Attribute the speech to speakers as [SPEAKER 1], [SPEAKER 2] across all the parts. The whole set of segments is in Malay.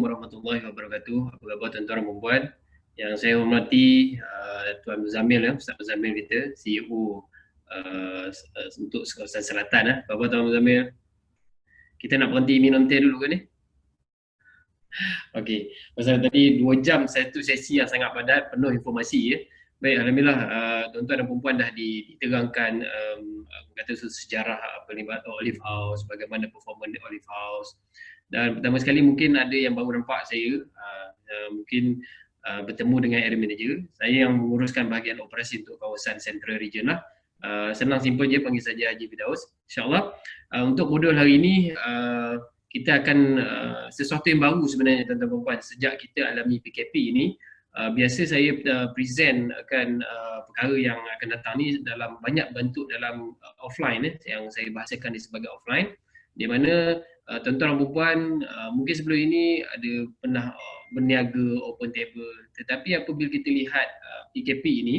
[SPEAKER 1] warahmatullahi wabarakatuh. Apa khabar tuan-tuan dan puan? Yang saya hormati Tuan Muzamil, Ustaz Muzamil kita, CEO untuk kawasan selatan. Apa khabar Tuan Muzamil? Kita nak berhenti minum teh dulu ke ni? Okey, pasal tadi 2 jam satu sesi yang sangat padat, penuh informasi ya. Baik, alhamdulillah tuan-tuan dan puan dah diterangkan kata sejarah pelibatan Olive House, bagaimana performance Olive House. Dan pertama sekali mungkin ada yang baru nampak saya, mungkin bertemu dengan area manager. Saya yang menguruskan bahagian operasi untuk kawasan Central Region lah. Senang simple je, panggil saja Haji Firdaus. InsyaAllah untuk modul hari ini kita akan sesuatu yang baru sebenarnya tuan-tuan dan puan. Sejak kita alami PKP ini, biasa saya present akan perkara yang akan datang ni dalam banyak bentuk dalam offline yang saya bahasakan sebagai offline, di mana tuan-tuan dan puan mungkin sebelum ini ada pernah berniaga open table, tetapi apabila kita lihat PKP ini,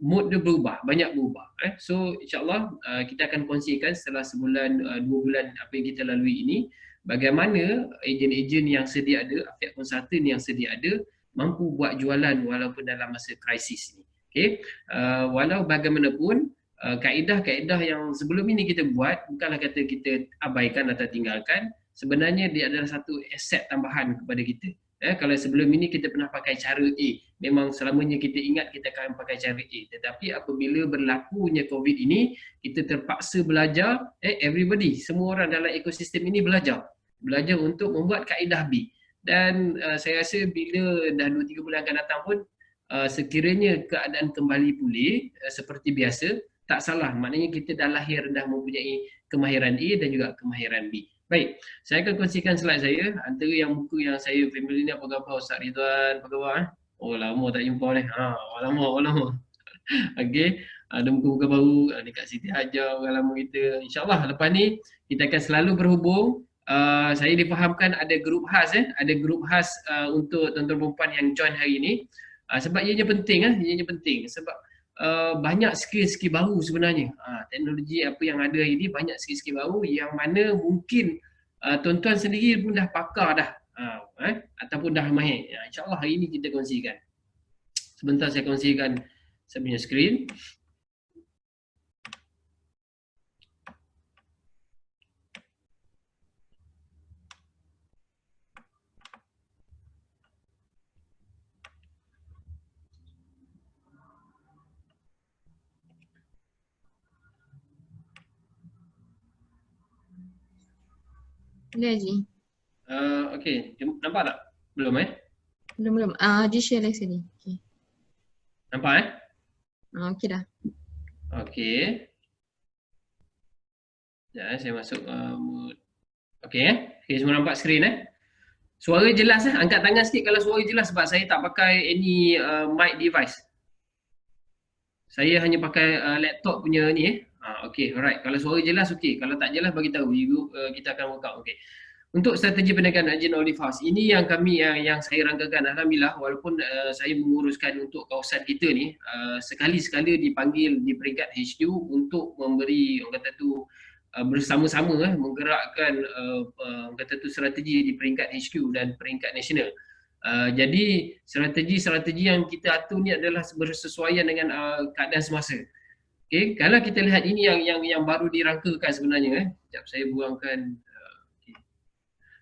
[SPEAKER 1] mood dia berubah, banyak berubah. So insyaAllah kita akan kongsikan setelah sebulan, 2 bulan apa yang kita lalui ini, bagaimana ejen-ejen yang sedia ada, affiliate consultant yang sedia ada, mampu buat jualan walaupun dalam masa krisis ini. Okay? Walau bagaimanapun, kaedah-kaedah yang sebelum ini kita buat, bukanlah kata kita abaikan atau tinggalkan, sebenarnya dia adalah satu aset tambahan kepada kita. Kalau sebelum ini kita pernah pakai cara A, memang selamanya kita ingat kita akan pakai cara A. Tetapi apabila berlakunya COVID ini, kita terpaksa belajar, everybody, semua orang dalam ekosistem ini belajar untuk membuat kaedah B. Dan saya rasa bila dah 2-3 bulan akan datang pun, sekiranya keadaan kembali pulih seperti biasa, tak salah, maknanya kita dah lahir dah mempunyai kemahiran A dan juga kemahiran B. Baik, saya akan kongsikan slide saya. Antara yang buku yang saya family ni, apa khabar Ustaz Ridwan, apa khabar? Oh lama tak jumpa ni. Lama. Okey, ada buku-buku baru dekat Siti Hajar, orang lama kita. InsyaAllah lepas ni kita akan selalu berhubung. Saya difahamkan ada grup khas ada grup khas untuk tuan-tuan perempuan yang join hari ini. Sebab ianya penting sebab banyak skill-skill baru sebenarnya. Teknologi apa yang ada hari ini banyak skill-skill baru yang mana mungkin tuan-tuan sendiri pun dah pakar dah, ataupun dah mahir. InsyaAllah hari ini kita kongsikan. Sebentar saya kongsikan saya punya skrin.
[SPEAKER 2] Boleh Haji?
[SPEAKER 1] Okey, nampak tak? Belum
[SPEAKER 2] Belum. Haji share lagi sini. Okay.
[SPEAKER 1] Nampak
[SPEAKER 2] Okey dah.
[SPEAKER 1] Okey. Sekejap saya masuk mood. Okey Okey, semua nampak skrin Suara jelas Angkat tangan sikit kalau suara jelas sebab saya tak pakai any mic device. Saya hanya pakai laptop punya ni Okey, alright. Kalau suara jelas okey. Kalau tak jelas bagi tahu. Kita akan work out. Okey. Untuk strategi perniagaan ejen Olive House, ini yang kami yang saya rangkakan. Alhamdulillah, walaupun saya menguruskan untuk kawasan kita ni, sekali-sekala dipanggil di peringkat HQ untuk memberi, orang kata tu, bersama-sama menggerakkan strategi di peringkat HQ dan peringkat nasional. Jadi strategi-strategi yang kita atur ni adalah bersesuaian dengan keadaan semasa. Okey, kalau kita lihat ini yang baru dirangkakan sebenarnya. Sekejap saya buangkan.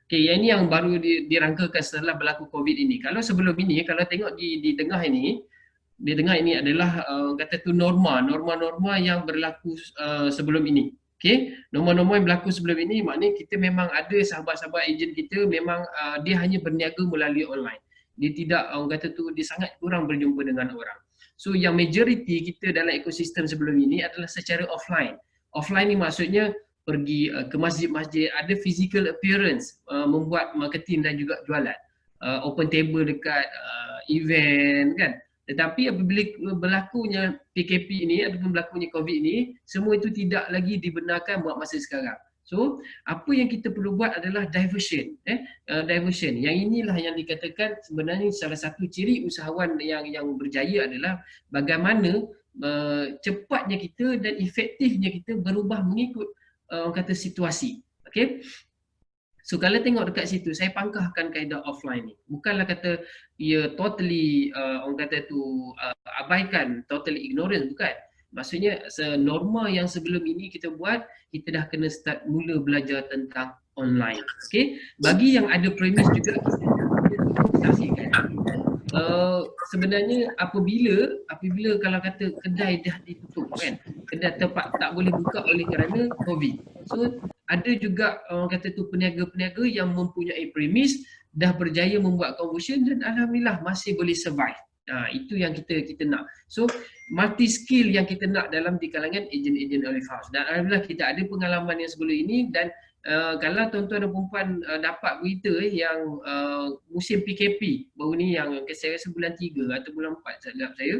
[SPEAKER 1] Okey, yang ini yang baru dirangkakan setelah berlaku COVID ini. Kalau sebelum ini, kalau tengok di tengah ini, adalah kata tu norma yang berlaku sebelum ini. Okey, norma yang berlaku sebelum ini maknanya kita memang ada sahabat-sahabat ejen kita memang dia hanya berniaga melalui online. Dia tidak, orang kata tu, dia sangat kurang berjumpa dengan orang. So yang majoriti kita dalam ekosistem sebelum ini adalah secara offline. Offline ni maksudnya pergi ke masjid-masjid, ada physical appearance, membuat marketing dan juga jualan. Open table dekat event kan. Tetapi apabila berlakunya PKP ini ataupun berlakunya COVID ini, semua itu tidak lagi dibenarkan buat masa sekarang. So, apa yang kita perlu buat adalah diversion. Diversion. Yang inilah yang dikatakan sebenarnya salah satu ciri usahawan yang berjaya adalah bagaimana cepatnya kita dan efektifnya kita berubah mengikut orang kata situasi. Okey. So kalau tengok dekat situ, saya pangkahkan kaedah offline ni. Bukanlah kata ia totally orang kata tu abaikan, totally ignorant, bukan. Maksudnya norma yang sebelum ini kita buat, kita dah kena start mula belajar tentang online. Okay? Bagi yang ada premis juga, kita saksikan. Sebenarnya apabila kalau kata kedai dah ditutup kan, kedai tempat tak boleh buka oleh kerana COVID. So ada juga orang kata tu peniaga-peniaga yang mempunyai premis dah berjaya membuat conversion dan alhamdulillah masih boleh survive. Itu yang kita nak. So multi skill yang kita nak dalam di kalangan ejen-ejen Olive House. Dan alhamdulillah kita ada pengalaman yang sebelum ini dan kalau tuan-tuan dan perempuan dapat berita yang musim PKP baru ni yang saya rasa bulan 3 atau bulan 4 silap saya,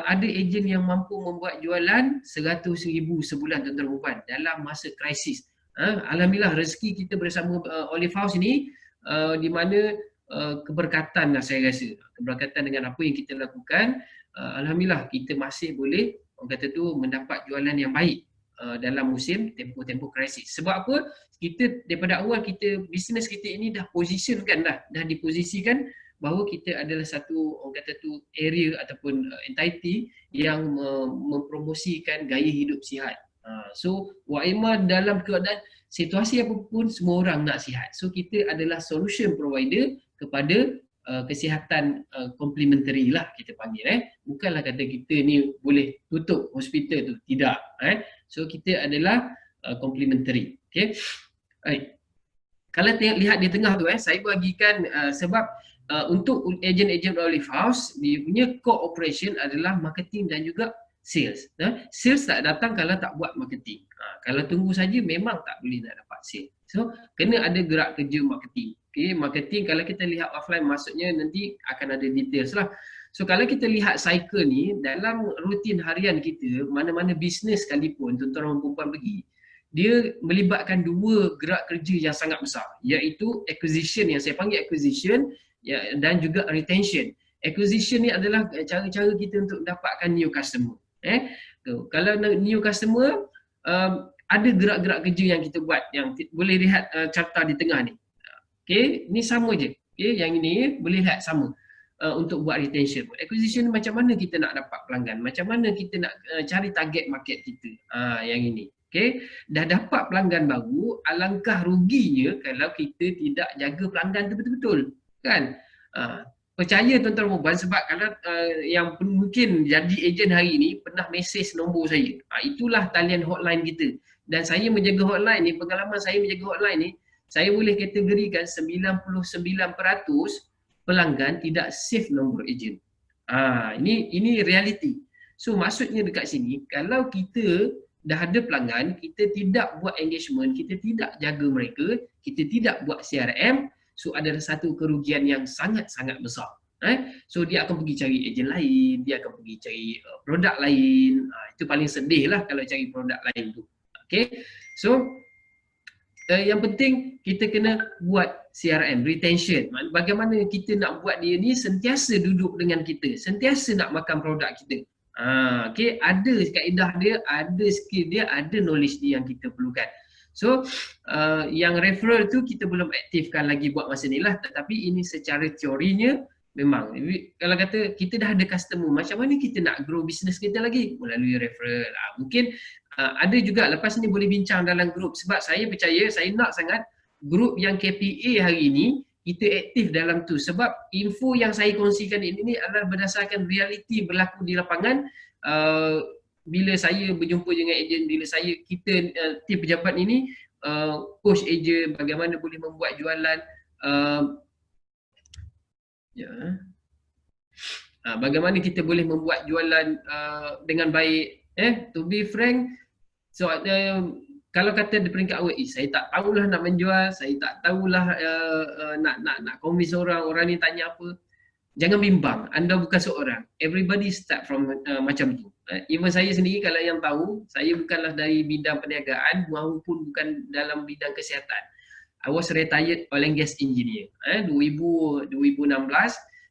[SPEAKER 1] ada ejen yang mampu membuat jualan 100,000 sebulan tuan-tuan dan perempuan dalam masa krisis. Alhamdulillah rezeki kita bersama Olive House ni di mana keberkatan lah saya rasa. Keberkatan dengan apa yang kita lakukan, alhamdulillah kita masih boleh orang kata tu mendapat jualan yang baik dalam musim tempoh-tempoh krisis. Sebab apa? Kita daripada awal bisnes kita ini dah positionkan dah diposisikan bahawa kita adalah satu orang kata tu area ataupun entity yang mempromosikan gaya hidup sihat. So Waimah dalam keadaan situasi apapun semua orang nak sihat. So kita adalah solution provider kepada kesihatan complementary lah kita panggil. Bukanlah kata kita ni boleh tutup hospital tu, tidak. So kita adalah complementary. Okay. Right. Kalau lihat di tengah tu, saya bagikan sebab untuk ejen-ejen Olive House, dia punya core operation adalah marketing dan juga sales. Sales tak datang kalau tak buat marketing. Kalau tunggu saja memang tak boleh nak dapat sales. So kena ada gerak kerja marketing. Okay, marketing kalau kita lihat offline maksudnya nanti akan ada details lah. So kalau kita lihat cycle ni dalam rutin harian kita, mana-mana bisnes sekalipun tuan-tuan dan perempuan pergi, dia melibatkan dua gerak kerja yang sangat besar, iaitu acquisition yang saya panggil acquisition dan juga retention. Acquisition ni adalah cara-cara kita untuk dapatkan new customer. Kalau new customer, ada gerak-gerak kerja yang kita buat yang boleh lihat carta di tengah ni. Okay, ni sama je. Okay, yang ini boleh lihat sama untuk buat retention. Acquisition macam mana kita nak dapat pelanggan, macam mana kita nak cari target market kita. Yang ini. Okay, dah dapat pelanggan baru, alangkah ruginya kalau kita tidak jaga pelanggan tu betul-betul. Kan? Percaya tuan-tuan perempuan sebab kalau yang mungkin jadi ejen hari ini pernah mesej nombor saya. Itulah talian hotline kita. Dan saya menjaga hotline ni, pengalaman saya menjaga hotline ni, saya boleh kategorikan 99% pelanggan tidak save nombor ejen. Ini reality. So maksudnya dekat sini, kalau kita dah ada pelanggan, kita tidak buat engagement, kita tidak jaga mereka, kita tidak buat CRM, so ada satu kerugian yang sangat-sangat besar. So dia akan pergi cari ejen lain, dia akan pergi cari produk lain. Itu paling sedih lah kalau cari produk lain tu. Okay, so yang penting kita kena buat CRM, retention. Bagaimana kita nak buat dia ni sentiasa duduk dengan kita, sentiasa nak makan produk kita. Okay, ada kaedah dia, ada skill dia, ada knowledge dia yang kita perlukan. So yang referral tu kita belum aktifkan lagi buat masa ni lah, tetapi ini secara teorinya memang kalau kata kita dah ada customer, macam mana kita nak grow business kita lagi? Melalui referral. Mungkin ada juga lepas ni boleh bincang dalam grup, sebab saya percaya, saya nak sangat grup yang KPA hari ini kita aktif dalam tu, sebab info yang saya kongsikan ini adalah berdasarkan realiti berlaku di lapangan. Bila saya berjumpa dengan ejen, bila kita tim pejabat ini coach ejen bagaimana boleh membuat jualan, bagaimana kita boleh membuat jualan dengan baik. To be frank, so kalau kata di peringkat awal, saya tak tahulah nak menjual, saya tak tahulah nak convince orang ni tanya apa. Jangan bimbang, anda bukan seorang. Everybody start from macam tu. Even saya sendiri kalau yang tahu, saya bukanlah dari bidang perniagaan maupun bukan dalam bidang kesihatan. I was retired oil and gas engineer. 2016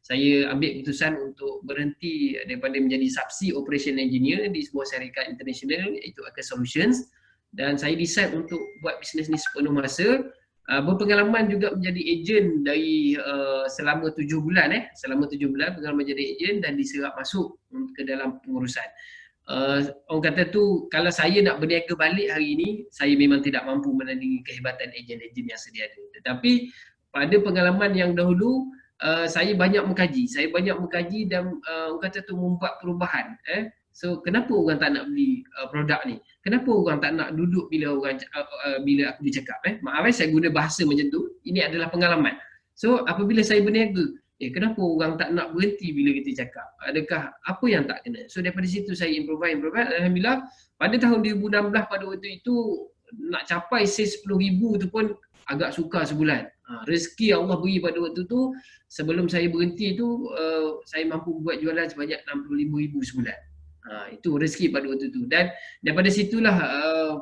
[SPEAKER 1] saya ambil keputusan untuk berhenti daripada menjadi subsea operation engineer di sebuah syarikat international iaitu Aker Solutions, dan saya decide untuk buat bisnes ni sepenuh masa. berpengalaman juga menjadi ejen dari selama 7 bulan selama 7 bulan pengalaman jadi ejen dan diserap masuk ke dalam pengurusan. Orang kata tu kalau saya nak berniaga balik hari ini, saya memang tidak mampu menandingi kehebatan ejen-ejen yang sedia ada. Tetapi pada pengalaman yang dahulu, saya banyak mengkaji dan orang kata tu membuat perubahan. So kenapa orang tak nak beli produk ni? Kenapa orang tak nak duduk bila bila aku bercakap? Maaf saya guna bahasa macam tu. Ini adalah pengalaman. So apabila saya berniaga, kenapa orang tak nak berhenti bila kita cakap? Adakah apa yang tak kena? So daripada situ saya improvise. Alhamdulillah pada tahun 2016 pada waktu itu nak capai sales 10,000 tu pun agak sukar sebulan. Rezeki Allah beri pada waktu tu, sebelum saya berhenti tu saya mampu buat jualan sebanyak 65,000 sebulan. Itu rezeki pada waktu tu. Dan daripada situlah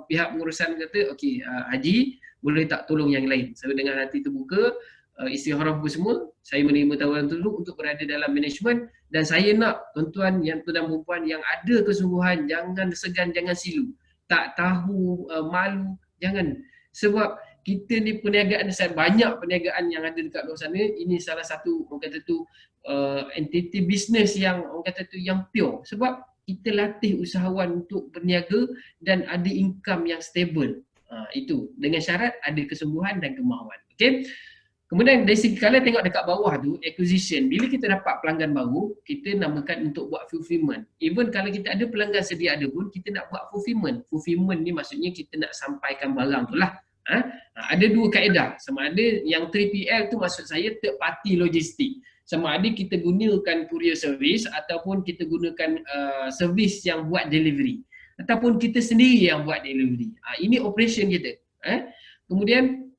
[SPEAKER 1] pihak pengurusan kata, okey Haji boleh tak tolong yang lain. Saya dengan hati terbuka, istikharah apa semua, saya menerima tawaran dulu untuk berada dalam management dan saya nak tuan-tuan yang tuan dan perempuan yang ada kesungguhan, jangan segan, jangan silu. Tak tahu, malu, jangan. Sebab kita ni perniagaan, banyak perniagaan yang ada dekat luar sana, ini salah satu orang kata tu entity business yang orang kata tu yang pure. Sebab kita latih usahawan untuk berniaga dan ada income yang stable. Itu dengan syarat ada kesungguhan dan kemahuan. Okey. Kemudian dari segi kalau tengok dekat bawah tu acquisition, bila kita dapat pelanggan baru, kita namakan untuk buat fulfillment. Even kalau kita ada pelanggan sedia ada pun, kita nak buat fulfillment. Fulfillment ni maksudnya kita nak sampaikan barang tu lah. Ada dua kaedah. Sama ada yang 3PL tu maksud saya third party logistik. Sama ada kita gunakan courier service ataupun kita gunakan service yang buat delivery. Ataupun kita sendiri yang buat delivery. Ini operation kita. Kemudian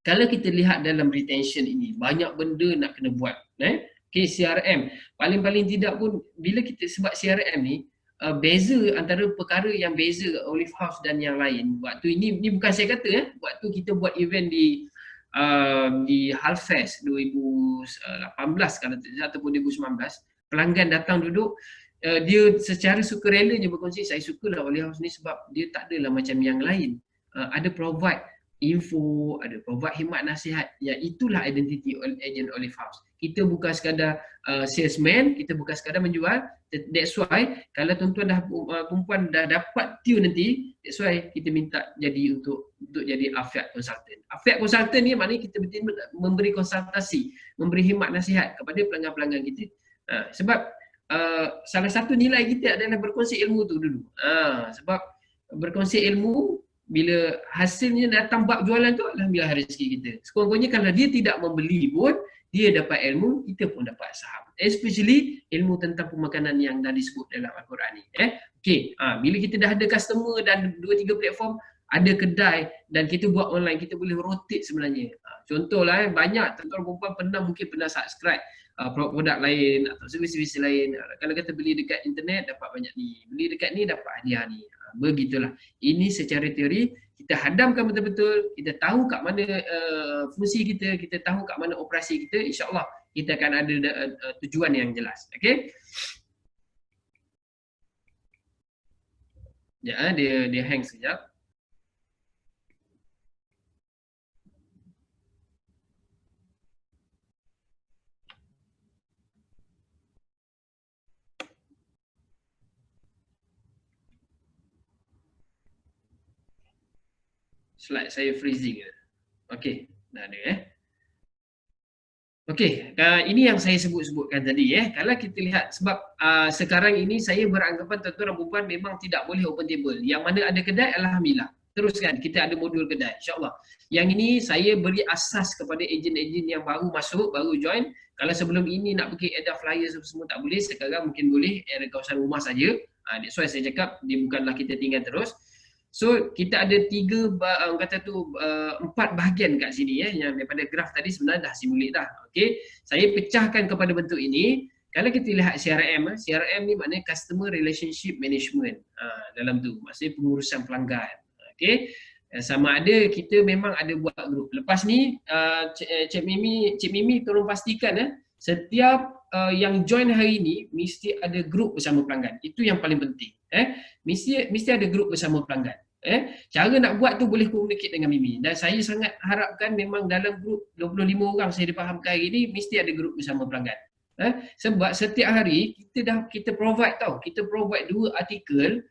[SPEAKER 1] kalau kita lihat dalam retention ini, banyak benda nak kena buat. Okay, CRM. Paling-paling tidak pun, bila kita sebab CRM ni, beza antara perkara yang beza Olive House dan yang lain. Waktu ini bukan saya kata, waktu kita buat event di Halfest 2018 kalau tidak ataupun 2019, pelanggan datang duduk, dia secara sukarela je berkongsi, saya sukalah Olive House ni sebab dia tak adalah macam yang lain. Ada provide info, ada provide khidmat nasihat. Ya, itulah identiti agent Olive House. Kita bukan sekadar salesman, kita bukan sekadar menjual. That's why kalau tuan-tuan dah perempuan dah dapat tune nanti, that's why kita minta jadi untuk jadi affiliate consultant. Affiliate consultant ni maknanya kita betul memberi konsultasi, memberi khidmat nasihat kepada pelanggan-pelanggan kita. Sebab salah satu nilai kita adalah berkongsi ilmu tu dulu. Sebab berkongsi ilmu, bila hasilnya datang bab jualan tu, alhamdulillah rezeki kita. Sekurang-kurangnya kalau dia tidak membeli pun, dia dapat ilmu, kita pun dapat saham. Especially ilmu tentang pemakanan yang dah disebut dalam Al-Quran ni. Okay, bila kita dah ada customer dan 2-3 platform, ada kedai dan kita buat online, kita boleh rotate sebenarnya. Contohlah banyak tuan-tuan perempuan mungkin pernah subscribe produk lain atau servis-servis lain. Kalau kata beli dekat internet dapat banyak ni, beli dekat ni dapat hadiah ni. Begitulah. Ini secara teori kita hadamkan betul-betul, kita tahu kat mana fungsi kita, kita tahu kat mana operasi kita, insya-Allah kita akan ada tujuan yang jelas. Okey? Ya, dia hang sekejap. Slide saya freezing. Okey, dah ada Okey, ini yang saya sebutkan tadi Kalau kita lihat sebab sekarang ini saya beranggapan tuan-tuan dan puan memang tidak boleh open table. Yang mana ada kedai, alhamdulillah. Teruskan, kita ada modul kedai, insya-Allah. Yang ini saya beri asas kepada ejen-ejen yang baru masuk, baru join. Kalau sebelum ini nak pergi ada flyers semua tak boleh, sekarang mungkin boleh ada kawasan rumah saja. That's why saya cakap dia bukanlah kita tinggal terus. So kita ada 4 bahagian kat sini yang daripada graf tadi sebenarnya dah simulate dah. Okey, saya pecahkan kepada bentuk ini. Kalau kita lihat CRM, CRM ni maknanya Customer Relationship Management. Dalam tu maksudnya pengurusan pelanggan. Okey. Sama ada kita memang ada buat grup. Lepas ni Cik Mimi tolong pastikan setiap yang join hari ni mesti ada grup bersama pelanggan. Itu yang paling penting. Mesti ada grup bersama pelanggan. Cara nak buat tu boleh communicate dengan Mimi. Dan saya sangat harapkan memang dalam grup 25 orang saya difahamkan hari ni mesti ada grup bersama pelanggan. Sebab setiap hari kita provide tau. Kita provide 2 artikel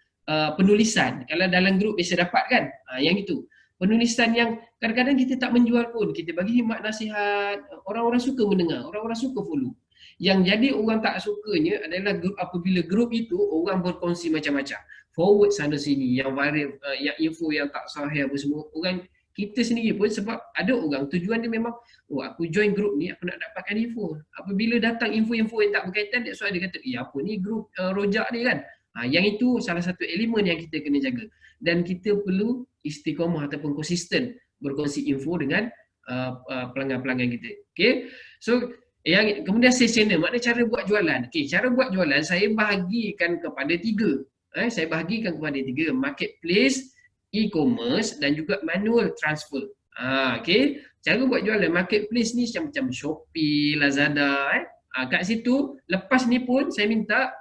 [SPEAKER 1] penulisan. Kalau dalam grup biasa dapat kan. Yang itu. Penulisan yang kadang-kadang kita tak menjual pun. Kita bagi khidmat nasihat. Orang-orang suka mendengar. Orang-orang suka follow. Yang jadi orang tak sukanya adalah apabila grup itu orang berkongsi macam-macam. Forward sana sini yang viral, yang info yang tak sahih apa semua. Orang kita sendiri pun sebab ada orang tujuan dia memang aku join grup ni aku nak dapatkan info. Apabila datang info-info yang tak berkaitan dia soal dia kata apa ni grup rojak ni kan. Yang itu salah satu elemen yang kita kena jaga. Dan kita perlu istiqamah ataupun konsisten berkongsi info dengan pelanggan-pelanggan kita. Okay. So yang kemudian sales channel, maknanya cara buat jualan. Okay, cara buat jualan saya bahagikan kepada 3. Saya bahagikan kepada 3, marketplace, e-commerce dan juga manual transfer. Okay, cara buat jualan marketplace ni macam Shopee, Lazada. Kat situ, lepas ni pun saya minta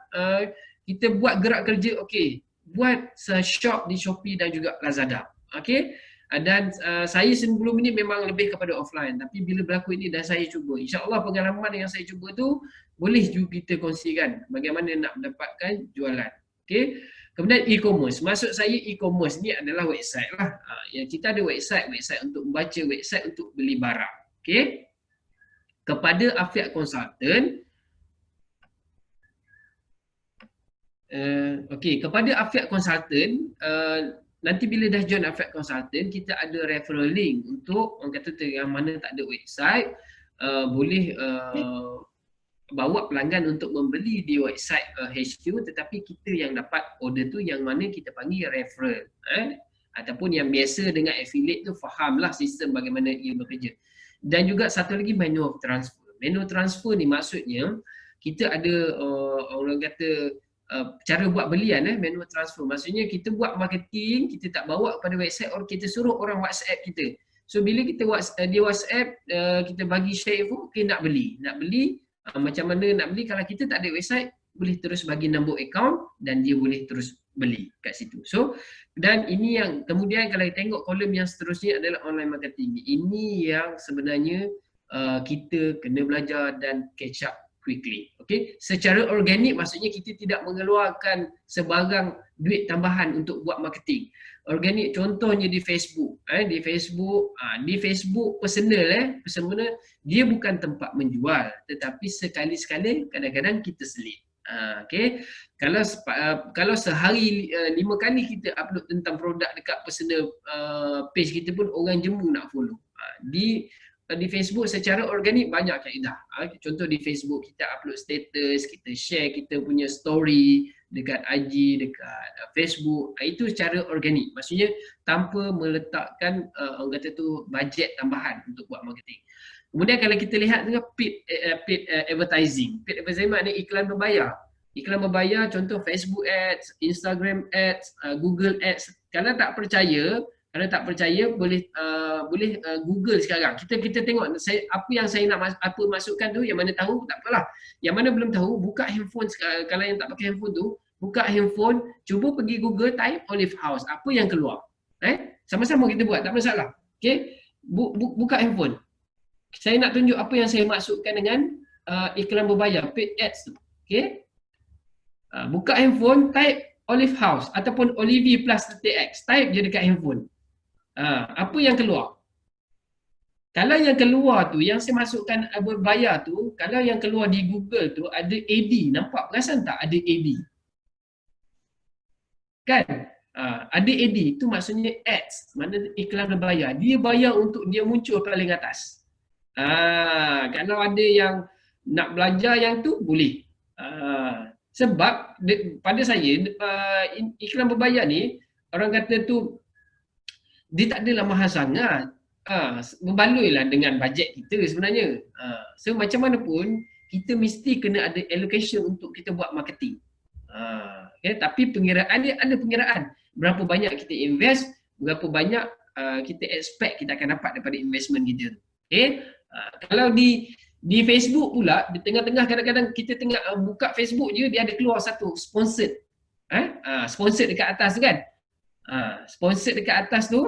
[SPEAKER 1] kita buat gerak kerja, okay, buat shop di Shopee dan juga Lazada. Okay. Dan saya sebelum ini memang lebih kepada offline, tapi bila berlaku ini dan saya cuba, insya-Allah pengalaman yang saya cuba tu boleh juga kita kongsikan bagaimana nak mendapatkan jualan. Okey. Kemudian e-commerce. Maksud saya e-commerce ni adalah website lah. Yang kita ada website untuk membaca, website untuk beli barang. Okey. Kepada Afiat Consultant, kepada Afiat Consultant, nanti bila dah join Afiat Consultant, kita ada referral link untuk orang kata yang mana tak ada website, boleh bawa pelanggan untuk membeli di website HQ, tetapi kita yang dapat order tu yang mana kita panggil referral. Ataupun yang biasa dengan affiliate tu fahamlah sistem bagaimana ia bekerja. Dan juga satu lagi manual transfer. Manual transfer ni maksudnya kita ada orang kata cara buat belian manual transfer. Maksudnya kita buat marketing, kita tak bawa kepada website, or kita suruh orang WhatsApp kita. So bila kita dia WhatsApp, kita bagi share info, okay, nak beli. Macam mana nak beli, kalau kita tak ada website, boleh terus bagi nombor account dan dia boleh terus beli kat situ. So, dan ini yang kemudian kalau kita tengok kolom yang seterusnya adalah online marketing. Ini yang sebenarnya kita kena belajar dan catch up quickly. Okay? Secara organik maksudnya kita tidak mengeluarkan sebarang duit tambahan untuk buat marketing. Organik contohnya di Facebook. Di Facebook personal, personal dia bukan tempat menjual, tetapi sekali-sekala kadang-kadang kita selit. Okay? Kalau sehari 5 kali kita upload tentang produk dekat personal page kita pun orang jemu nak follow. Di Facebook secara organik banyak kaedah. Contoh di Facebook kita upload status, kita share kita punya story dekat IG, dekat Facebook. Itu secara organik. Maksudnya tanpa meletakkan orang kata tu bajet tambahan untuk buat marketing. Kemudian kalau kita lihat dengan paid advertising. Paid advertising maknanya iklan berbayar. Iklan berbayar contoh Facebook ads, Instagram ads, Google ads. Kalau tak percaya boleh Google sekarang. Kita tengok apa yang saya nak masukkan tu, yang mana tahu tak apalah. Yang mana belum tahu, buka handphone kalau yang tak pakai handphone tu, buka handphone, cuba pergi Google, type Olive House. Apa yang keluar? Sama-sama kita buat, tak masalah. Okey. Buka handphone. Saya nak tunjuk apa yang saya masukkan dengan iklan berbayar, paid ads tu. Okey. Buka handphone, type Olive House ataupun Olive Plus TX. Type je dekat handphone. Apa yang keluar? Kalau yang keluar tu, yang saya masukkan berbayar tu, kalau yang keluar di Google tu ada AD, nampak perasan tak ada AD? Kan? Ada AD, tu maksudnya ads, mana iklan berbayar. Dia bayar untuk dia muncul paling atas. Kalau ada yang nak belajar yang tu, boleh. Sebab pada saya, iklan berbayar ni, orang kata tu, dia tak adalah mahal sangat. Berbaluilah dengan bajet kita sebenarnya. So macam mana pun kita mesti kena ada allocation untuk kita buat marketing. Okay? Tapi pengiraan dia ada pengiraan. Berapa banyak kita invest, berapa banyak kita expect kita akan dapat daripada investment kita. Okay? Kalau di Facebook pula, di tengah-tengah kadang-kadang kita tengah buka Facebook je, dia ada keluar satu sponsored. Sponsored dekat atas kan. Sponsor dekat atas tu,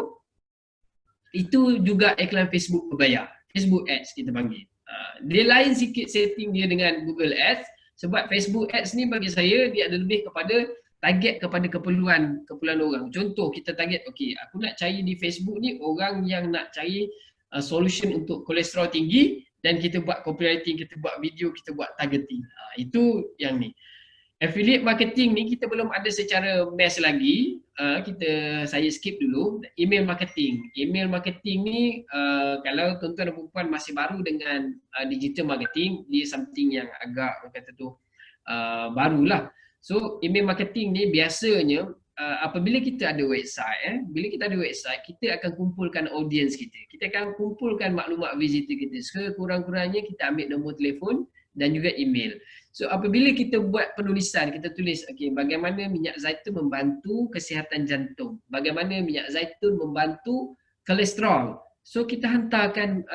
[SPEAKER 1] itu juga iklan Facebook berbayar. Facebook Ads kita panggil. Dia lain sikit setting dia dengan Google Ads, sebab Facebook Ads ni bagi saya dia ada lebih kepada target kepada keperluan orang. Contoh kita target, okey, aku nak cari di Facebook ni orang yang nak cari solution untuk kolesterol tinggi, dan kita buat copywriting, kita buat video, kita buat targeting. Itu yang ni. Affiliate marketing ni kita belum ada secara mass lagi. Saya skip dulu. Email marketing. Email marketing ni kalau tuan-tuan dan puan masih baru dengan digital marketing, dia something yang agak kata tu barulah. So email marketing ni biasanya apabila kita ada website, bila kita ada website, kita akan kumpulkan audience kita. Kita akan kumpulkan maklumat visitor kita. Sekurang-kurangnya kita ambil nombor telefon dan juga email. So apabila kita buat penulisan, kita tulis bagaimana minyak zaitun membantu kesihatan jantung, bagaimana minyak zaitun membantu kolesterol. So kita hantarkan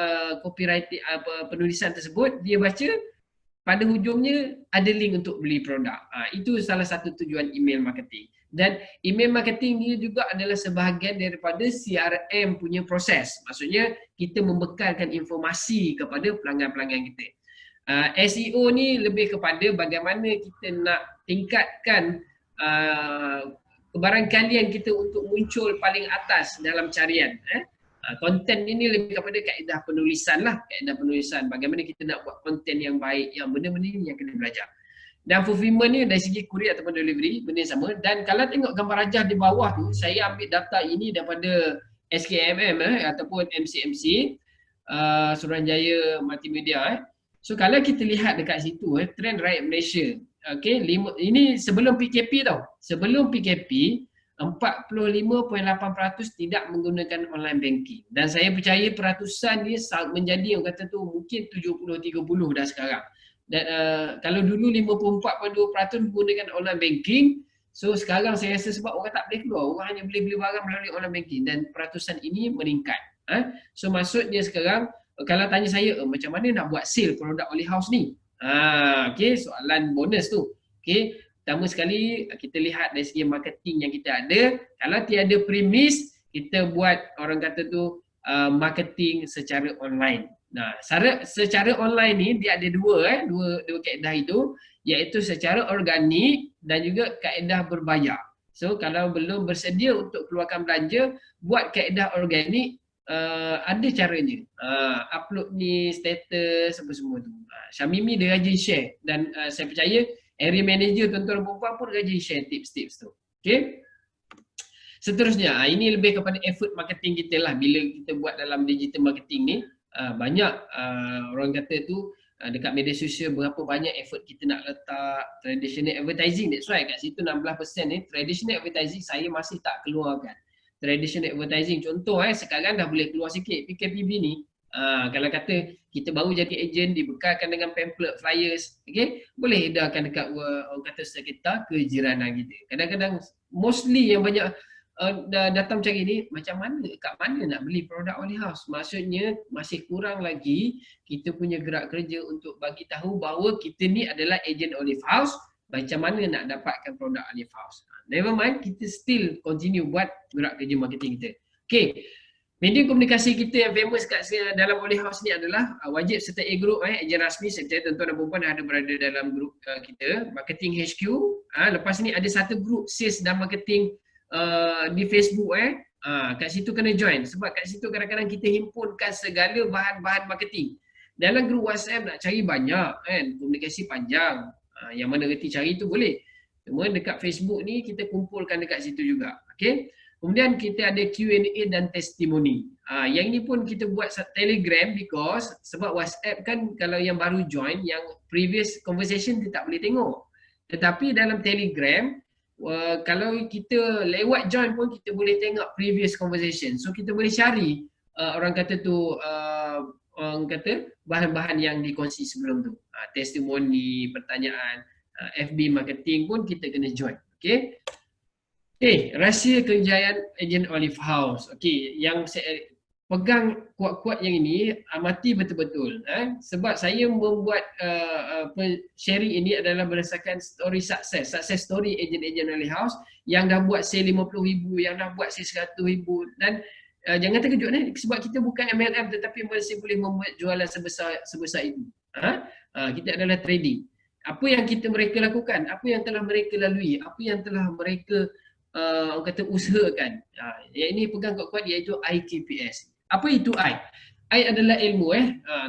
[SPEAKER 1] copywriting penulisan tersebut, dia baca, pada hujungnya ada link untuk beli produk. Itu salah satu tujuan email marketing. Dan email marketing ni juga adalah sebahagian daripada CRM punya proses. Maksudnya kita membekalkan informasi kepada pelanggan-pelanggan kita. SEO ni lebih kepada bagaimana kita nak tingkatkan kebarangkalian kita untuk muncul paling atas dalam carian. Konten ini lebih kepada kaedah penulisan lah, kaedah penulisan. Bagaimana kita nak buat konten yang baik, yang benda-benda ni yang kena belajar. Dan fulfillment ni dari segi courier ataupun delivery, benda yang sama. Dan kalau tengok gambar rajah di bawah tu, saya ambil data ini daripada SKMM ataupun MCMC, Suruhanjaya Multimedia. So kalau kita lihat dekat situ, trend rakyat Malaysia, ini sebelum PKP tau. Sebelum PKP, 45.8% tidak menggunakan online banking. Dan saya percaya peratusan ni menjadi, orang kata tu mungkin 70-30 dah sekarang. Dan kalau dulu 54.2% menggunakan online banking, so sekarang saya rasa sebab orang tak boleh keluar, orang hanya boleh beli barang melalui online banking, dan peratusan ini meningkat. So maksudnya sekarang, kalau tanya saya, macam mana nak buat sale produk Oli House ni? Soalan bonus tu. Pertama sekali, kita lihat dari segi marketing yang kita ada. Kalau tiada premis, kita buat orang kata tu marketing secara online. Nah, secara online ni dia ada dua kaedah itu, iaitu secara organik dan juga kaedah berbayar. So kalau belum bersedia untuk keluarkan belanja, buat kaedah organik, ada caranya. Upload ni, status, apa semua tu. Syamimi dia rajin share, dan saya percaya area manager tuan-tuan dan puan pun rajin share tips-tips tu. Seterusnya, ini lebih kepada effort marketing kita lah. Bila kita buat dalam digital marketing ni, banyak orang kata tu dekat media sosial, berapa banyak effort kita nak letak traditional advertising. That's why kat situ 16% ni traditional advertising saya masih tak keluarkan. Traditional advertising, contoh sekarang dah boleh keluar sikit PKPB ni. Kalau kata kita baru jadi ejen, dibekalkan dengan pamphlet, flyers, boleh edarkan dekat orang kata sekitar kejiranan kita. Kadang-kadang mostly yang banyak datang macam ni, macam mana, kat mana nak beli produk Oli House? Maksudnya masih kurang lagi kita punya gerak kerja untuk bagi tahu bahawa kita ni adalah ejen Oli House. Macam mana nak dapatkan produk Oli House? Never mind, kita still continue buat gerak kerja marketing kita. Media komunikasi kita yang famous kat dalam Oli House ni adalah wajib sertai grup ejen rasmi. Saya percaya tuan-tuan dan puan ada berada dalam grup kita, Marketing HQ. Lepas ni ada satu grup sales dan marketing di Facebook. Kat situ kena join, sebab kat situ kadang-kadang kita himpunkan segala bahan-bahan marketing. Dalam grup WhatsApp nak cari banyak kan, komunikasi panjang. Yang mana reti cari tu boleh. Cuma dekat Facebook ni kita kumpulkan dekat situ juga. Kemudian kita ada Q&A dan testimoni. Yang ini pun kita buat Telegram, because sebab WhatsApp kan kalau yang baru join, yang previous conversation dia tak boleh tengok. Tetapi dalam Telegram, kalau kita lewat join pun kita boleh tengok previous conversation. So kita boleh cari orang kata tu orang kata bahan-bahan yang dikongsi sebelum tu. Testimoni, pertanyaan, FB marketing pun kita kena join. Rahsia kejayaan ejen Oli House. Yang saya pegang kuat-kuat yang ini, amati betul-betul. Sebab saya membuat sharing ini adalah berdasarkan story success story ejen-ejen early house yang dah buat sale 50,000, yang dah buat sale 100,000, dan jangan terkejut sebab kita bukan MLM tetapi masih boleh membuat jualan sebesar itu. Kita adalah trading. Apa yang mereka lakukan, apa yang telah mereka lalui, apa yang telah mereka orang kata usahakan. Yang ini pegang kuat-kuat iaitu IKPS. Apa itu I? I adalah ilmu.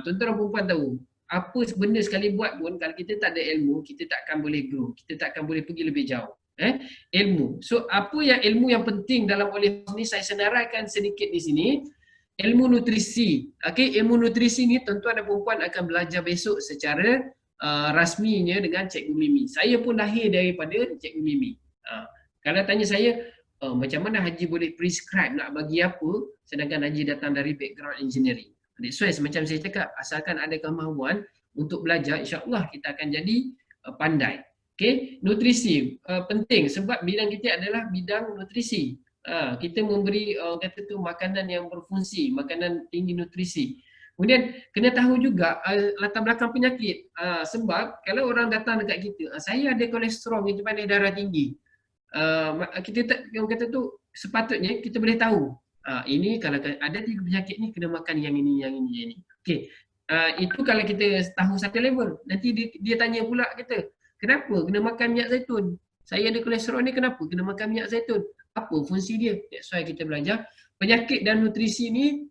[SPEAKER 1] Tuan-tuan dan perempuan tahu, apa benda sekali buat pun kalau kita tak ada ilmu, kita tak akan boleh grow, kita tak akan boleh pergi lebih jauh. Ilmu. So apa yang ilmu yang penting dalam oleh ini saya senaraikan sedikit di sini. Ilmu nutrisi. Okey, ilmu nutrisi ni tuan-tuan dan perempuan akan belajar besok secara rasminya dengan Cikgu Mimi. Saya pun lahir daripada Cikgu Mimi. Kalau tanya saya, macam mana Haji boleh prescribe nak bagi apa sedangkan Haji datang dari background engineering. That's why macam saya cakap, asalkan ada kemahuan untuk belajar, insya-Allah kita akan jadi pandai. Okey, nutrisi penting sebab bidang kita adalah bidang nutrisi. Kita memberi kata tu makanan yang berfungsi, makanan tinggi nutrisi. Kemudian kena tahu juga latar belakang penyakit. Sebab kalau orang datang dekat kita, saya ada kolesterol yang pandai darah tinggi. Kita tak, orang kata tu sepatutnya kita boleh tahu ini kalau ada 3 penyakit ni kena makan yang ini, yang ini, yang ini. Okey, itu kalau kita tahu satu level. Nanti dia tanya pula kita, kenapa kena makan minyak zaitun? Saya ada kolesterol ni, kenapa kena makan minyak zaitun? Apa fungsi dia? That's why kita belajar penyakit dan nutrisi ni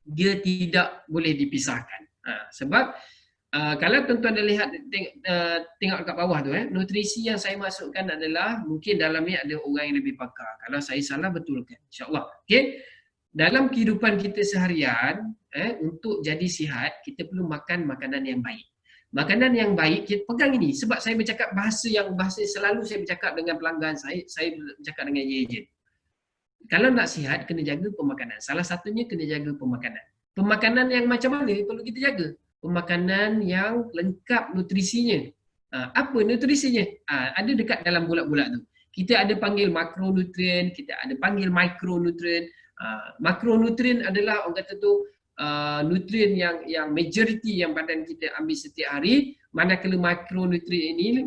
[SPEAKER 1] dia tidak boleh dipisahkan. Sebab kalau tuan-tuan dah lihat, tengok kat bawah tu, nutrisi yang saya masukkan adalah mungkin dalam ni ada orang yang lebih pakar. Kalau saya salah, betulkan, insya-Allah. Okey. Dalam kehidupan kita seharian, untuk jadi sihat, kita perlu makan makanan yang baik. Makanan yang baik, kita pegang ini. Sebab saya bercakap bahasa selalu saya bercakap dengan pelanggan saya bercakap dengan ejen. Kalau nak sihat, kena jaga pemakanan. Salah satunya kena jaga pemakanan. Pemakanan yang macam mana perlu kita jaga? Pemakanan yang lengkap nutrisinya. Apa nutrisinya? Ada dekat dalam bulat-bulat tu. Kita ada panggil makronutrien, kita ada panggil mikronutrien. Makronutrien adalah orang kata tu nutrien yang majoriti yang badan kita ambil setiap hari. Manakala makronutrien ini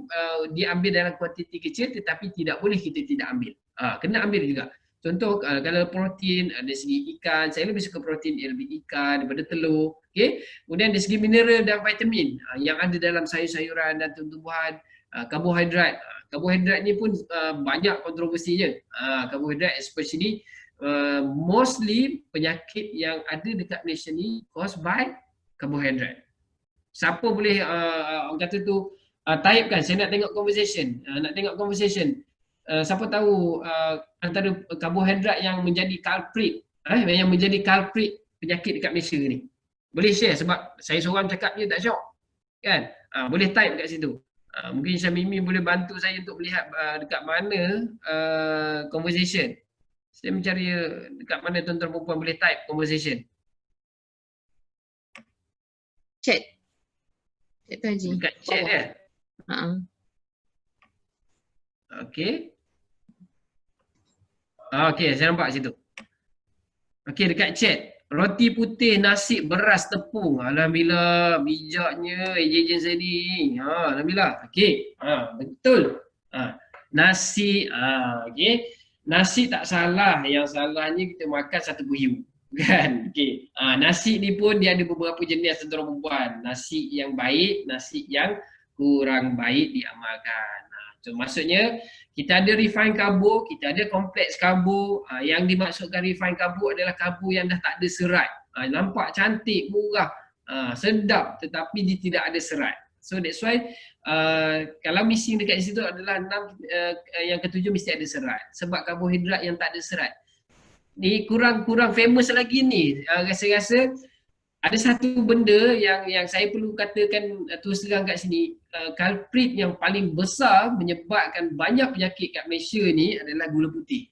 [SPEAKER 1] diambil dalam kuantiti kecil tetapi tidak boleh kita tidak ambil. Kena ambil juga. Contoh kalau protein, dari segi ikan, saya lebih suka protein lebih ikan daripada telur. Okay? Kemudian dari segi mineral dan vitamin yang ada dalam sayur-sayuran dan tumbuhan, karbohidrat. Karbohidrat ni pun banyak kontroversinya. Karbohidrat especially mostly penyakit yang ada dekat Malaysia ni caused by karbohidrat. Siapa boleh orang kata tu typekan, saya nak tengok conversation. Siapa tahu antara karbohidrat yang menjadi culprit penyakit dekat Malaysia ni. Boleh share sebab saya seorang cakap je tak syok. Kan? Boleh type kat situ. Mungkin Syamimi boleh bantu saya untuk melihat dekat mana conversation. Saya mencari dekat mana tuan-tuan perempuan boleh type conversation.
[SPEAKER 2] Chat. Chat tu Haji.
[SPEAKER 1] Dekat chat dia. Okey. Okey, saya nampak situ. Okey, dekat chat. Roti putih, nasi, beras, tepung. Alhamdulillah, bijaknya ejen saya ni. Alhamdulillah. Okey. Betul. Nasi, okey. Nasi tak salah. Yang salahnya kita makan satu buhiu. Kan? Okey. Nasi ni pun dia ada beberapa jenis tuan-tuan perempuan. Nasi yang baik, nasi yang kurang baik diamalkan. Maksudnya kita ada refined karbo, kita ada kompleks karbo. Yang dimaksudkan refined karbo adalah karbo yang dah tak ada serat. Nampak cantik, murah, sedap tetapi dia tidak ada serat. So that's why kalau missing dekat situ adalah yang ketujuh mesti ada serat. Sebab karbohidrat yang tak ada serat ni kurang famous lagi ni. Rasa-rasa ada satu benda yang saya perlu katakan terus terang kat sini. Culprit yang paling besar menyebabkan banyak penyakit kat Malaysia ni adalah gula putih.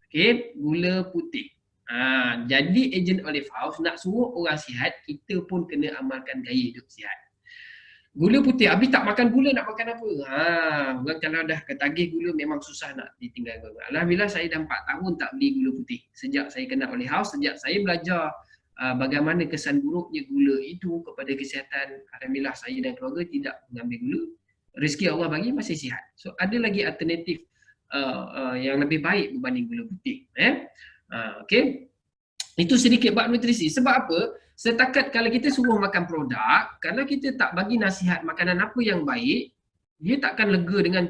[SPEAKER 1] Okey, gula putih. Jadi ejen Olive House nak suruh orang sihat, kita pun kena amalkan gaya hidup sihat. Gula putih, habis tak makan gula nak makan apa? Orang kalau dah ketagih gula memang susah nak ditinggalkan. Alhamdulillah saya dah 4 tahun tak beli gula putih. Sejak saya kenal Olive House, sejak saya belajar bagaimana kesan buruknya gula itu kepada kesihatan. Alhamdulillah saya dan keluarga tidak mengambil gula. Rezeki Allah bagi masih sihat. So ada lagi alternatif yang lebih baik berbanding gula putih. Okey. Itu sedikit bab nutrisi. Sebab apa? Setakat kalau kita suruh makan produk, kalau kita tak bagi nasihat makanan apa yang baik, dia takkan lega dengan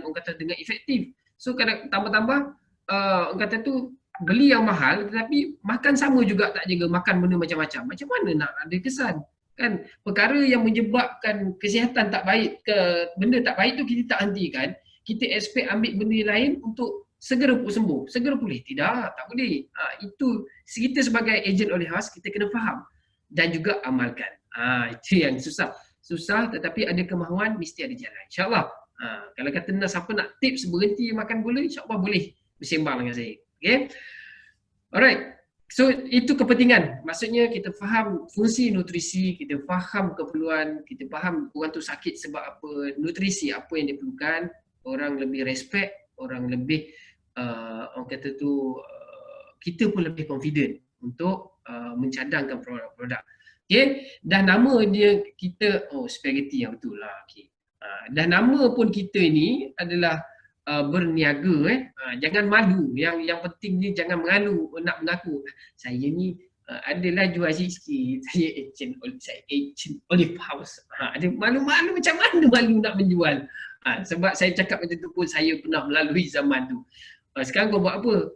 [SPEAKER 1] orang kata dengan efektif. So kadang tambah-tambah orang kata tu beli yang mahal tetapi makan sama juga tak jaga, makan benda macam-macam. Macam mana nak ada kesan? Kan perkara yang menyebabkan kesihatan tak baik ke benda tak baik tu kita tak hentikan, kita expect ambil benda lain untuk segera sembuh, segera pulih. Tidak, tak boleh. Itu kita sebagai ejen oleh khas kita kena faham dan juga amalkan. Itu yang susah. Susah tetapi ada kemahuan, mesti ada jalan. InsyaAllah. Kalau kata siapa nak tips berhenti makan gula, insyaAllah boleh bersembang dengan saya. Okay. Alright. So itu kepentingan. Maksudnya kita faham fungsi nutrisi, kita faham keperluan, kita faham orang tu sakit sebab apa, nutrisi apa yang diperlukan, orang lebih respect, orang lebih orang kata tu kita pun lebih confident untuk mencadangkan produk-produk. Okay, dah nama dia kita spaghetti yang betul lah. Okay. Dah nama pun kita ni adalah berniaga. Jangan malu. Yang pentingnya jangan mengalu nak mengaku. Saya ni adalah jual sikit. Saya agent Olive House. Ada malu-malu macam mana malu nak menjual. Sebab saya cakap macam tu pun saya pernah melalui zaman tu. Sekarang kau buat apa?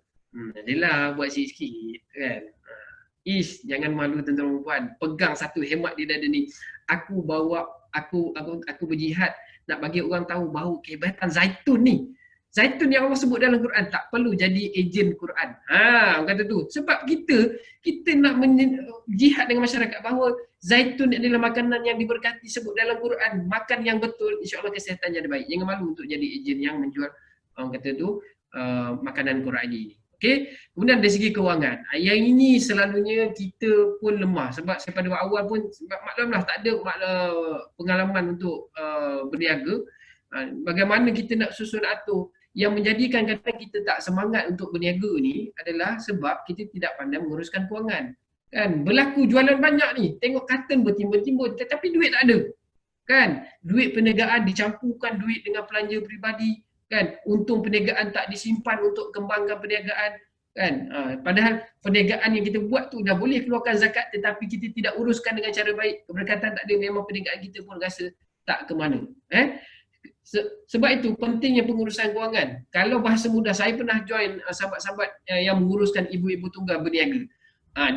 [SPEAKER 1] Adalah buat sikit kan. Jangan malu tuan-tuan puan. Pegang satu hemat di dada ni. Aku berjihad nak bagi orang tahu bahawa kehebatan zaitun ni. Zaitun yang Allah sebut dalam Quran tak perlu jadi ejen Quran. Orang kata tu. Sebab kita nak jihad dengan masyarakat bahawa zaitun adalah makanan yang diberkati sebut dalam Quran. Makan yang betul, insya-Allah kesihatan jadi baik. Jangan malu untuk jadi ejen yang menjual orang kata tu makanan Quran ini. Okey. Kemudian dari segi kewangan. Yang ini selalunya kita pun lemah sebab saya pada awal pun sebab maklumlah tak ada pengalaman untuk berniaga. Bagaimana kita nak susun atur. Yang menjadikan kata kita tak semangat untuk berniaga ni adalah sebab kita tidak pandai menguruskan kewangan. Kan berlaku jualan banyak ni, tengok karton bertimbun-timbun tetapi duit tak ada. Kan duit perniagaan dicampurkan duit dengan belanja peribadi, kan untung perniagaan tak disimpan untuk kembangkan perniagaan, kan padahal perniagaan yang kita buat tu dah boleh keluarkan zakat tetapi kita tidak uruskan dengan cara baik, keberkatan tak ada, memang perniagaan kita pun rasa tak ke mana. Sebab itu pentingnya pengurusan kewangan. Kalau bahasa mudah, saya pernah join sahabat-sahabat yang menguruskan ibu-ibu tunggal berniaga.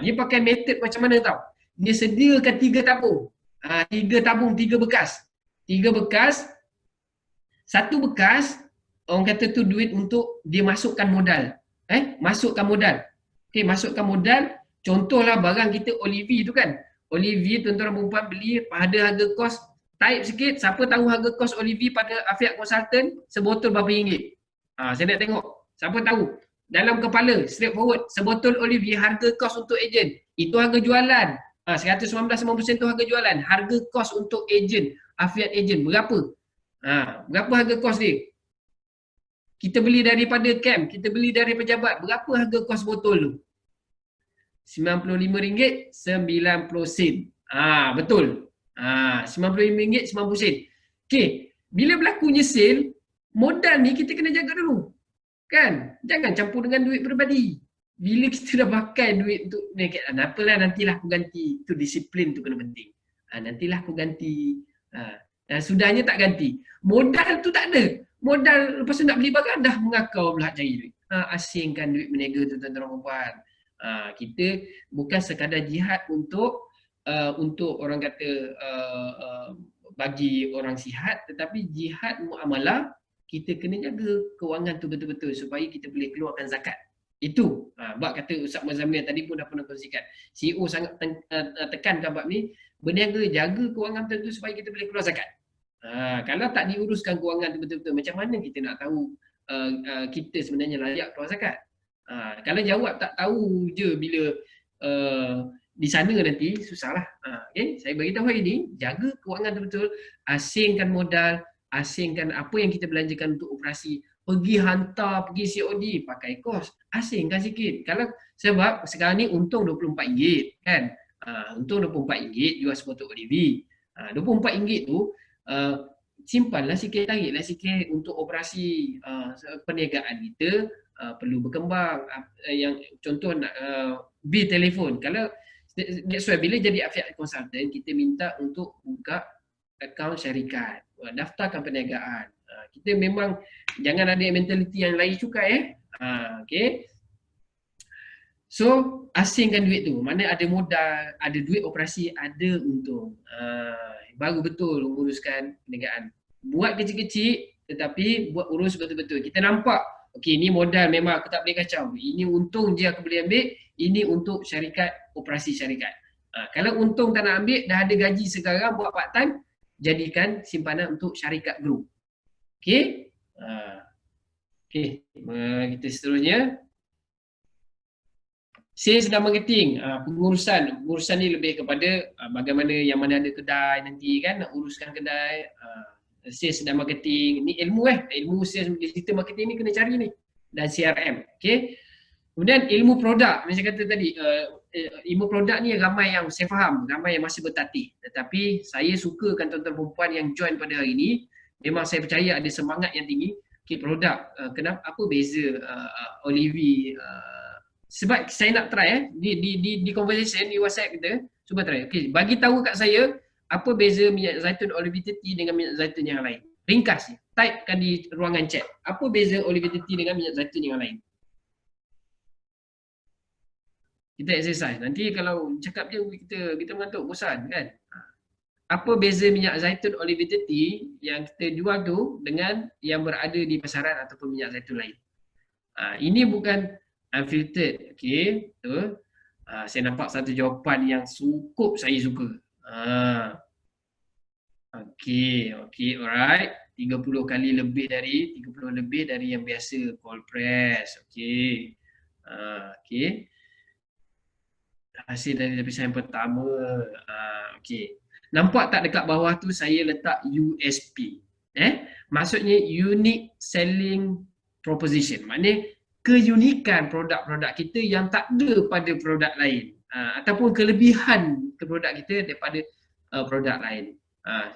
[SPEAKER 1] Dia pakai metod macam mana tau? Dia sediakan 3 tabung. 3 tabung, 3 bekas. 3 bekas, 1 bekas orang kata tu duit untuk dia masukkan modal. Masukkan modal. Okey, masukkan modal. Contohlah barang kita Olivi tu kan. Olivi tuan-tuan dan puan beli pada harga kos taib sikit. Siapa tahu harga kos Olivi pada Afiat Consultant sebotol berapa ringgit? Saya nak tengok. Siapa tahu? Dalam kepala, straightforward. Sebotol Olivi harga kos untuk ejen. Itu harga jualan. 119.90 tu harga jualan. Harga kos untuk ejen, Afiat ejen berapa? Berapa harga kos dia? Kita beli daripada camp, kita beli dari pejabat. Berapa harga kos botol tu? RM95.90. Betul. RM95.90. Okey, bila berlakunya sale, modal ni kita kena jaga dulu. Kan? Jangan campur dengan duit peribadi. Bila kita dah pakai duit untuk ni, apalah nantilah aku ganti. Itu disiplin tu kena penting. Nantilah aku ganti. Sudahnya tak ganti. Modal tu tak ada. Modal lepas tu nak beli barang dah mengakau pula cari duit. Asingkan duit berniaga tu tuan-tuan dan puan. Kita bukan sekadar jihad untuk orang kata bagi orang sihat, tetapi jihad muamalah, kita kena jaga kewangan tu betul-betul supaya kita boleh keluarkan zakat. Itu bab kata Ustaz Mazamil tadi pun dah pernah kongsikan. CEO sangat tekankan bab ni, berniaga jaga kewangan tu supaya kita boleh keluar zakat. Kalau tak diuruskan kewangan tu betul-betul, macam mana kita nak tahu kita sebenarnya layak keluar zakat? Kalau jawab tak tahu je bila di sana nanti susahlah. Okay? Saya beritahu hari ni, jaga kewangan tu betul, asingkan modal, asingkan apa yang kita belanjakan untuk operasi, pergi hantar, pergi COD, pakai kos. Asingkan sikit. Kalau sebab sekarang ni untung RM24 kan. Untung RM24 jual sepotong ODV. RM24 tu simpanlah sikit, tariklah sikit untuk operasi perniagaan kita. Perlu berkembang. Yang contoh nak bil telefon. Kalau that's why bila jadi affiliate consultant, kita minta untuk buka akaun syarikat, daftarkan perniagaan. Kita memang jangan ada mentaliti yang lain cukai okay. So asingkan duit tu, mana ada modal, ada duit operasi, ada untung. Baru betul uruskan perniagaan. Buat kecil-kecil tetapi buat urus betul-betul. Kita nampak, okey ni modal memang aku tak boleh kacau. Ini untung je aku boleh ambil, ini untuk syarikat, operasi syarikat. Kalau untung tak nak ambil, dah ada gaji sekarang buat part time, jadikan simpanan untuk syarikat group. Okey. Okey, kita seterusnya. Sales dan marketing, pengurusan ni lebih kepada bagaimana yang mana ada kedai nanti kan, nak uruskan kedai. Sales dan marketing, ni ilmu ilmu sales digital marketing ni kena cari ni, dan CRM. Okay. Kemudian ilmu produk, macam kata tadi, ilmu produk ni ramai yang saya faham, ramai yang masih bertatih. Tetapi saya sukakan tuan-tuan perempuan yang join pada hari ni, memang saya percaya ada semangat yang tinggi. Okay, produk, kenapa, apa beza Olivi, sebab saya nak try di conversation di WhatsApp kita, cuba try. Okey, bagi tahu kat saya apa beza minyak zaitun Olive 30 dengan minyak zaitun yang lain. Ringkas, typekan di ruangan chat. Apa beza Olive 30 dengan minyak zaitun yang lain? Kita exercise. Nanti kalau cakap je kita mengantuk, bosan kan? Apa beza minyak zaitun Olive 30 yang kita jual tu dengan yang berada di pasaran ataupun minyak zaitun lain? Ini bukan unfiltered, okey, betul. Saya nampak satu jawapan yang cukup saya suka. Okey, alright. 30 lebih dari yang biasa cold press. Okey. Okey. Hasil dari lapisan yang pertama. Okey. Nampak tak dekat bawah tu saya letak USP. Maksudnya unique selling proposition. Maknanya keunikan produk-produk kita yang tak ada pada produk lain, ataupun kelebihan ke produk kita daripada produk lain.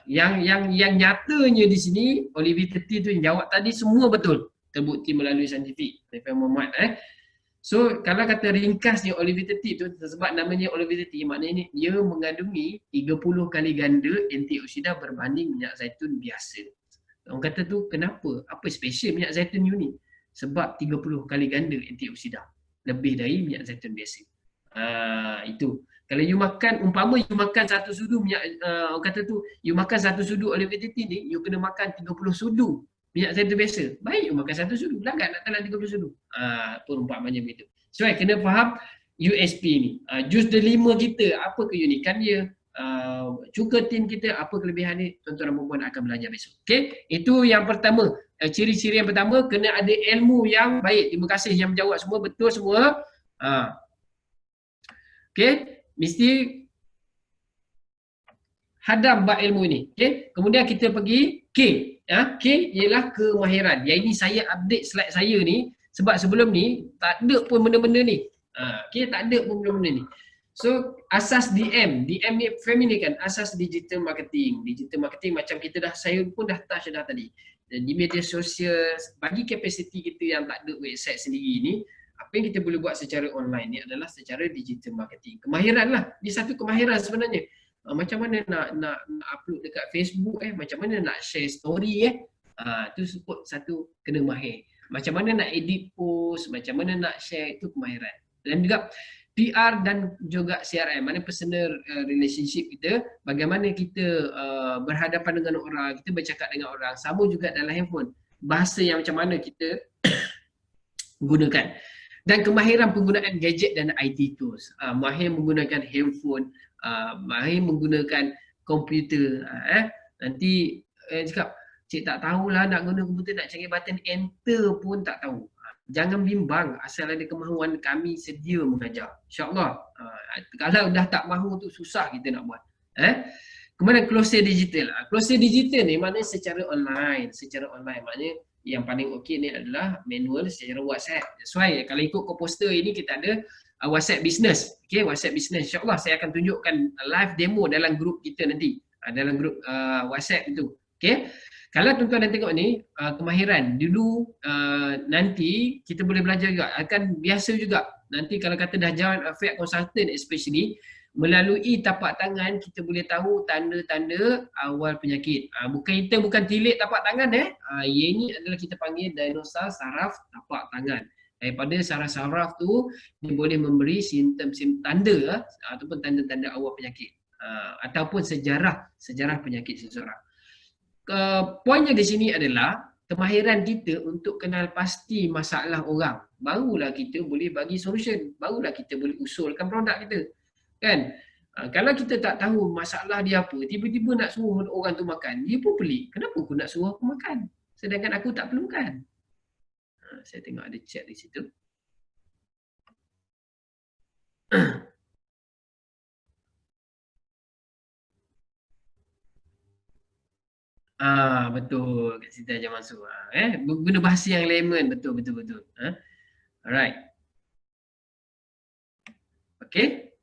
[SPEAKER 1] Yang nyatanya di sini Olive 30 tu yang jawab tadi semua betul, terbukti melalui saintifik. So kalau kata ringkasnya Olive 30 tu sebab namanya Olive 30, maknanya dia mengandungi 30 kali ganda antioksida berbanding minyak zaitun biasa. Orang kata tu kenapa? Apa special minyak zaitun unik? Sebab 30 kali ganda antioksida lebih dari minyak zaitun biasa. Itu. Kalau you makan, umpama you makan satu sudu minyak, orang kata tu, you makan satu sudu Olive 30 ni, you kena makan 30 sudu minyak zaitun biasa. Baik you makan satu sudu, belakang nak telan 30 sudu. Perumpamannya begitu. So kena faham USP ni. Jus delima kita, apa keunikan dia? Cuka tim kita, apa kelebihan ni? Tuan-tuan dan perempuan akan belajar besok. Okay? Itu yang pertama. Ciri-ciri yang pertama, kena ada ilmu yang baik. Terima kasih yang menjawab semua, betul semua. Okay, mesti hadam bab ilmu ini. Okay, kemudian kita pergi K. K ialah kemahiran. Yang ini saya update slide saya ni, sebab sebelum ni tak ada pun benda-benda ni. Okay, tak ada pun benda-benda ni. So, asas DM ni family kan, asas digital marketing. Digital marketing macam kita dah, saya pun dah touch dah tadi. Di media sosial, bagi kapasiti kita yang tak ada website sendiri ni, apa yang kita boleh buat secara online ni adalah secara digital marketing. Kemahiran lah, dia satu kemahiran sebenarnya. Macam mana nak upload dekat Facebook, macam mana nak share story, tu sebut satu kena mahir. Macam mana nak edit post, macam mana nak share, itu kemahiran. Dan juga PR dan juga CRM, mana personal relationship kita, bagaimana kita berhadapan dengan orang, kita bercakap dengan orang, sama juga dalam handphone. Bahasa yang macam mana kita gunakan. Dan kemahiran penggunaan gadget dan IT tools. Mahir menggunakan handphone, mahir menggunakan komputer. Nanti cakap, cik tak tahulah nak guna komputer, nak cari button enter pun tak tahu. Jangan bimbang, asal ada kemahuan, kami sedia mengajar. InsyaAllah. Kalau dah tak mahu tu susah kita nak buat. Kemudian closer digital. Closer digital ni maknanya secara online. Maknanya yang paling okey ni adalah manual secara WhatsApp. That's why kalau ikut co-poster ini kita ada WhatsApp Business. Okay, WhatsApp Business. InsyaAllah saya akan tunjukkan live demo dalam grup kita nanti. Dalam grup WhatsApp itu. Okay. Kalau tuan-tuan dah tengok ni, kemahiran. Dulu nanti kita boleh belajar juga. Akan biasa juga. Nanti kalau kata dah join affect consultant especially, melalui tapak tangan kita boleh tahu tanda-tanda awal penyakit. Bukan tilik tapak tangan ini adalah kita panggil diagnosa saraf tapak tangan. Daripada saraf-saraf tu dia boleh memberi simptom-simptom tanda ataupun tanda-tanda awal penyakit ataupun sejarah penyakit seseorang. Poinnya di sini adalah kemahiran kita untuk kenal pasti masalah orang. Barulah kita boleh bagi solution, barulah kita boleh usulkan produk kita. Kan? Kalau kita tak tahu masalah dia apa, tiba-tiba nak suruh orang tu makan, dia pun pelik. Kenapa aku nak suruh aku makan? Sedangkan aku tak perlukan. Saya tengok ada chat di situ. Betul, Kak Siti Hajar Mansur. Guna bahasa yang layman, betul. Alright. Okay.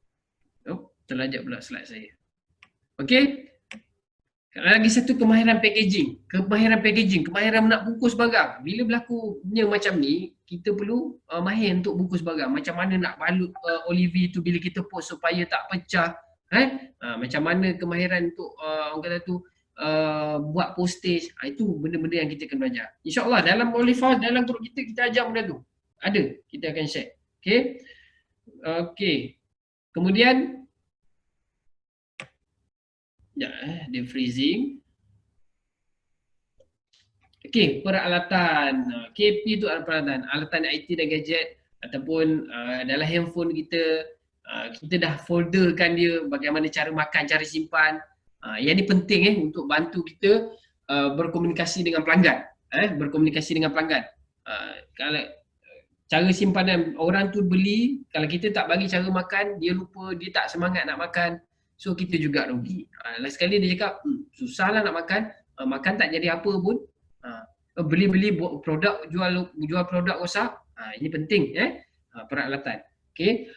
[SPEAKER 1] Terlajak pula slide saya. Okay. Lagi satu kemahiran packaging. Kemahiran nak bungkus barang. Bila berlakunya macam ni, kita perlu mahir untuk bungkus barang. Macam mana nak balut Olive tu bila kita post supaya tak pecah. Macam mana kemahiran untuk orang kata tu buat postage. Itu benda-benda yang kita kena belajar. InsyaAllah dalam Olive House, dalam grup kita ajar benda tu. Ada, kita akan share. Okay. Kemudian dia freezing. Okey, peralatan. KP tu peralatan. Alatan IT dan gadget ataupun dalam handphone kita, kita dah folderkan dia bagaimana cara makan, cara simpan. Yang ni penting untuk bantu kita berkomunikasi dengan pelanggan. Kalau cara simpanan orang tu beli, kalau kita tak bagi cara makan, dia lupa, dia tak semangat nak makan. So kita juga rugi. Last sekali dia cakap, susahlah nak makan, makan tak jadi apa pun. Beli-beli produk, jual produk rosak. Ini penting peralatan. Okay.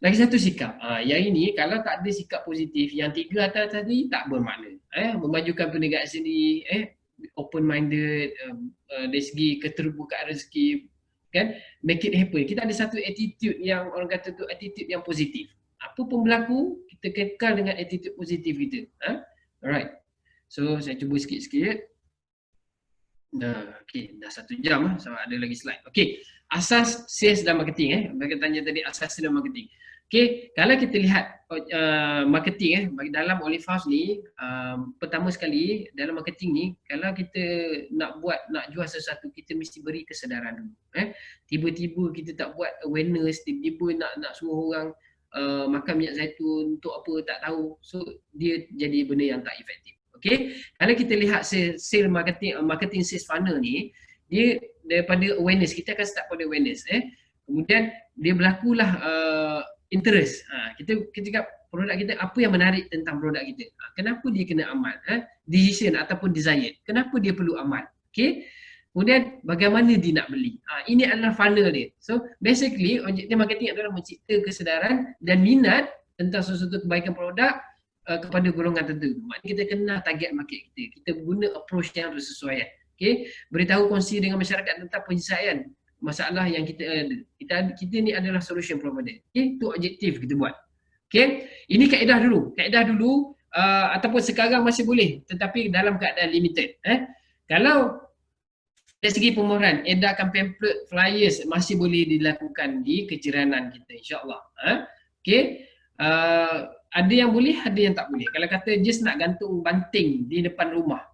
[SPEAKER 1] Lagi satu sikap. Yang ini kalau tak ada sikap positif, yang tiga atas tadi tak bermakna. Memajukan perniagaan sendiri, open minded, dari segi keterbukaan rezeki, kan? Make it happen. Kita ada satu attitude yang orang kata tu attitude yang positif. Apa pun berlaku, kita kekal dengan attitude positif kita. Alright. So, saya cuba sikit-sikit. Okay, dah 1 jam. So, ada lagi slide. Okay, asas sales dan marketing. Mereka tanya tadi asas sales dan marketing. Okay, kalau kita lihat marketing bagi dalam Olive House ni, pertama sekali dalam marketing ni, kalau kita nak jual sesuatu, kita mesti beri kesedaran dulu. Tiba-tiba kita tak buat awareness, tiba-tiba nak suruh orang makan minyak zaitun untuk apa tak tahu, so dia jadi benda yang tak efektif. Okay, kalau kita lihat sales marketing sales funnel ni, dia daripada awareness, kita akan start pada awareness. Kemudian dia berlakulah interest. Kita cakap produk kita, apa yang menarik tentang produk kita, kenapa dia kena amal, decision ataupun desire, kenapa dia perlu amal. Okay, kemudian bagaimana dia nak beli. Ini adalah funnel dia. So basically objektif marketing adalah mencipta kesedaran dan minat tentang sesuatu kebaikan produk kepada golongan tertentu. Maknanya kita kenal target market kita. Kita guna approach yang sesuai. Okay, beritahu kongsi dengan masyarakat tentang penyelesaian masalah yang kita ada. Kita ni adalah solution provider. Okay, itu objektif kita buat. Okay, ini kaedah dulu. Ataupun sekarang masih boleh, tetapi dalam keadaan limited. Kalau dari segi pemohonan, edarkan pamphlet, flyers masih boleh dilakukan di kejiranan kita, insyaAllah. Okay. Ada yang boleh, ada yang tak boleh. Kalau kata just nak gantung banting di depan rumah,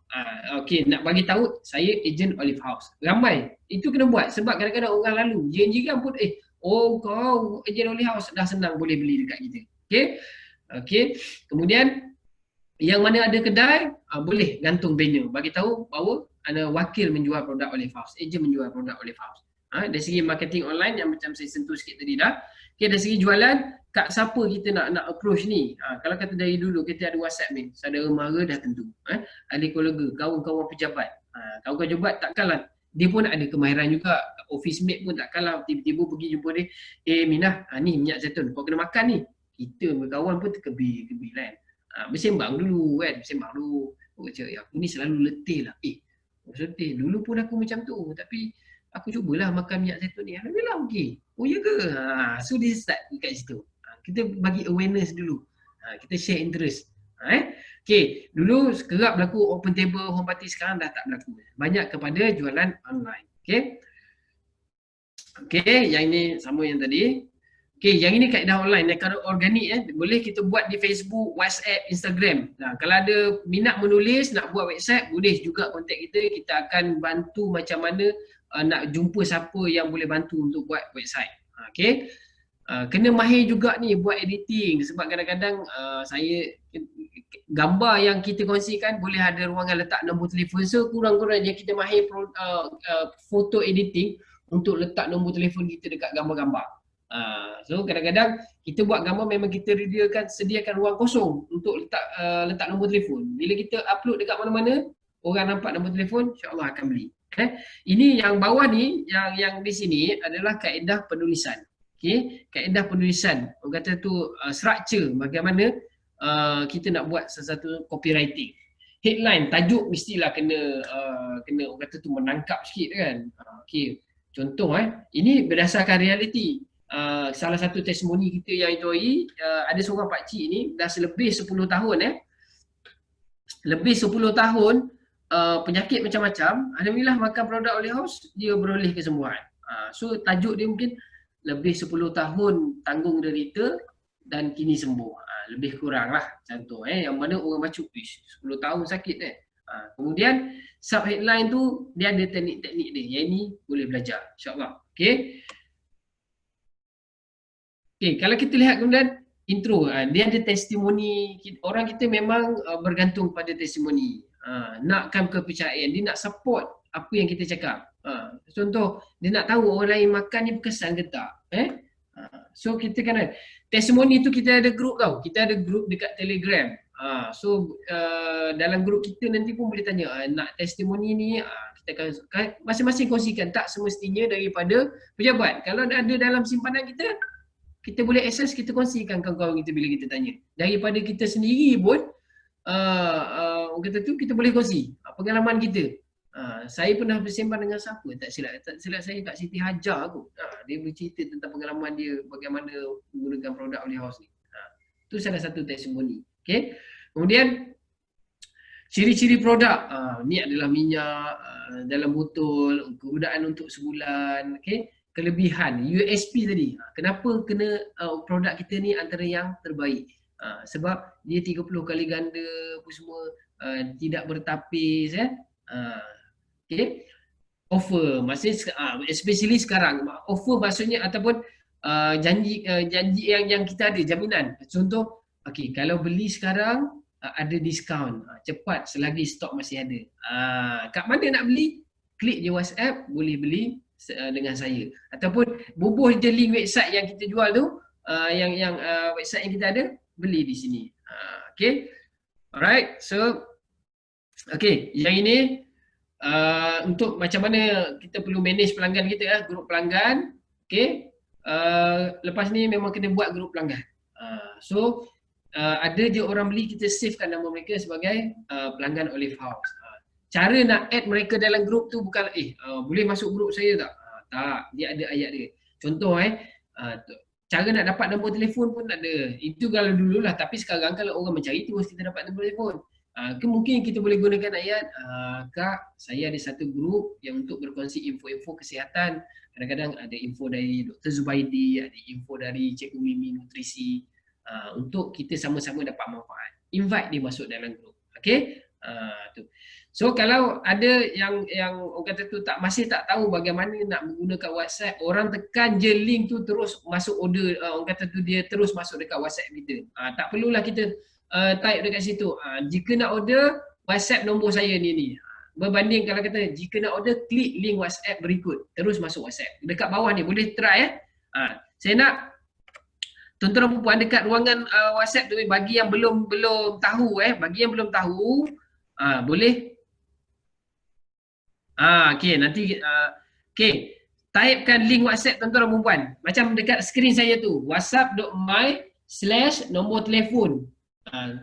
[SPEAKER 1] okay, nak bagi tahu saya ejen Olive House. Ramai. Itu kena buat sebab kadang-kadang orang lalu, jiran pun kau ejen Olive House, dah senang boleh beli dekat kita. Okay. Kemudian yang mana ada kedai, boleh gantung banner bagi tahu bahawa ada wakil menjual produk Olive House, ejen menjual produk Olive House. Dari segi marketing online yang macam saya sentuh sikit tadi dah. Okay, dari segi jualan, kat siapa kita nak approach ni? Kalau kata dari dulu kita ada WhatsApp ni, saudara mara dah tentu. Ahli keluarga, kawan-kawan pejabat. Kawan-kawan pejabat takkanlah Dia pun ada kemahiran juga. Office mate pun tak kalah, tiba-tiba pergi jumpa dia, Minah, ni minyak zaitun, kau kena makan ni. Kita berkawan pun terkebil-kebil kan. Bersembang dulu kan, bersembang dulu. Aku cakap, aku ni selalu letih lah. Letih. Dulu pun aku macam tu, tapi aku cubalah makan minyak zaitun ni. Alhamdulillah okey. Oh ya ke? So dia start dekat situ. Kita bagi awareness dulu. Kita share interest. Okay, dulu kerap berlaku open table, home party, sekarang dah tak berlaku. Banyak kepada jualan online. Okay. Okay, yang ini sama yang tadi. Okay, yang ini kaedah online. Kalau organik boleh kita buat di Facebook, WhatsApp, Instagram. Nah, kalau ada minat menulis, nak buat website, boleh juga kontak kita. Kita akan bantu macam mana nak jumpa siapa yang boleh bantu untuk buat website. Okay. Kena mahir juga ni buat editing, sebab kadang-kadang saya gambar yang kita kongsikan boleh ada ruangan letak nombor telefon, so kurang-kurangnya kita mahir foto editing untuk letak nombor telefon kita dekat gambar-gambar. So kadang-kadang kita buat gambar memang kita sediakan ruang kosong untuk letak nombor telefon. Bila kita upload dekat mana-mana, orang nampak nombor telefon, insya-Allah akan beli. Ini yang bawah ni, yang di sini adalah kaedah penulisan. Okay, kaedah penulisan, orang kata tu structure, bagaimana kita nak buat sesuatu copywriting. Headline, tajuk mestilah kena orang kata tu menangkap sikit kan. Okay, contoh ini berdasarkan realiti. Salah satu testimoni kita yang itu ada seorang pakcik ni dah lebih 10 tahun lebih 10 tahun penyakit macam-macam, alhamdulillah makan produk Olive House dia beroleh kesembuhan. So tajuk dia mungkin lebih 10 tahun tanggung derita dan kini sembuh. Lebih kurang lah contoh yang mana orang baca 10 tahun sakit kemudian sub headline tu dia ada teknik-teknik dia, yang ini boleh belajar insya-Allah. Okey. Okey, kalau kita lihat kemudian intro, dia ada testimoni. Orang kita memang bergantung pada testimoni. Nakkan kepercayaan, dia nak support apa yang kita cakap. Contoh, dia nak tahu orang lain makan ni berkesan ke tak. So kita kan testimoni tu kita ada group tau. Kita ada group dekat Telegram. So dalam group kita nanti pun boleh tanya, nak testimoni ni, kita akan masing-masing kongsikan. Tak semestinya daripada pejabat. Kalau ada dalam simpanan kita, kita boleh akses, kita kongsikan kawan-kawan kita bila kita tanya. Daripada kita sendiri pun, orang kata tu kita boleh kongsi pengalaman kita. Saya pernah bersembang dengan siapa, tak silap saya kat Siti Hajar kot. Dia bercerita tentang pengalaman dia bagaimana menggunakan produk Olive House ni. Itu salah satu testimoni. Okay. Kemudian ciri-ciri produk, ni adalah minyak dalam botol, kegunaan untuk sebulan. Okay. Kelebihan, USP tadi. Kenapa kena produk kita ni antara yang terbaik? Sebab dia 30 kali ganda apa semua, tidak bertapis okay. Offer, maksudnya especially sekarang, offer maksudnya ataupun janji yang kita ada, jaminan. Contoh, okay, kalau beli sekarang ada diskaun, cepat selagi stok masih ada. Kat mana nak beli? Klik je WhatsApp, boleh beli dengan saya. Ataupun bubuh je link website yang kita jual tu, yang website yang kita ada, beli di sini. Okay. Alright, so okay, yang ini untuk macam mana kita perlu manage pelanggan kita, grup pelanggan. Okay. Lepas ni memang kena buat grup pelanggan. So ada je orang beli, kita savekan nama mereka sebagai pelanggan Olive House. Cara nak add mereka dalam grup tu bukan boleh masuk grup saya tak? Tak, dia ada ayat dia. Contoh cara nak dapat nombor telefon pun ada. Itu kalau dululah, tapi sekarang kalau orang mencari terus kita dapat nombor telefon. Mungkin kita boleh gunakan ayat, Kak, saya ada satu grup yang untuk berkongsi info-info kesihatan. Kadang-kadang ada info dari Dr. Zubaidi, ada info dari Cikgu Mimi Nutrisi, untuk kita sama-sama dapat manfaat. Invite dia masuk dalam grup. Okay? Tu. So kalau ada yang orang kata tu masih tak tahu bagaimana nak menggunakan WhatsApp, orang tekan je link tu terus masuk order, orang kata tu dia terus masuk dekat WhatsApp kita. Tak perlulah kita type dekat situ. Jika nak order, WhatsApp nombor saya ni. Berbanding kalau kata jika nak order, klik link WhatsApp berikut, terus masuk WhatsApp. Dekat bawah ni boleh try Saya nak tuan-tuan dan puan dekat ruangan WhatsApp tu, bagi yang belum tahu bagi yang belum tahu boleh Okey, nanti okey. Typekan link WhatsApp tuan-tuan dan perempuan. Macam dekat skrin saya tu, whatsapp.my/nombor telefon.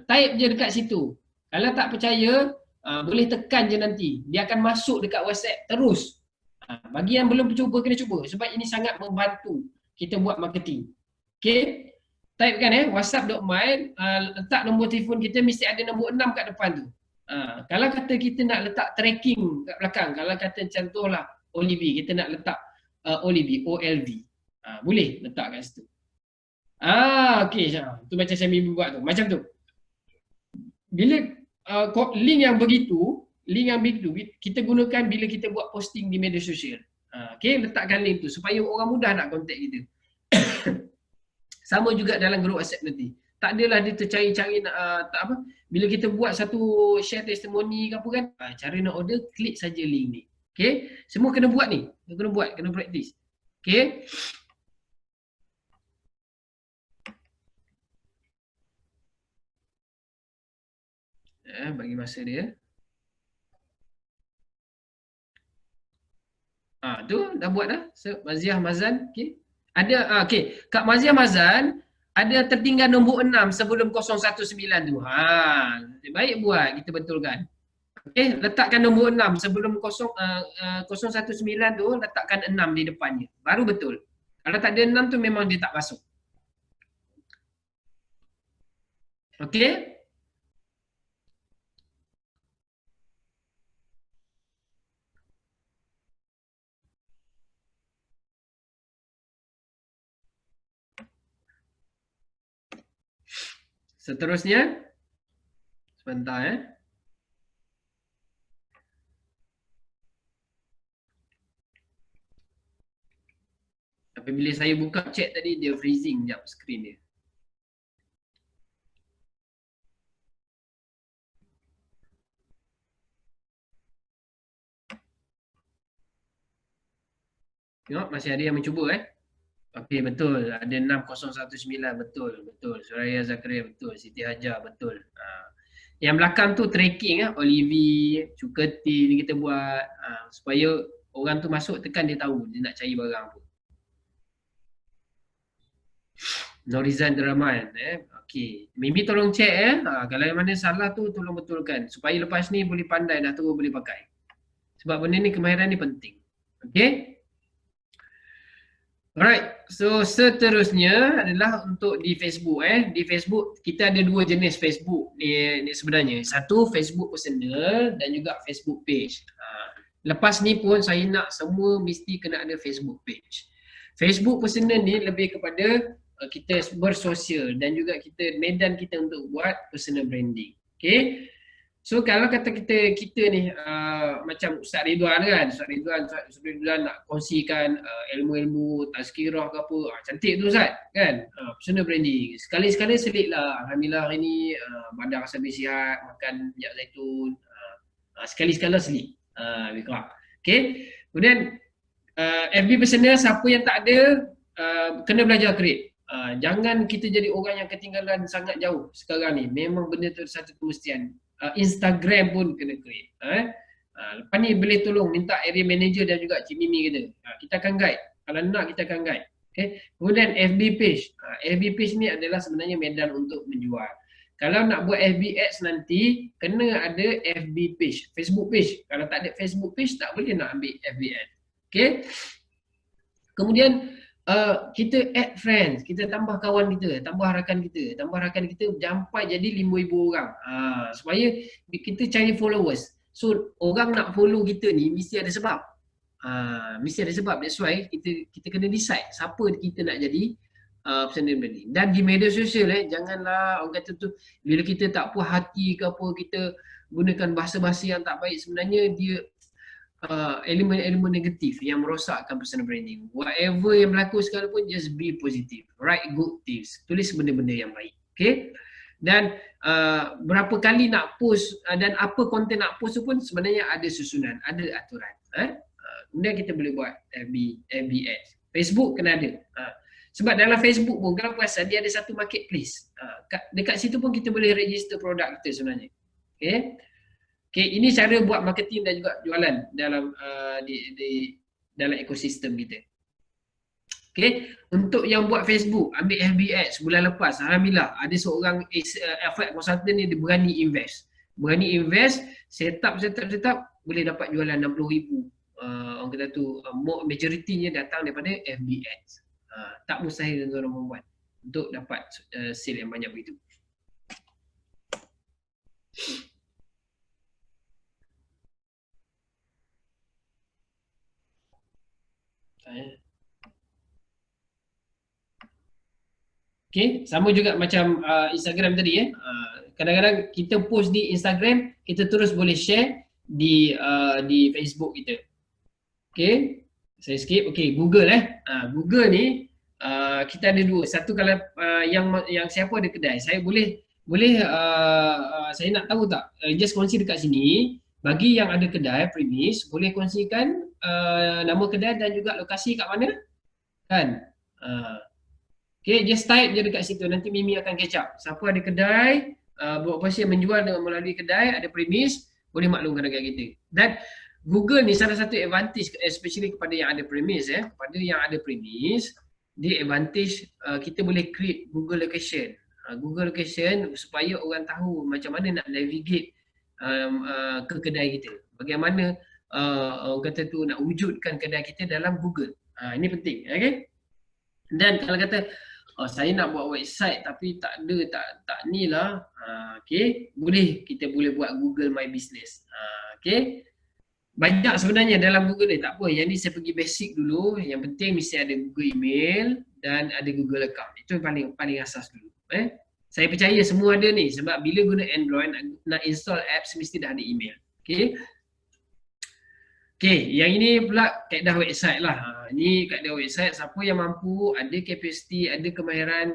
[SPEAKER 1] Type je dekat situ. Kalau tak percaya, boleh tekan je nanti. Dia akan masuk dekat WhatsApp terus. Bagi yang belum cuba, kena cuba. Sebab ini sangat membantu kita buat marketing. Okey? Typekan whatsapp.my, letak nombor telefon kita, mesti ada nombor 6 kat depan tu. Kalau kata kita nak letak tracking kat belakang, kalau kata contohlah Olivi, kita nak letak Olivi, OLV. Boleh letak kat situ. Okey, tu macam saya buat tu. Macam tu. Bila link yang begitu, kita gunakan bila kita buat posting di media sosial. Okey, letakkan link tu supaya orang mudah nak contact kita. Sama juga dalam grup WhatsApp nanti. Tak adalah dia tercari-cari tak apa. Bila kita buat satu share testimoni ke apa kan, cara nak order, klik saja link ni. Okey, semua kena buat ni. Kena buat, kena praktis. Okey. Bagi masa dia. Tu dah buat dah. Maziah Mazan, okey. Ada okey, Kak Maziah Mazan ada tertinggal nombor 6 sebelum 019 tu. Baik buat, kita betulkan. Okey, letakkan nombor 6 sebelum 019 tu, letakkan 6 di depannya. Baru betul. Kalau tak ada 6 tu memang dia tak masuk. Okey? Seterusnya, sebentar Apabila saya buka chat tadi, dia freezing sekejap skrin dia. Tengok, masih ada yang mencuba Okey, betul. Ada 6019, betul. Suraya Zakaria, betul. Siti Hajar, betul. Yang belakang tu tracking Olivi, Cuketi ni kita buat supaya orang tu masuk, tekan dia tahu dia nak cari barang apa. Norizan Deraman Okey, Mimi tolong check kalau yang mana salah tu tolong betulkan supaya lepas ni boleh pandai dah, terus boleh pakai. Sebab benda ni, kemahiran ni penting. Okey? Alright, so seterusnya adalah untuk di Facebook Di Facebook kita ada dua jenis Facebook ni sebenarnya. Satu Facebook personal dan juga Facebook page. Lepas ni pun saya nak semua mesti kena ada Facebook page. Facebook personal ni lebih kepada kita bersosial dan juga kita medan kita untuk buat personal branding. Okay? So kalau kata kita ni macam Ustaz Ridwan kan, Ustaz Ridwan nak kongsikan ilmu-ilmu tazkirah ke apa, cantik tu Ustaz kan, personal branding. Sekali-sekala selitlah, alhamdulillah hari ni badan rasa lebih sihat, makan minyak zaitun, sekali-sekala selit. Lebih kurang. Okay. Kemudian FB personal, siapa yang tak ada kena belajar create. Jangan kita jadi orang yang ketinggalan sangat jauh sekarang ni. Memang benda tu satu kemestian. Instagram pun kena create. Lepas ni boleh tolong minta area manager dan juga Cik Mimi kita. Kita akan guide. Kalau nak kita akan guide. Okay. Kemudian FB page. FB page ni adalah sebenarnya medan untuk menjual. Kalau nak buat FB ads nanti, kena ada FB page, Facebook page. Kalau tak ada Facebook page, tak boleh nak ambil FB ads. Okay. Kemudian kita add friends, kita tambah kawan kita, tambah rakan kita sampai jadi 5,000 orang. Supaya kita cari followers. So orang nak follow kita ni mesti ada sebab. That's why kita kena decide siapa kita nak jadi personal branding. Dan di media sosial janganlah orang kata tu bila kita tak puas hati ke apa, kita gunakan bahasa-bahasa yang tak baik, sebenarnya dia elemen-elemen negatif yang merosakkan personal branding. Whatever yang berlaku sekarang pun, just be positive, write good things, tulis benda-benda yang baik. Okay. Dan berapa kali nak post dan apa konten nak post tu pun sebenarnya ada susunan, ada aturan. Kemudian kita boleh buat FB ads. Facebook kena ada. Sebab dalam Facebook pun kalau perasan dia ada satu marketplace. Dekat situ pun kita boleh register produk kita sebenarnya. Okay. Okay, ini cara buat marketing dan juga jualan dalam dalam ekosistem kita. Okay, untuk yang buat Facebook, ambil FB Ads bulan lepas, alhamdulillah ada seorang affiliate consultant ni dia berani invest. Berani invest, set up, boleh dapat jualan 60,000. Orang kata tu, majoritinya datang daripada FB Ads. Tak mustahil tuan-tuan dan puan untuk dapat sale yang banyak begitu. Okay, sama juga macam Instagram tadi kadang-kadang kita post di Instagram, kita terus boleh share di Facebook kita. Okay, saya skip. Okay, Google Google ni kita ada dua. Satu kalau yang siapa ada kedai, saya boleh saya nak tahu tak? Just kongsi dekat sini. Bagi yang ada kedai premise, boleh kongsikan nama kedai dan juga lokasi kat mana? Kan? Okay, just type je dekat situ. Nanti Mimi akan catch up. Siapa ada kedai, buat pasien menjual dengan melalui kedai, ada premise, boleh maklumkan dekat kita. Dan Google ni salah satu advantage, especially kepada yang ada premise kepada yang ada premise, dia advantage kita boleh create Google Location. Google Location supaya orang tahu macam mana nak navigate ke kedai kita. Bagaimana orang kata tu nak wujudkan kedai kita dalam Google. Ini penting, okay? Dan kalau kata saya nak buat website tapi tak ni lah, okay, kita boleh buat Google My Business. Okay, banyak sebenarnya dalam Google ni, tak apa, yang ni saya pergi basic dulu. Yang penting mesti ada Google Email dan ada Google Account. Itu yang paling asas dulu. Saya percaya semua ada ni, sebab bila guna Android nak install apps mesti dah ada email. Okay. Okay, yang ini pula kaedah website lah. Ini kaedah website, siapa yang mampu, ada capacity, ada kemahiran,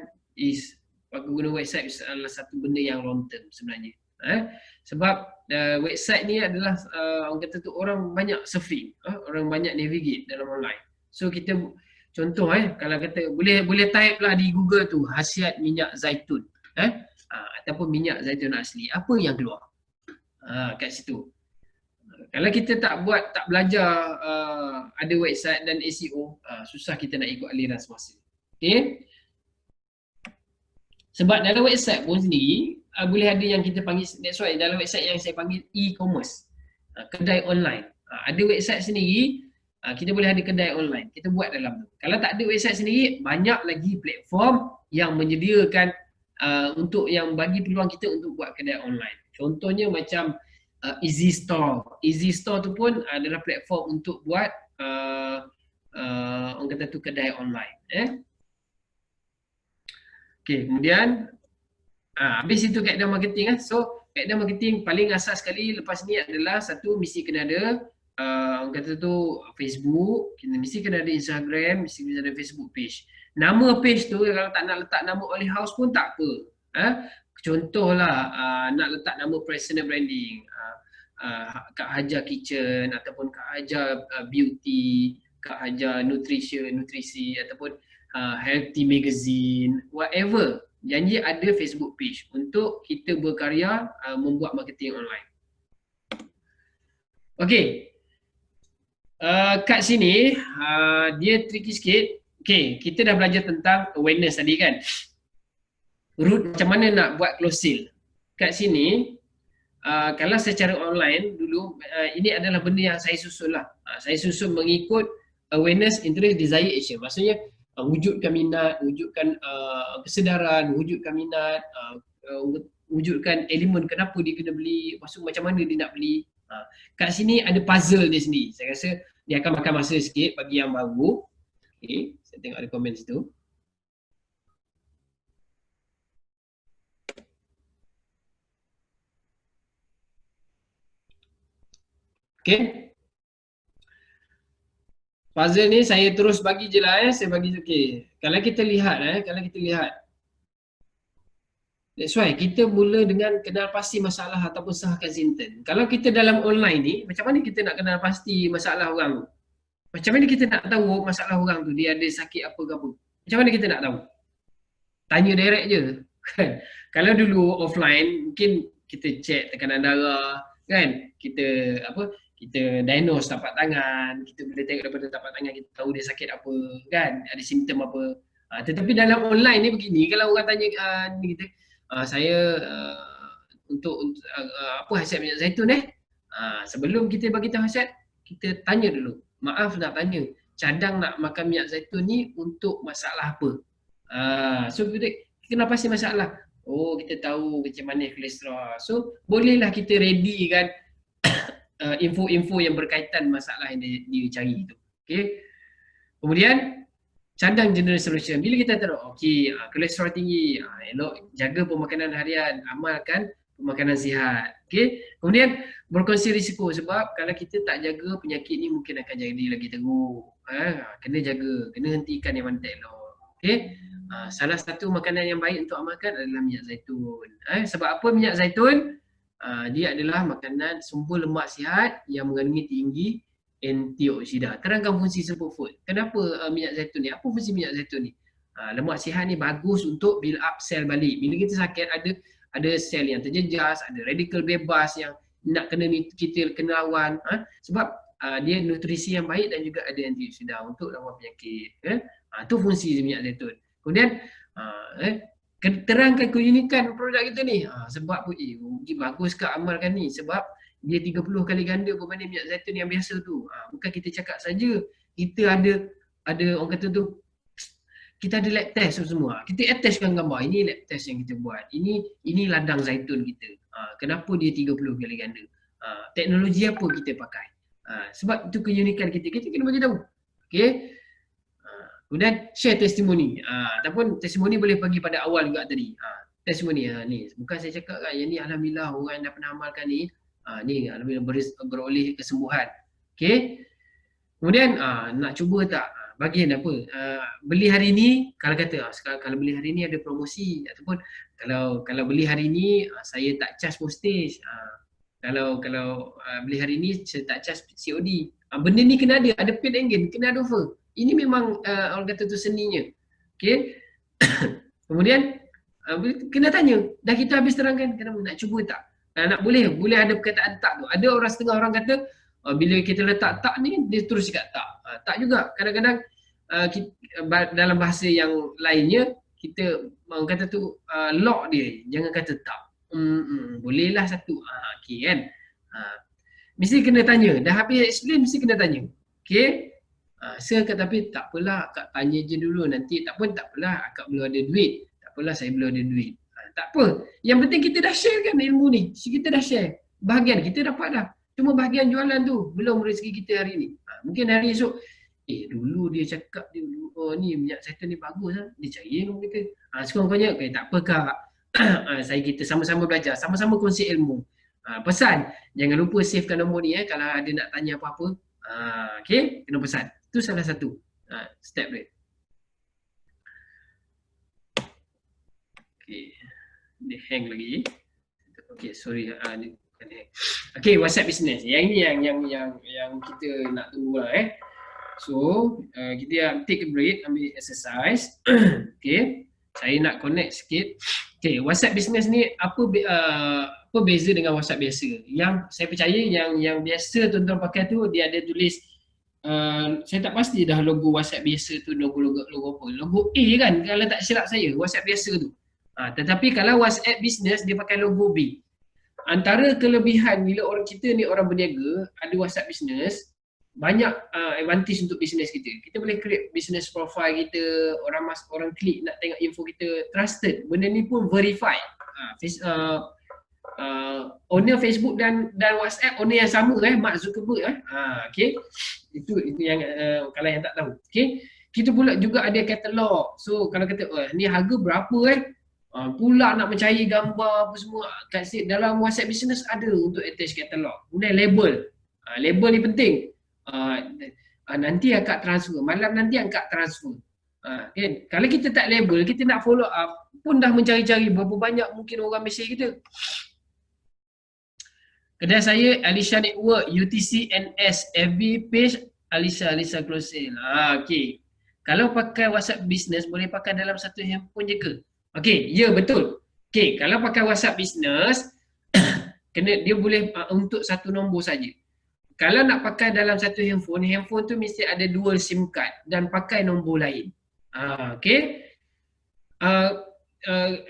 [SPEAKER 1] guna website adalah satu benda yang long term sebenarnya. Sebab website ni adalah orang kata tu orang banyak surfing, orang banyak navigate dalam online. So kita contoh kalau kata boleh type lah di Google tu khasiat minyak zaitun ataupun minyak zaitun asli, apa yang keluar kat situ. Kalau kita tak belajar ada website dan SEO, susah kita nak ikut aliran semasa. Okay? Sebab dalam website pun sendiri boleh ada yang kita panggil, that's why dalam website yang saya panggil e-commerce, kedai online. Ada website sendiri, kita boleh ada kedai online, kita buat dalam tu. Kalau tak ada website sendiri, banyak lagi platform yang menyediakan untuk yang bagi peluang kita untuk buat kedai online. Contohnya macam Easy Store. Easy Store tu pun adalah platform untuk buat orang kata tu kedai online. Okay, kemudian habis itu kaedah marketing. So kaedah marketing paling asas sekali lepas ni adalah satu, mesti kena ada orang kata tu Facebook, mesti kena ada Instagram, mesti kena ada Facebook page. Nama page tu kalau tak nak letak nama Olive House pun tak apa. Contohlah nak letak nama personal branding, Kak Hajar Kitchen ataupun Kak Hajar Beauty, Kak Hajar nutrisi ataupun Healthy Magazine, whatever. Janji ada Facebook page untuk kita berkarya membuat marketing online. Okay, kat sini dia tricky sikit. Okay, kita dah belajar tentang awareness tadi kan, route macam mana nak buat close sale. Kat sini kalau secara online dulu, ini adalah benda yang saya susun lah. Saya susun mengikut awareness, interest, desire, action. Maksudnya wujudkan minat, wujudkan kesedaran, wujudkan minat, wujudkan elemen kenapa dia kena beli, maksud macam mana dia nak beli. Kat sini ada puzzle dia sendiri. Saya rasa dia akan makan masa sikit bagi yang baru. Okay, saya tengok ada komen situ. Okay. Puzzle ni saya terus bagi je lah saya bagi okay. Kalau kita lihat that's why kita mula dengan kenal pasti masalah ataupun sahkan simptom. Kalau kita dalam online ni, macam mana kita nak kenal pasti masalah orang tu? Macam mana kita nak tahu masalah orang tu dia ada sakit apa ke apa? Macam mana kita nak tahu? Tanya direct je. Kalau dulu offline mungkin kita check tekanan darah, kan? Kita diagnose tapak tangan, kita boleh tengok daripada tapak tangan kita tahu dia sakit apa, kan? Ada simptom apa. Tetapi dalam online ni begini, kalau orang tanya ni kita, saya untuk apa hasiat minyak zaitun sebelum kita bagi tahu hasiat, kita tanya dulu. Maaf nak tanya, cadang nak makan minyak zaitun ni untuk masalah apa? So kenapa sih masalah? Oh, kita tahu macam mana kolesterol. So bolehlah kita ready kan info-info yang berkaitan masalah yang dia cari itu. Okay. Kemudian cadang general solution. Bila kita tahu, okey, kolesterol tinggi, elok jaga pemakanan harian, amalkan pemakanan sihat. Okey. Kemudian berkongsi risiko, sebab kalau kita tak jaga, penyakit ni mungkin akan jadi lagi teruk. Kena jaga, kena hentikan yang mana tak elok. Okey. Salah satu makanan yang baik untuk amalkan adalah minyak zaitun. Sebab apa minyak zaitun? Dia adalah makanan sumber lemak sihat yang mengandungi tinggi antioksida. Terangkan fungsi superfood. Kenapa minyak zaitun ni? Apa fungsi minyak zaitun ni? Lemak sihat ni bagus untuk build up sel balik. Bila kita sakit, ada sel yang terjejas, ada radikal bebas yang nak kita kena lawan. Sebab dia nutrisi yang baik dan juga ada antioksida untuk lawan penyakit. Itu fungsi minyak zaitun. Kemudian terangkan keunikan produk kita ni. Sebab bagus ke amalkan ni? Sebab dia 30 kali ganda berbanding minyak zaitun yang biasa tu. Bukan kita cakap saja, kita ada orang kata tu, kita ada lab test semua. Kita attachkan gambar, ini lab test yang kita buat. Ini ladang zaitun kita. Kenapa dia 30 kali ganda? Teknologi apa kita pakai? Sebab itu keunikan kita kena bagi tahu. Okey. Kemudian share testimoni. Ataupun testimoni boleh bagi pada awal juga tadi. Testimoni ni. Bukan saya cakap kan, yang ni alhamdulillah orang yang dah pernah amalkan ni, ni alhamdulillah beroleh kesembuhan. Okey. Kemudian nak cuba tak? Bagian apa? Beli hari ni, kalau kata kalau beli hari ni ada promosi, ataupun kalau beli hari ni saya tak charge postage. Kalau beli hari ni saya tak charge COD. Benda ni kena ada paid engine, kena ada offer. Ini memang orang kata tu seninya. Okey. Kemudian kena tanya, dah kita habis terangkan, kenapa nak cuba tak? Nak boleh ada perkataan tak tu. Ada setengah orang kata bila kita letak tak ni, dia terus cakap tak. Tak juga. Kadang-kadang dalam bahasa yang lainnya, kita orang kata tu lock dia. Jangan kata tak. Bolehlah satu. Okey kan. Mesti kena tanya. Dah habis explain, mesti kena tanya. Okey. Tapi tak apalah, akak tanya je dulu, nanti tak apalah, akak belum ada duit. Tak apalah, saya belum ada duit. Tak apa. Yang penting kita dah share kan ilmu ni. Kita dah share. Bahagian kita dapat dah. Cuma bahagian jualan tu belum rezeki kita hari ni. Mungkin hari esok, dulu dia cakap ni minyak zaitun ni bagus lah. Dia cari ilmu kita. Sekurang-kurangnya, tak apa kak. Kita sama-sama belajar, sama-sama kongsi ilmu. Pesan, jangan lupa savekan nombor ni kalau ada nak tanya apa-apa. Okay, kena pesan. Itu salah satu step dia. Okay, dia hang lagi. Okay, sorry. Dia bukan hang. Okay, WhatsApp business. Yang ni yang kita nak tunggu lah So, kita take a break, ambil exercise. Okay, saya nak connect sikit. Okay, WhatsApp business ni apa beza dengan WhatsApp biasa? Yang saya percaya yang biasa tuan-tuan pakai tu, dia ada tulis saya tak pasti dah logo WhatsApp biasa tu logo apa. Logo A kan kalau tak silap saya, WhatsApp biasa tu. Tetapi kalau WhatsApp business dia pakai logo B. Antara kelebihan bila kita ni orang berniaga ada WhatsApp business, banyak advantage untuk bisnes kita. Kita boleh create business profile kita, orang klik nak tengok info kita, trusted. Benda ni pun verified. Owner Facebook dan WhatsApp owner yang sama Mark Zuckerberg okey. Itu yang kalau yang tak tahu. Okey. Kita pula juga ada katalog. So kalau kata ni harga berapa pula nak mencari gambar apa semua kat dalam WhatsApp business ada untuk attach katalog. Kemudian label. Label ni penting. Nanti akak transfer. Malam nanti akak transfer. Kan? Kalau kita tak label, kita nak follow up pun dah mencari-cari berapa banyak mungkin orang mesej kita. Kedai saya Alisha Network, UTC NS, FB page Alisha Close Sale. Okey. Kalau pakai WhatsApp business boleh pakai dalam satu handphone je ke? Okey, ya betul. Okey, kalau pakai WhatsApp business dia boleh untuk satu nombor saja. Kalau nak pakai dalam satu handphone tu mesti ada dual SIM card dan pakai nombor lain. Okay.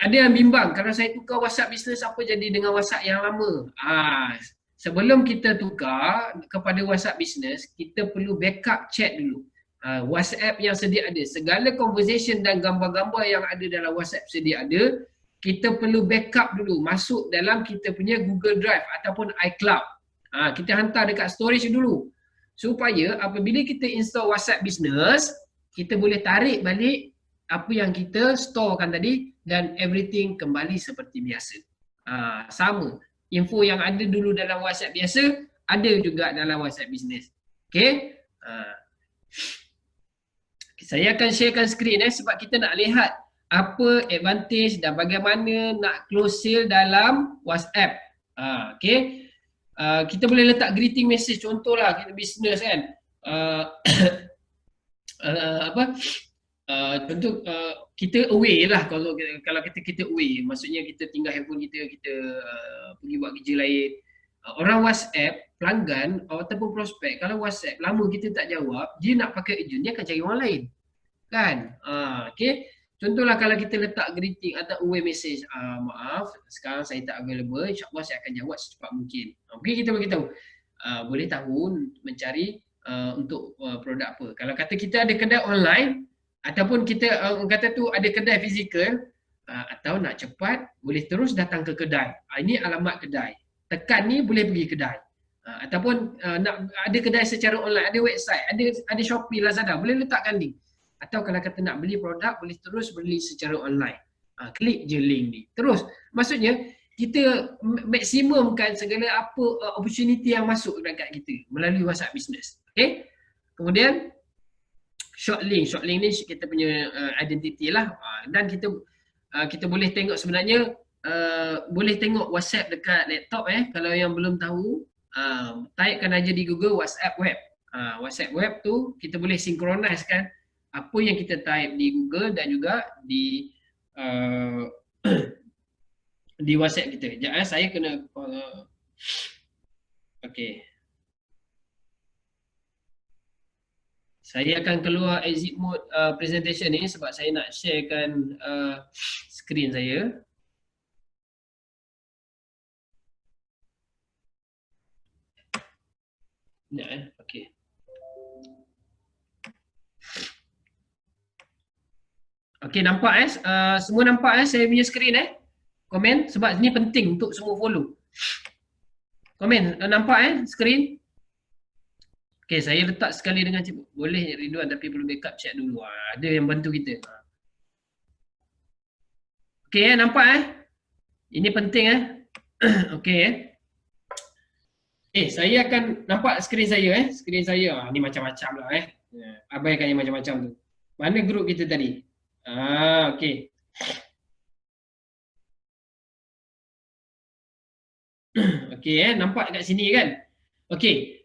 [SPEAKER 1] Ada yang bimbang, kalau saya tukar WhatsApp business apa jadi dengan WhatsApp yang lama? Sebelum kita tukar kepada WhatsApp business, kita perlu backup chat dulu. WhatsApp yang sedia ada, segala conversation dan gambar-gambar yang ada dalam WhatsApp sedia ada, kita perlu backup dulu, masuk dalam kita punya Google Drive ataupun iCloud. Kita hantar dekat storage dulu, supaya apabila kita install WhatsApp business, kita boleh tarik balik apa yang kita storekan tadi dan everything kembali seperti biasa. Sama, info yang ada dulu dalam WhatsApp biasa ada juga dalam WhatsApp business. Okay. Saya akan sharekan skrin sebab kita nak lihat apa advantage dan bagaimana nak close sale dalam WhatsApp. Okay. Kita boleh letak greeting message, contohlah kita business kan. Contoh kita away lah, kalau kita away, maksudnya kita tinggal handphone kita pergi buat kerja lain. Orang WhatsApp, pelanggan ataupun prospek, kalau WhatsApp lama kita tak jawab, dia nak pakai agent, dia akan cari orang lain kan. Okay. Contohlah kalau kita letak greeting atau away message, maaf sekarang saya tak available, insyaAllah saya akan jawab secepat mungkin. Okay, kita beritahu boleh tahu mencari untuk produk apa. Kalau kata kita ada kedai online, ataupun kita kata tu ada kedai fizikal, atau nak cepat boleh terus datang ke kedai. Ini alamat kedai. Tekan ni boleh pergi kedai. Ataupun nak ada kedai secara online, ada website, ada Shopee, Lazada, boleh letakkan link. Atau kalau kata nak beli produk, boleh terus beli secara online. Klik je link ni. Terus, maksudnya kita maksimumkan segala apa opportunity yang masuk dekat kita melalui WhatsApp business. Okay. Kemudian short link ni kita punya identity lah. Dan kita boleh tengok sebenarnya, boleh tengok WhatsApp dekat laptop kalau yang belum tahu, typekan aja di Google WhatsApp web. WhatsApp web tu kita boleh synchronize kan apa yang kita type di Google dan juga di di WhatsApp kita. Sekejap saya kena okey. Saya akan keluar exit mode presentation ni sebab saya nak sharekan skrin saya. Sekejap okey. Okey, nampak semua nampak saya punya skrin komen sebab ni penting untuk semua follow. Komen nampak skrin? Okey, saya letak sekali dengan cikgu. Boleh Ridwan tapi perlu backup chat dulu. Ada yang bantu kita. Okey nampak Ini penting Okey saya akan nampak skrin saya skrin saya. Ni macam-macam lah abaikan yang macam-macam tu. Mana grup kita tadi? Okey. Okey nampak kat sini kan? Okey.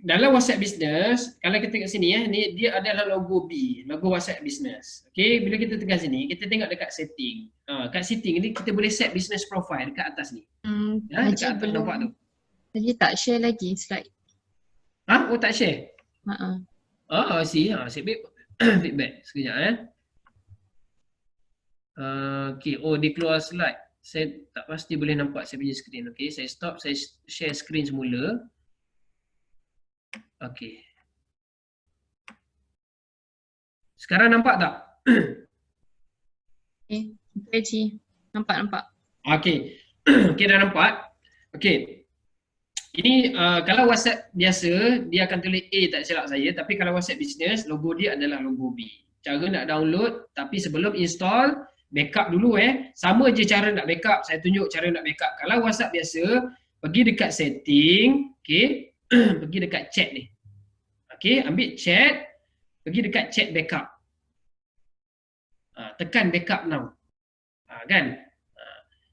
[SPEAKER 1] Dalam WhatsApp business, kalau kita tengok sini ni dia adalah logo B, logo WhatsApp business. Okey, bila kita tekan sini, kita tengok dekat setting. Kat setting ni kita boleh set business profile dekat atas ni. Dekat atas nampak tu.
[SPEAKER 2] Tadi tak share lagi slide.
[SPEAKER 1] Oh tak share? Feedback. Sekejap okey, dia keluar slide. Saya tak pasti boleh nampak saya punya skrin. Okey, saya stop, saya share skrin semula. Okey. Sekarang nampak tak?
[SPEAKER 2] Okey, nampak.
[SPEAKER 1] Okey. Okey, dah nampak. Okey. Ini kalau WhatsApp biasa dia akan tulis A tak silap saya, tapi kalau WhatsApp business logo dia adalah logo B. Cara nak download tapi sebelum install backup dulu Sama je cara nak backup, saya tunjuk cara nak backup. Kalau WhatsApp biasa, pergi dekat setting, okey. Pergi dekat chat ni. Okey, ambil chat, pergi dekat chat backup. Tekan backup now. Kan?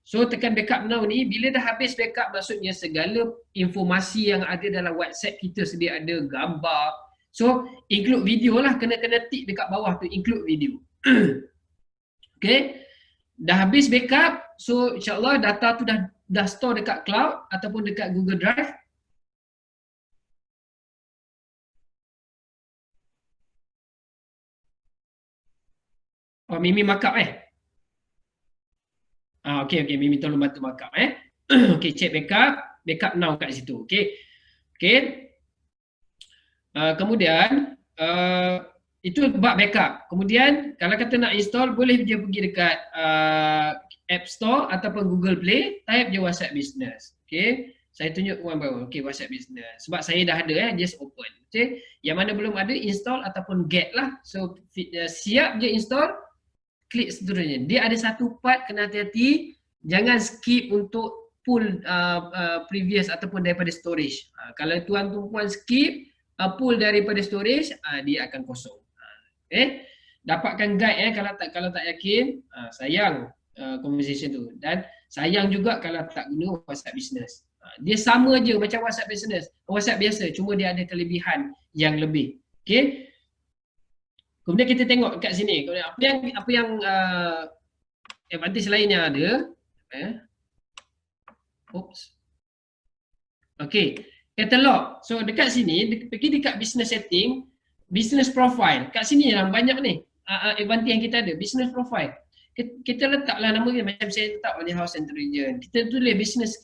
[SPEAKER 1] So tekan backup now ni, bila dah habis backup maksudnya segala informasi yang ada dalam WhatsApp kita sedia ada, gambar. So include video lah, kena tick dekat bawah tu include video. Okey. Dah habis backup, so insya-Allah data tu dah dah store dekat cloud ataupun dekat Google Drive? Oh, Mimi markup okey, Mimi tolong bantu markup okey, check backup now kat situ. Okey. Okey. Kemudian itu bab backup. Kemudian kalau kata nak install, boleh dia pergi dekat App Store ataupun Google Play, type je WhatsApp Business. Okey. Saya tunjuk one by one. Okey, WhatsApp Business. Sebab saya dah ada just open. Okey. Yang mana belum ada, install ataupun get lah. So siap je install, klik seterusnya. Dia ada satu part kena hati-hati, jangan skip untuk pull previous ataupun daripada storage. Kalau tuan-tuan skip pull daripada storage, dia akan kosong. Dapatkan guide kalau tak yakin, sayang conversation tu, dan sayang juga kalau tak guna WhatsApp Business. Dia sama je macam WhatsApp Business, WhatsApp biasa, cuma dia ada kelebihan yang lebih. Okey. Kemudian kita tengok kat sini, apa yang advantage lainnya ada. Oops. Okey, katalog. So dekat sini, pergi dekat business setting, business profile. Kat sini yang banyak ni advantage yang kita ada, business profile. Kita letaklah nama dia macam saya letak Olive House Central Region. Kita tulis business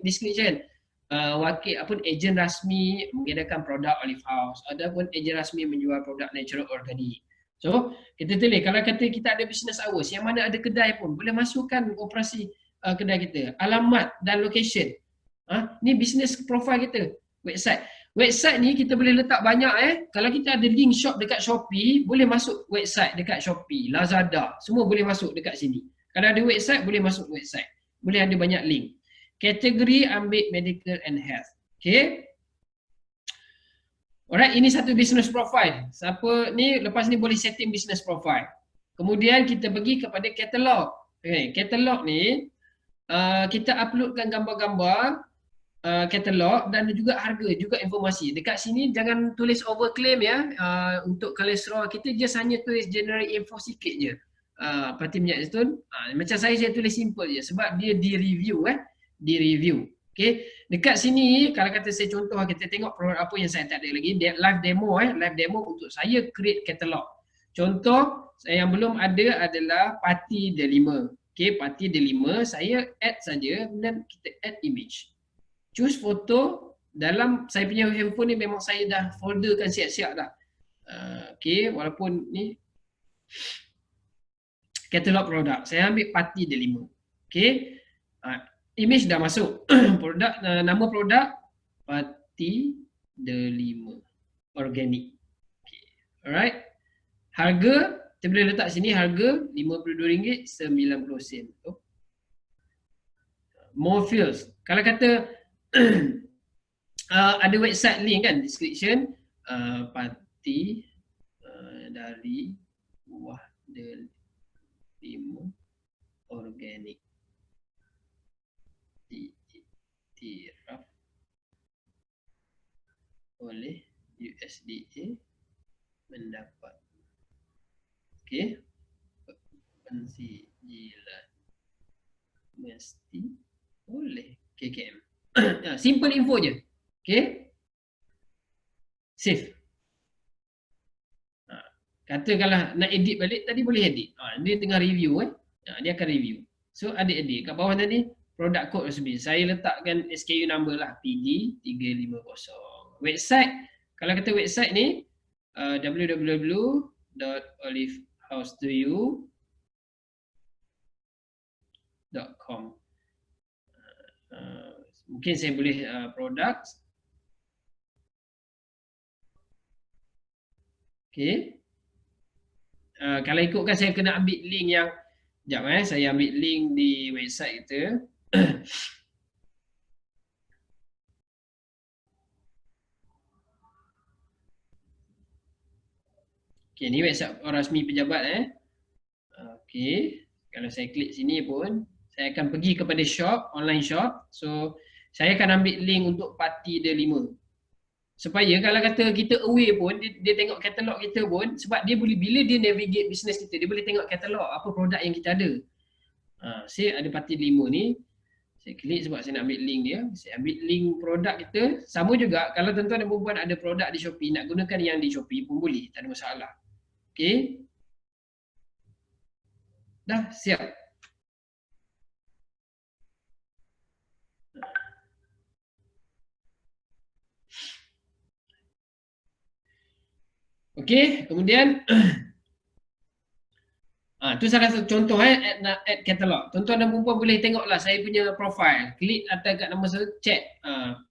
[SPEAKER 1] description. Wakil apun ejen rasmi mengedarkan produk Olive House, ataupun ejen rasmi menjual produk natural organic. So, kita tulis kalau kata kita ada business hours, yang mana ada kedai pun boleh masukkan operasi kedai kita, alamat dan location. Ni business profile kita, website. Website ni kita boleh letak banyak Kalau kita ada link shop dekat Shopee, boleh masuk website dekat Shopee, Lazada, semua boleh masuk dekat sini. Kalau ada website, boleh masuk website. Boleh ada banyak link. Kategori ambil medical and health. Okay. Alright, ini satu business profile. Siapa ni lepas ni boleh setting business profile. Kemudian kita pergi kepada katalog. Okay, katalog ni kita uploadkan gambar-gambar katalog dan juga harga, juga informasi. Dekat sini jangan tulis overclaim untuk kolesterol kita, just hanya tulis generate info sikit je. Parti minyak zaitun, macam saya tulis simple je sebab dia di review Okay. Dekat sini kalau kata saya contoh, kita tengok produk apa yang saya tak ada lagi, live demo untuk saya create katalog. Contoh saya yang belum ada adalah parti D5. Okay, parti D5 saya add saja dan kita add image. Choose foto. Dalam saya punya handphone ni memang saya dah folderkan siap-siap dah. Okay, walaupun ni katalog produk, saya ambil parti D5. Okay, image dah masuk. Produk, nama produk parti D5 organic. Okay. Alright. Harga kita boleh letak sini, harga RM52.90. More fields. Kalau kata ada website link kan, description parti dari buah D5 organic. Diiktiraf oleh USDA, mendapat pensijilan mesti oleh KKM. Simple info je. Okay, save. Katakanlah nak edit balik, tadi boleh edit. Dia tengah review dia akan review. So ada edit kat bawah tadi, product code recipe. Saya letakkan SKU number lah, PG350. Website, kalau kata website ni www.olivehousetouYou.com. Mungkin saya boleh products. Okay. Kalau ikutkan saya kena ambil link yang, sekejap saya ambil link di website kita. Okay, ni website rasmi pejabat Okay, kalau saya klik sini pun saya akan pergi kepada shop, online shop. So saya akan ambil link untuk parti D5. Supaya kalau kata kita away pun, dia tengok katalog kita pun, sebab dia boleh, bila dia navigate business kita, dia boleh tengok katalog apa produk yang kita ada. Saya ada parti D5 ni. Saya klik sebab saya nak ambil link dia. Saya ambil link produk kita. Sama juga kalau tuan-tuan dan perempuan ada produk di Shopee, nak gunakan yang di Shopee pun boleh, tak ada masalah. Okey. Dah siap. Okey, kemudian tu salah satu contoh add catalog. Tuan-tuan dan perempuan boleh tengoklah saya punya profile. Klik atas kat nama saya, check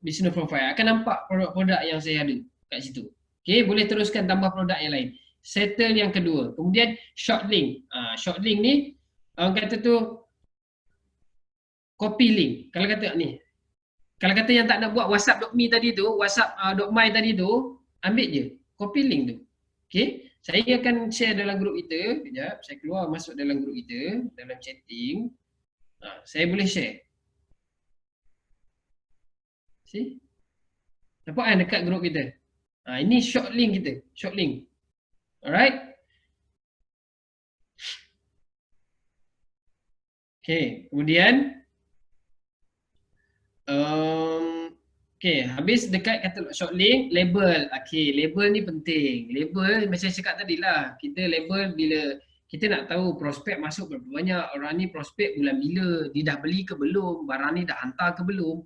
[SPEAKER 1] business profile. Akan nampak produk-produk yang saya ada kat situ. Okey, boleh teruskan tambah produk yang lain. Settle yang kedua. Kemudian short link. Short link ni orang kata tu copy link. Kalau kata ni, kalau kata yang tak nak buat whatsapp.me tadi tu, whatsapp.my tadi tu, ambil je. Copy link tu. Okey, saya akan share dalam grup kita. Kejap, saya keluar masuk dalam grup kita, dalam chatting. Saya boleh share. See? Nampak kan dekat grup kita? Ini short link kita, short link. Alright? Okey, kemudian okey, habis dekat kata short link, label. Okey, label ni penting. Label macam saya cakap tadi lah. Kita label bila kita nak tahu prospek masuk berapa banyak, orang ni prospek bulan bila, dia dah beli ke belum, barang ni dah hantar ke belum.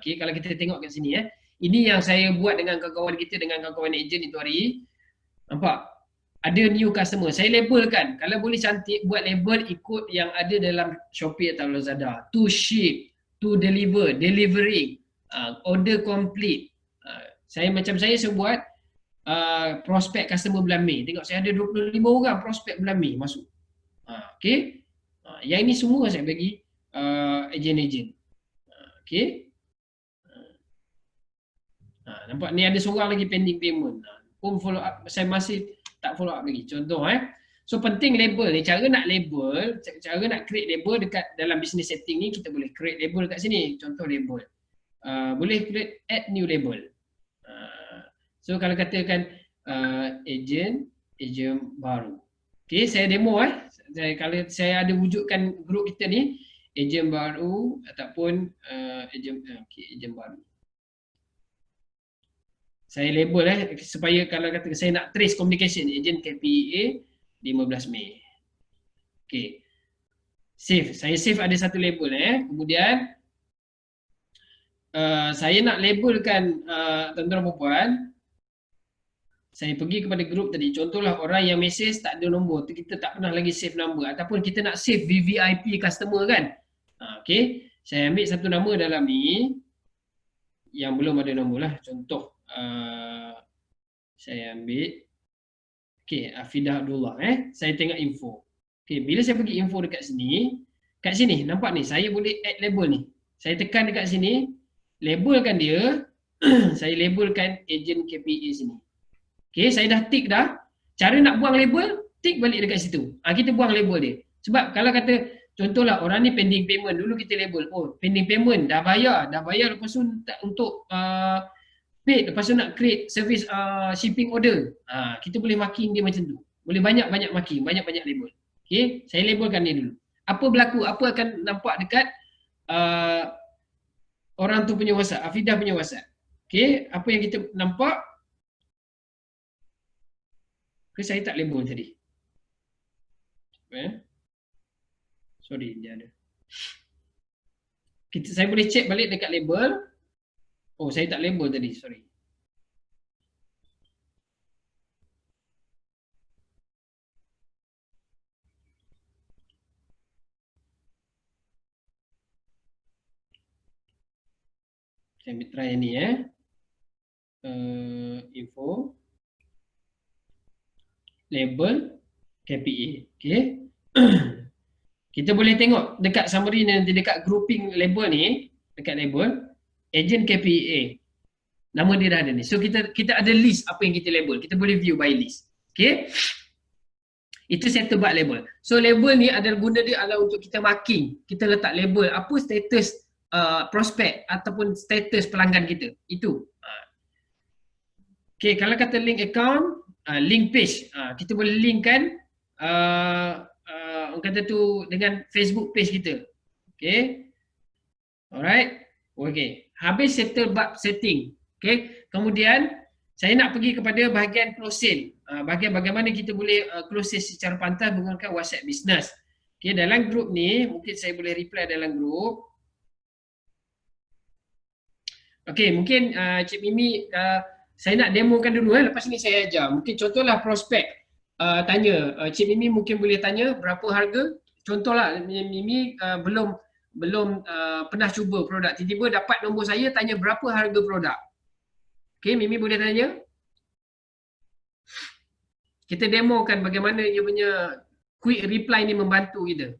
[SPEAKER 1] Okey, kalau kita tengok kat sini ini yang saya buat dengan kawan-kawan kita, dengan kawan-kawan ejen itu hari. Nampak? Ada new customer. Saya labelkan. Kalau boleh cantik, buat label ikut yang ada dalam Shopee atau Lazada. To ship, to deliver, delivering, order complete. Saya buat prospek customer bulan Mei. Tengok saya ada 25 orang prospek bulan Mei masuk. Okey. Yang ini semua saya bagi ejen-ejen. Okey. Nampak ni ada seorang lagi pending payment. Pun follow up, saya masih tak follow up lagi. Contoh so penting label ni, cara nak label, cara nak create label dekat dalam business setting ni, kita boleh create label kat sini. Contoh label. Boleh create add new label. So kalau katakan ejen baru. Okey, saya demo kalau saya ada wujudkan grup kita ni, ejen baru ataupun ejen baru. Saya label supaya kalau kata saya nak trace communication, ejen KPA 15 Mei. Okey. Save. Saya save ada satu label Kemudian saya nak labelkan tuan-tuan dan puan. Saya pergi kepada grup tadi. Contohlah orang yang message tak ada nombor, kita tak pernah lagi save number, ataupun kita nak save VVIP customer kan. Okey. Saya ambil satu nama dalam ni yang belum ada nombor lah. Contoh saya ambil Afidah Abdullah saya tengok info. Bila saya pergi info dekat sini, kat sini nampak ni, saya boleh add label ni. Saya tekan dekat sini, labelkan dia. Saya labelkan ejen KPA sini. Saya dah tick dah. Cara nak buang label, tick balik dekat situ. Kita buang label dia. Sebab kalau kata contohlah orang ni pending payment, dulu kita label, pending payment dah bayar lepas tu untuk paid, lepas tu nak create service shipping order. Kita boleh marking dia macam tu. Boleh banyak-banyak marking, banyak-banyak label. Okey, saya labelkan dia dulu. Apa berlaku, apa akan nampak dekat orang tu punya WhatsApp, Afidah punya WhatsApp. Okey, apa yang kita nampak? Saya tak label tadi. Sorry, dia ada. Saya boleh check balik dekat label. Saya tak label tadi, sorry. Saya ambil try ni info label KPA. Okey. Kita boleh tengok dekat summary nanti, dekat grouping label ni, dekat label ejen KPA. Nama dia dah ada ni. So kita ada list apa yang kita label. Kita boleh view by list. Okey. Itu settle buat label. So label ni adalah guna dia adalah untuk kita marking. Kita letak label apa status prospek ataupun status pelanggan kita. Itu. Okey, kalau kata link account, link page. Kita boleh linkkan orang kata tu dengan Facebook page kita. Okey. Alright. Okay. Habis settle bab setting. Okay. Kemudian saya nak pergi kepada bahagian close sale. Bahagian bagaimana kita boleh close sale secara pantas menggunakan WhatsApp Business. Okay. Dalam grup ni, mungkin saya boleh reply dalam grup. Okay. Mungkin Cik Mimi, saya nak demokan dulu. Lepas ni saya ajar. Mungkin contohlah prospek. Tanya. Cik Mimi mungkin boleh tanya berapa harga. Contohlah Mimi belum pernah cuba produk, tiba-tiba dapat nombor saya, tanya berapa harga produk. Okay, Mimi boleh tanya. Kita demokan bagaimana dia punya quick reply ni membantu kita.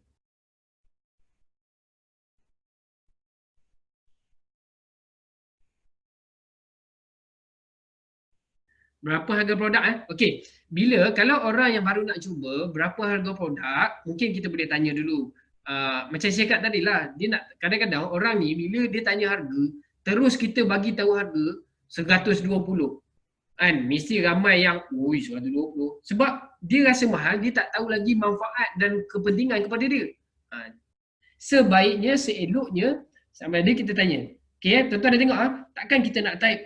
[SPEAKER 1] Berapa harga produk Okey. Kalau orang yang baru nak cuba berapa harga produk, mungkin kita boleh tanya dulu. Macam saya cakap tadi lah, dia nak, kadang-kadang orang ni bila dia tanya harga, terus kita bagi tahu harga 120. Kan, mesti ramai yang 120. Sebab dia rasa mahal, dia tak tahu lagi manfaat dan kepentingan kepada dia. Sebaiknya, seeloknya, sama ada kita tanya. Okey, tuan-tuan dah tengok takkan kita nak type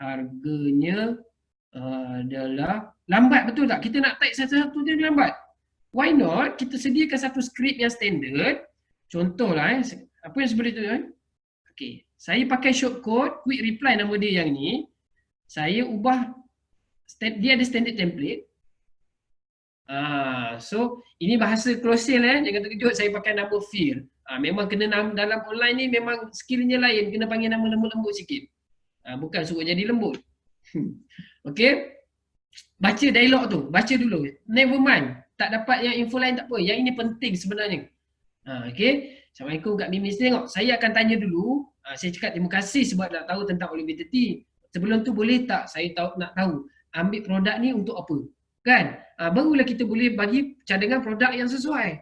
[SPEAKER 1] harganya adalah lambat, betul tak? Kita nak type satu-satu dia lambat. Why not? Kita sediakan satu skrip yang standard. Contohlah, apa yang seperti itu? Okey, saya pakai shortcode, quick reply nama dia yang ni. Saya ubah, dia ada standard template. So, ini bahasa close sale jangan terkejut saya pakai nama Fir. Memang kena dalam online ni memang skillnya lain, kena panggil nama lembut-lembut sikit. Bukan suruh jadi lembut. Okey. Baca dialog tu, baca dulu. Never mind. Tak dapat yang info lain tak apa. Yang ini penting sebenarnya. Okey. Assalamualaikum Kak Mimi. Tengok, saya akan tanya dulu. Saya cakap terima kasih sebab nak tahu tentang Oliver30. Sebelum tu boleh tak saya nak tahu ambil produk ni untuk apa? Kan? Barulah kita boleh bagi cadangan produk yang sesuai.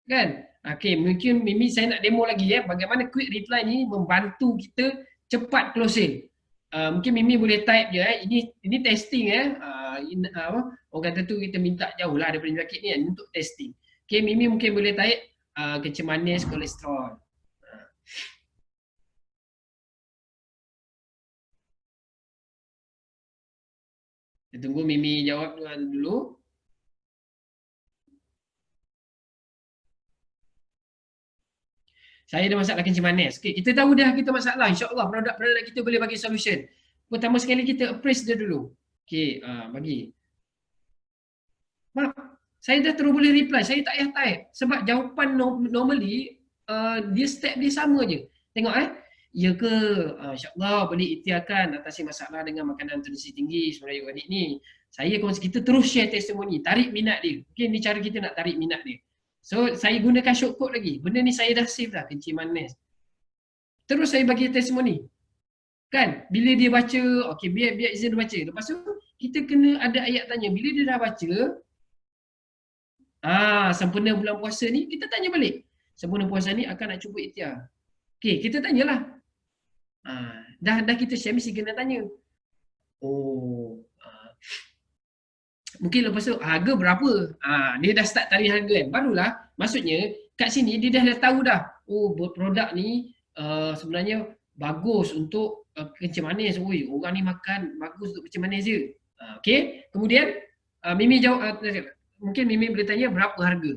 [SPEAKER 1] Kan? Okey, mungkin Mimi saya nak demo lagi bagaimana quick reply ni membantu kita cepat closing. Mungkin Mimi boleh type je ini testing orang kata tu kita minta jauh lah daripada penyakit ni untuk testing. Okay, Mimi mungkin boleh type kencing manis, kolesterol. Kita tunggu Mimi jawab dulu. Saya ada masalah kencing manis. Okay, kita tahu dah kita masalah. InsyaAllah produk-produk kita boleh bagi solution. Pertama sekali kita appraise dia dulu. Okay, bagi. Mak, saya dah terus boleh reply. Saya tak payah type. Sebab jawapan normally, dia step dia sama je. Tengok ya ke, insyaAllah boleh ikhtiarkan atasi masalah dengan makanan nutrisi tinggi sebenarnya organik ni. Kita terus share testimoni, tarik minat dia. Okay, ni cara kita nak tarik minat dia. So, saya gunakan shortcode lagi. Benda ni saya dah save dah, kencing manis. Terus saya bagi testimoni. Kan? Bila dia baca, okey, biar izin dia baca. Lepas tu, kita kena ada ayat tanya. Bila dia dah baca, sempena bulan puasa ni, kita tanya balik. Sempena puasa ni akan nak cuba ikhtiar. Okey, kita tanyalah. Dah kita share, mesti kena tanya. Mungkin lepas tu harga berapa? Dia dah start tarik harga kan. Barulah maksudnya kat sini dia dah tahu dah. Produk ni sebenarnya bagus untuk kencing manis. Orang ni makan bagus untuk kencing manis je. Okey. Kemudian Mimi jawab, mungkin Mimi boleh tanya berapa harga?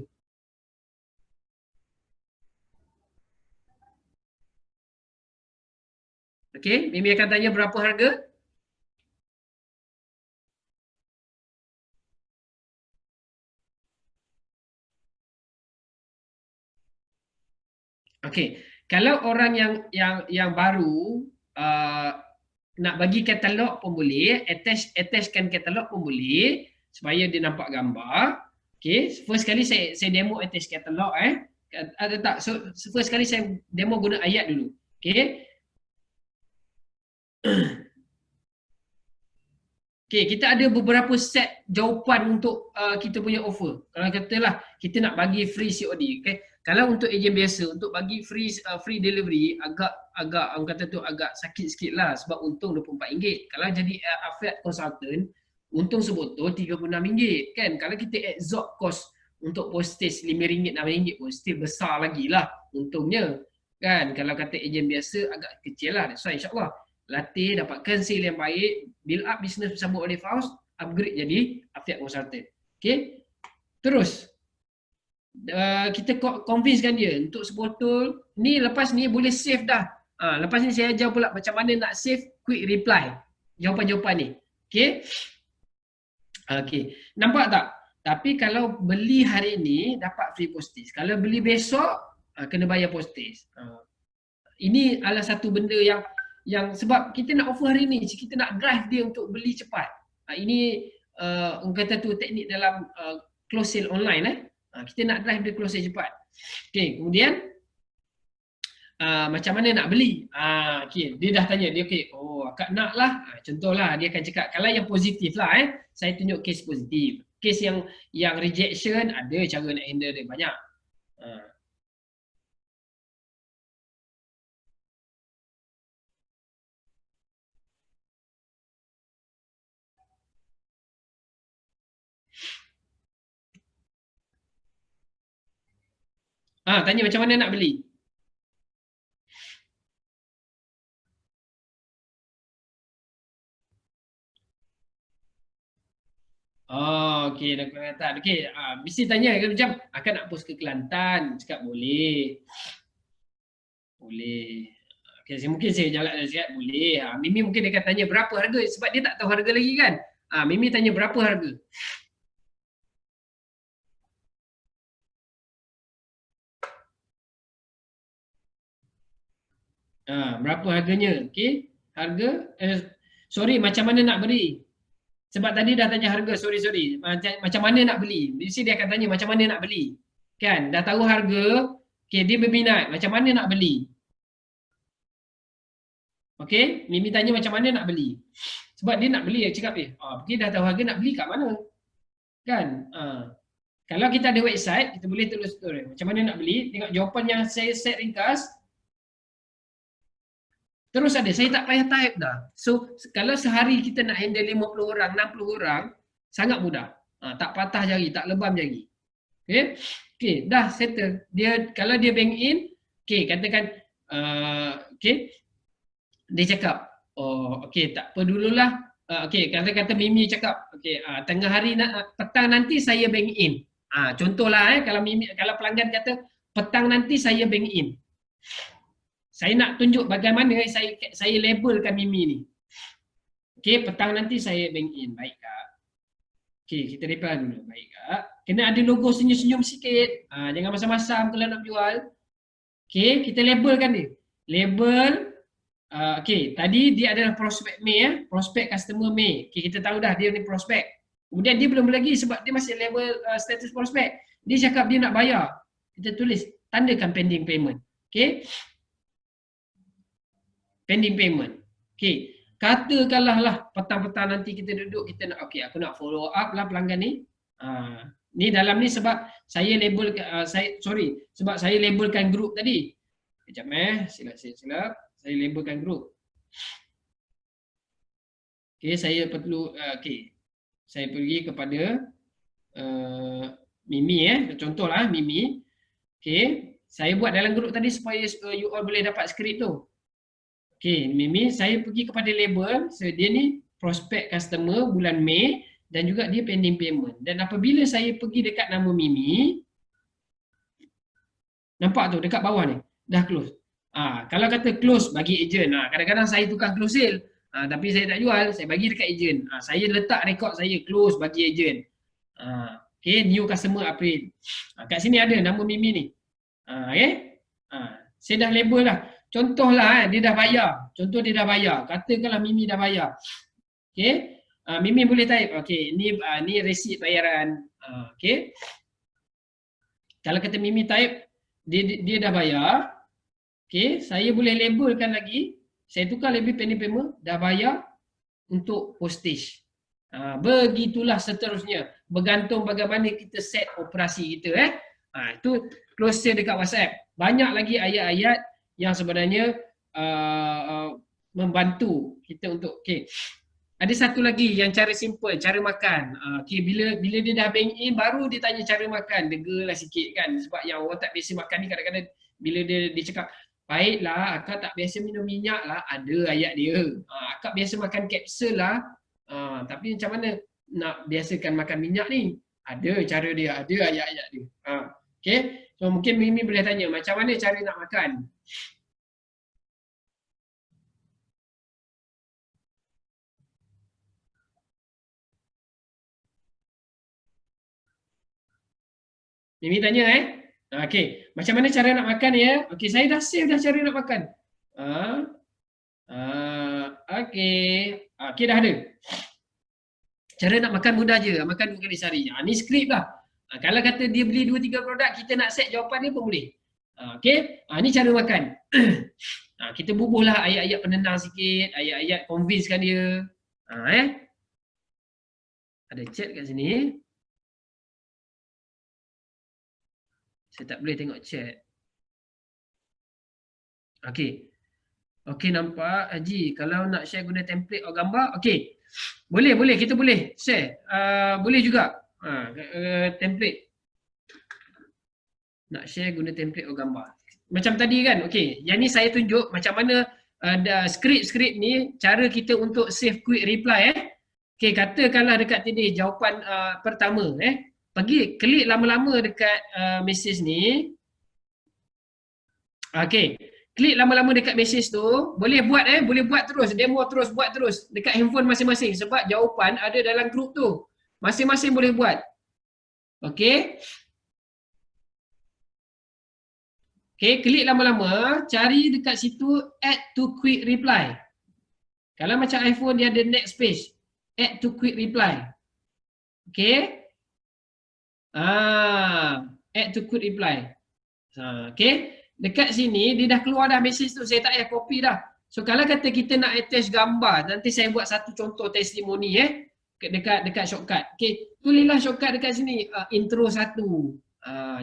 [SPEAKER 1] Okey, Mimi akan tanya berapa harga? Okey, kalau orang yang baru nak bagi katalog pun boleh, attachkan katalog pun boleh supaya dia nampak gambar. Okey, first kali saya demo attach katalog first kali saya demo guna ayat dulu. Okey. Okey, kita ada beberapa set jawapan untuk kita punya offer. Kalau katalah kita nak bagi free COD, okey. Kalau untuk ejen biasa, untuk bagi free delivery agak orang kata tu agak sakit sikit lah sebab untung RM24. Kalau jadi affiliate consultant, untung sebotol RM36 kan. Kalau kita absorb cost untuk postage RM5, RM6 pun still besar lagi lah untungnya. Kan kalau kata ejen biasa agak kecil lah. So insyaAllah latih, dapatkan skill yang baik, build up business bersama Olive House, upgrade jadi affiliate consultant. Okay. Terus kita convincekan dia untuk sebotol ni, lepas ni boleh save dah. Lepas ni saya ajar pula macam mana nak save quick reply jawapan-jawapan ni. Okay. Okay. Nampak tak? Tapi kalau beli hari ni dapat free postage. Kalau beli besok kena bayar postage. Ini adalah satu benda yang sebab kita nak offer hari ni, kita nak drive dia untuk beli cepat. Ini orang kata tu teknik dalam close sale online. Kita nak drive dia close sale cepat. Okay, kemudian macam mana nak beli? Okay, dia dah tanya, dia okay, oh akak nak lah. Contohlah dia akan cakap, kalau yang positif lah saya tunjuk case positif. Case yang rejection ada cara nak handle dia banyak. Tanya macam mana nak beli. Oh, okey, nak Kelantan. Okey, mesti tanya macam akan nak post ke Kelantan. Cakap boleh. Boleh. Okey, mungkin saya cakap boleh. Mimi mungkin dia akan tanya berapa harga sebab dia tak tahu harga lagi kan. Mimi tanya berapa harga. Berapa harganya? Okey. Harga sorry, macam mana nak beli? Sebab tadi dah tanya harga, sorry. Macam mana nak beli? Mesti dia akan tanya macam mana nak beli. Kan? Dah tahu harga, okey, dia berminat. Macam mana nak beli? Okey, Mimi tanya macam mana nak beli. Sebab dia nak beli, dia cakap dia dah tahu harga, nak beli kat mana? Kan? Kalau kita ada website, kita boleh tulis macam mana nak beli. Tengok jawapan yang saya set ringkas. Terus ada, saya tak payah type dah. So, kalau sehari kita nak handle 50 orang, 60 orang, sangat mudah. Tak patah jari, tak lebam jari. Okay, okay, dah settle. Dia, kalau dia bank in, okay, katakan, okay, dia cakap, oh, okay, tak apa dululah. Okay, kata-kata Mimi cakap, okay, tengah hari, petang nanti saya bank in. Contohlah, kalau pelanggan kata, petang nanti saya bank in. Saya nak tunjuk bagaimana saya labelkan Mimi ni. Okey, petang nanti saya bank in. Baik Kak. Okey, kita reply dulu. Baik Kak. Kena ada logo senyum-senyum sikit. Jangan masam-masam kalau nak jual. Okey, kita labelkan dia. Label. Okey, tadi dia adalah prospek Mei. Prospek customer Mei. Okey, kita tahu dah dia ni prospek. Kemudian dia belum lagi sebab dia masih label status prospek. Dia cakap dia nak bayar. Kita tulis, tandakan pending payment. Okey. Pending payment. Okay. Katakanlah lah petang-petang nanti kita duduk, kita nak, okay, aku nak follow up lah pelanggan ni. Ni dalam ni sebab saya label, sebab saya labelkan group tadi. Sekejap silap. Saya labelkan group. Okay, saya perlu, saya pergi kepada Mimi contohlah Mimi. Okay, saya buat dalam group tadi supaya you all boleh dapat skrip tu. Okay, Mimi, saya pergi kepada label, dia ni prospek customer bulan Mei dan juga dia pending payment. Dan apabila saya pergi dekat nama Mimi, nampak tu dekat bawah ni, dah close. Kalau kata close bagi ejen, kadang-kadang saya tukang close sale, tapi saya tak jual, saya bagi dekat ejen. Saya letak rekod saya close bagi ejen. Okay, new customer April. Kat sini ada nama Mimi ni. Okay, saya dah label dah. Contohlah dia dah bayar. Contoh dia dah bayar. Katakanlah Mimi dah bayar. Okey. Mimi boleh type. Okey, ni resit bayaran. Okey. Kalau kata Mimi type dia dah bayar. Okey, saya boleh labelkan lagi. Saya tukar label pending payment, dah bayar untuk postage. Begitulah seterusnya. Bergantung bagaimana kita set operasi kita itu close sale dekat WhatsApp. Banyak lagi ayat-ayat yang sebenarnya membantu kita untuk ada satu lagi yang cara simple, cara makan. Bila dia dah bank in baru dia tanya cara makan, degalah sikit kan sebab yang orang tak biasa makan ni kadang-kadang bila dia cakap Baiklah, akak tak biasa minum minyak lah. Ada ayat dia. Akak biasa makan kapsul lah. Tapi macam mana nak biasakan makan minyak ni? Ada cara dia, ada ayat-ayat dia. Okay. So mungkin Mimi boleh tanya, macam mana cara nak makan? Mimi tanya Okey, macam mana cara nak makan ya? Okey, saya dah save dah cara nak makan. Okey. Okey, dah ada. Cara nak makan mudah je, makan 2 kali sehari. Ni skrip lah. Kalau kata dia beli 2-3 produk, kita nak set jawapan dia pun boleh. Okey, ni cara makan. Kita bubuhlah ayat-ayat penenang sikit, ayat-ayat convincekan dia. Ada chat kat sini. Saya tak boleh tengok chat. Okey. Okey, nampak Haji. Kalau nak share guna template atau gambar, okey. Boleh, kita boleh share. Boleh juga. Template. Nak share guna template atau gambar. Macam tadi kan, okey. Yang ni saya tunjuk macam mana skrip-skrip ni, cara kita untuk save quick reply Okey, katakanlah dekat sini jawapan pertama pergi klik lama-lama dekat message ni. Okey, klik lama-lama dekat message tu, boleh buat terus, demo terus, buat terus dekat handphone masing-masing sebab jawapan ada dalam grup tu. Masing-masing boleh buat. Okey. Okey, klik lama-lama, cari dekat situ add to quick reply. Kalau macam iPhone dia ada next page, add to quick reply. Okey. Add to quick reply. Okey. Dekat sini dia dah keluar dah message tu, saya tak payah copy dah. So kalau kata kita nak attach gambar, nanti saya buat satu contoh testimoni dekat shortcut. Okey, tulislah shortcut dekat sini intro 1,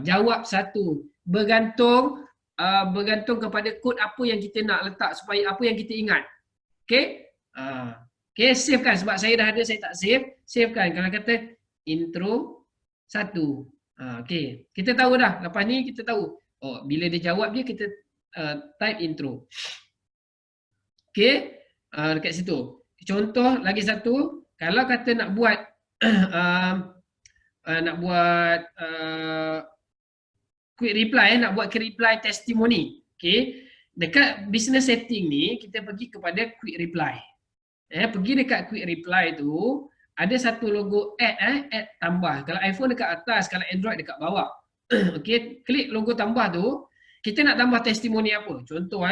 [SPEAKER 1] jawab 1, bergantung kepada kod apa yang kita nak letak supaya apa yang kita ingat. Okey? Okey, save kan sebab saya dah ada, saya tak save. Save kan kalau kata intro 1. Okey, kita tahu dah. Lepas ni kita tahu. Bila dia jawab dia, kita type intro. Okey, dekat situ. Contoh lagi satu, kalau kata nak buat quick reply, nak buat quick reply testimoni. Okey, dekat business setting ni kita pergi kepada quick reply. Pergi dekat quick reply tu, ada satu logo add tambah. Kalau iPhone dekat atas, kalau Android dekat bawah. Okey, klik logo tambah tu, kita nak tambah testimoni apa? Contoh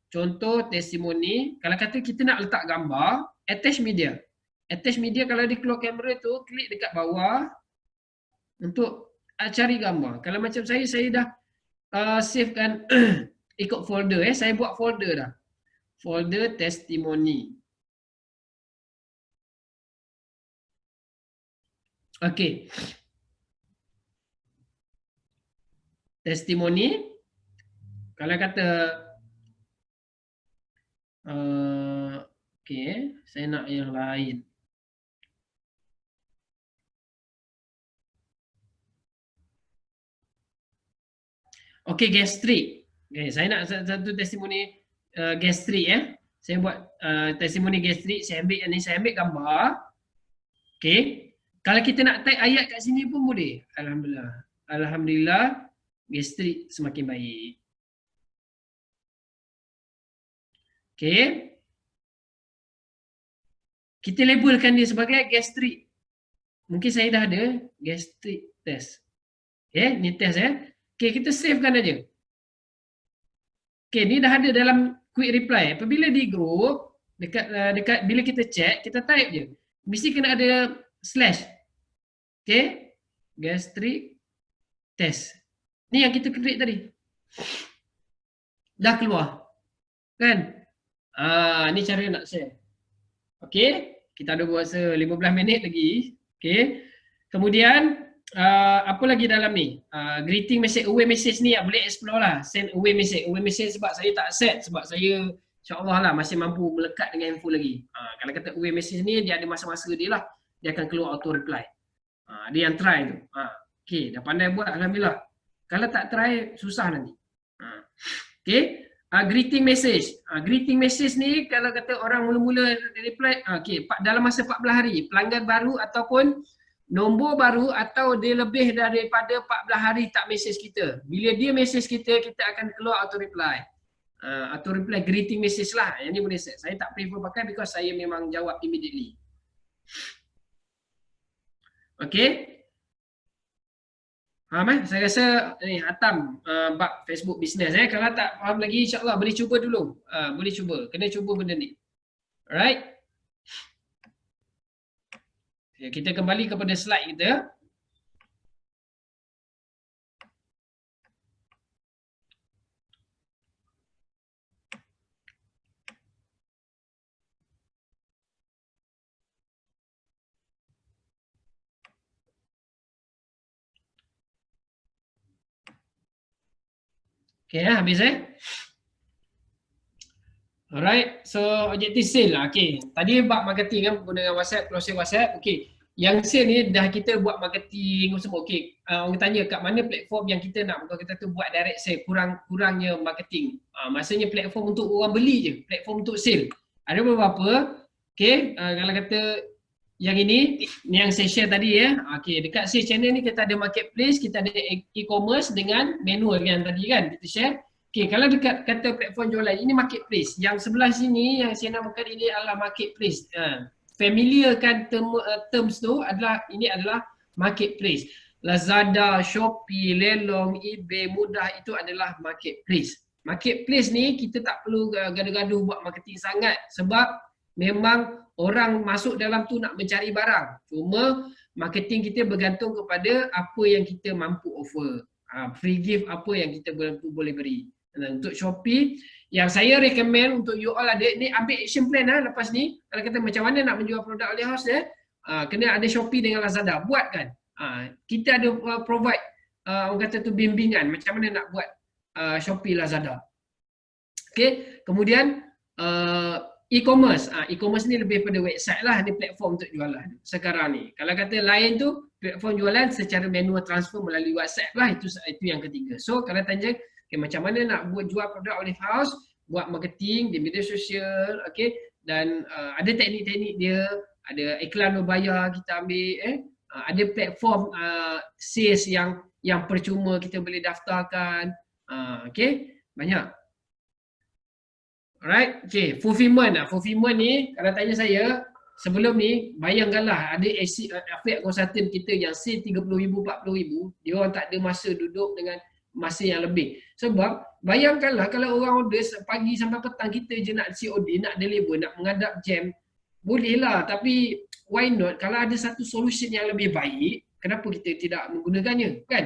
[SPEAKER 1] contoh testimoni, kalau kata kita nak letak gambar, attach media. Attach media kalau di keluar kamera tu, klik dekat bawah untuk cari gambar. Kalau macam saya dah save kan ikut folder saya buat folder dah. Folder testimoni. Okey. Testimoni, kalau kata okey, saya nak yang lain. Okey, gastrik. Okay, saya nak satu testimoni gastrik Saya buat testimoni gastrik, saya ambil ni, saya ambil gambar. Okey. Kalau kita nak type ayat kat sini pun boleh. Alhamdulillah. Alhamdulillah, gastrik semakin baik. Okey. Kita labelkan dia sebagai gastrik. Mungkin saya dah ada gastrik test. Okey, ni test Okey, kita savekan aja. Okey, ni dah ada dalam quick reply. Apabila di group, dekat bila kita check, kita type je. Mesti kena ada slash. Okey, gastrik test. Ni yang kita create tadi. Dah keluar. Kan? Ni cara nak share. Okey, kita ada puasa 15 minit lagi. Okey. Kemudian apa lagi dalam ni? Greeting message, away message ni boleh explore lah. Send away message. Away message sebab saya tak set, sebab saya insya-Allah lah masih mampu melekat dengan handphone lagi. Kalau kata away message ni dia ada masa-masa dia lah. Dia akan keluar auto reply. Dia yang try tu. Okey, dah pandai buat alhamdulillah. Kalau tak try susah nanti. Okey. Greeting message. Greeting message ni kalau kata orang mula-mula reply, okay, dalam masa 14 hari, pelanggan baru ataupun nombor baru atau dia lebih daripada 14 hari tak message kita. Bila dia message kita, kita akan keluar auto reply. Auto reply greeting message lah. Yang ni boleh set. Saya tak prefer pakai because saya memang jawab immediately. Okay. Faham Saya rasa ni Hatam bab Facebook business Kalau tak faham lagi insya-Allah boleh cuba dulu. Boleh cuba. Kena cuba benda ni. Alright. Kita kembali kepada slide kita. Okay, habis Alright, so objektif sale lah. Okay, tadi bab marketing kan menggunakan WhatsApp, closing WhatsApp. Okay, yang sale ni dah kita buat marketing semua. Okay, orang tanya kat mana platform yang kita nak, kalau kita tu buat direct sale, kurangnya marketing. Maksudnya platform untuk orang beli je, platform untuk sale. Ada beberapa. Okay, kalau kata yang ini, ni yang saya share tadi Okay, dekat sales channel ni kita ada marketplace, kita ada e-commerce dengan manual kan tadi kan kita share. Okay, kalau dekat kata platform jualan, ini marketplace. Yang sebelah sini yang saya namakan ini adalah marketplace. Familiar kan terms tu adalah, ini adalah marketplace. Lazada, Shopee, Lelong, eBay, Mudah itu adalah marketplace. Marketplace ni kita tak perlu gaduh-gaduh buat marketing sangat sebab memang orang masuk dalam tu nak mencari barang. Cuma marketing kita bergantung kepada apa yang kita mampu offer. Free gift apa yang kita boleh beri. Untuk Shopee, yang saya recommend untuk you all ada, ni ambil action plan lepas ni. Kalau kata macam mana nak menjual produk oleh house kena ada Shopee dengan Lazada. Buat kan. Kita ada provide orang kata tu bimbingan macam mana nak buat Shopee, Lazada. Okay, kemudian e-commerce. E-commerce ni lebih pada website lah, ni platform untuk jualan sekarang ni. Kalau kata lain tu platform jualan secara manual transfer melalui WhatsApp lah, itu yang ketiga. So kalau tanya okay, macam mana nak buat jual produk Olive House, buat marketing di media sosial, okay, dan ada teknik-teknik dia, ada iklan berbayar kita ambil, ada platform sales yang percuma kita boleh daftarkan, okay, banyak. Alright, okay, fulfillment. Fulfillment ni kalau tanya saya sebelum ni, bayangkanlah ada affiliate consultant kita yang sale 30,000, 40,000, dia orang tak ada masa duduk dengan masa yang lebih. Sebab bayangkanlah kalau orang order pagi sampai petang, kita je nak COD, nak deliver, nak menghadap jam, bolehlah, tapi why not kalau ada satu solution yang lebih baik, kenapa kita tidak menggunakannya, kan?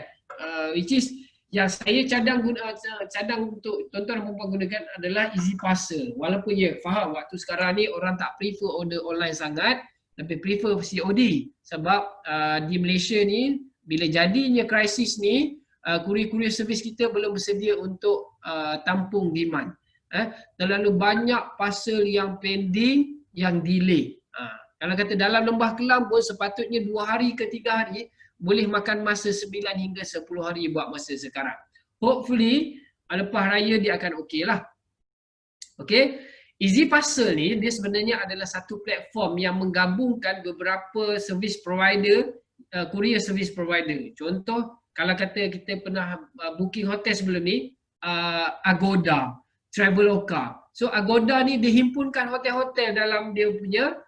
[SPEAKER 1] Which is yang saya cadang untuk tuan-tuan dan puan gunakan adalah Easy Parcel. Walaupun ya faham waktu sekarang ni orang tak prefer order online sangat, tapi prefer COD. Sebab di Malaysia ni bila jadinya krisis ni, courier service kita belum bersedia untuk tampung demand. Terlalu banyak parcel yang pending, yang delay. Kalau kata dalam Lembah Kelang pun sepatutnya 2 hari ke 3 hari, boleh makan masa 9 hingga 10 hari buat masa sekarang. Hopefully lepas raya dia akan okey lah. Okay, Easy Parcel ni dia sebenarnya adalah satu platform yang menggabungkan beberapa service provider, courier service provider. Contoh kalau kata kita pernah booking hotel sebelum ni, Agoda, Traveloka. So Agoda ni dia himpunkan hotel-hotel dalam dia punya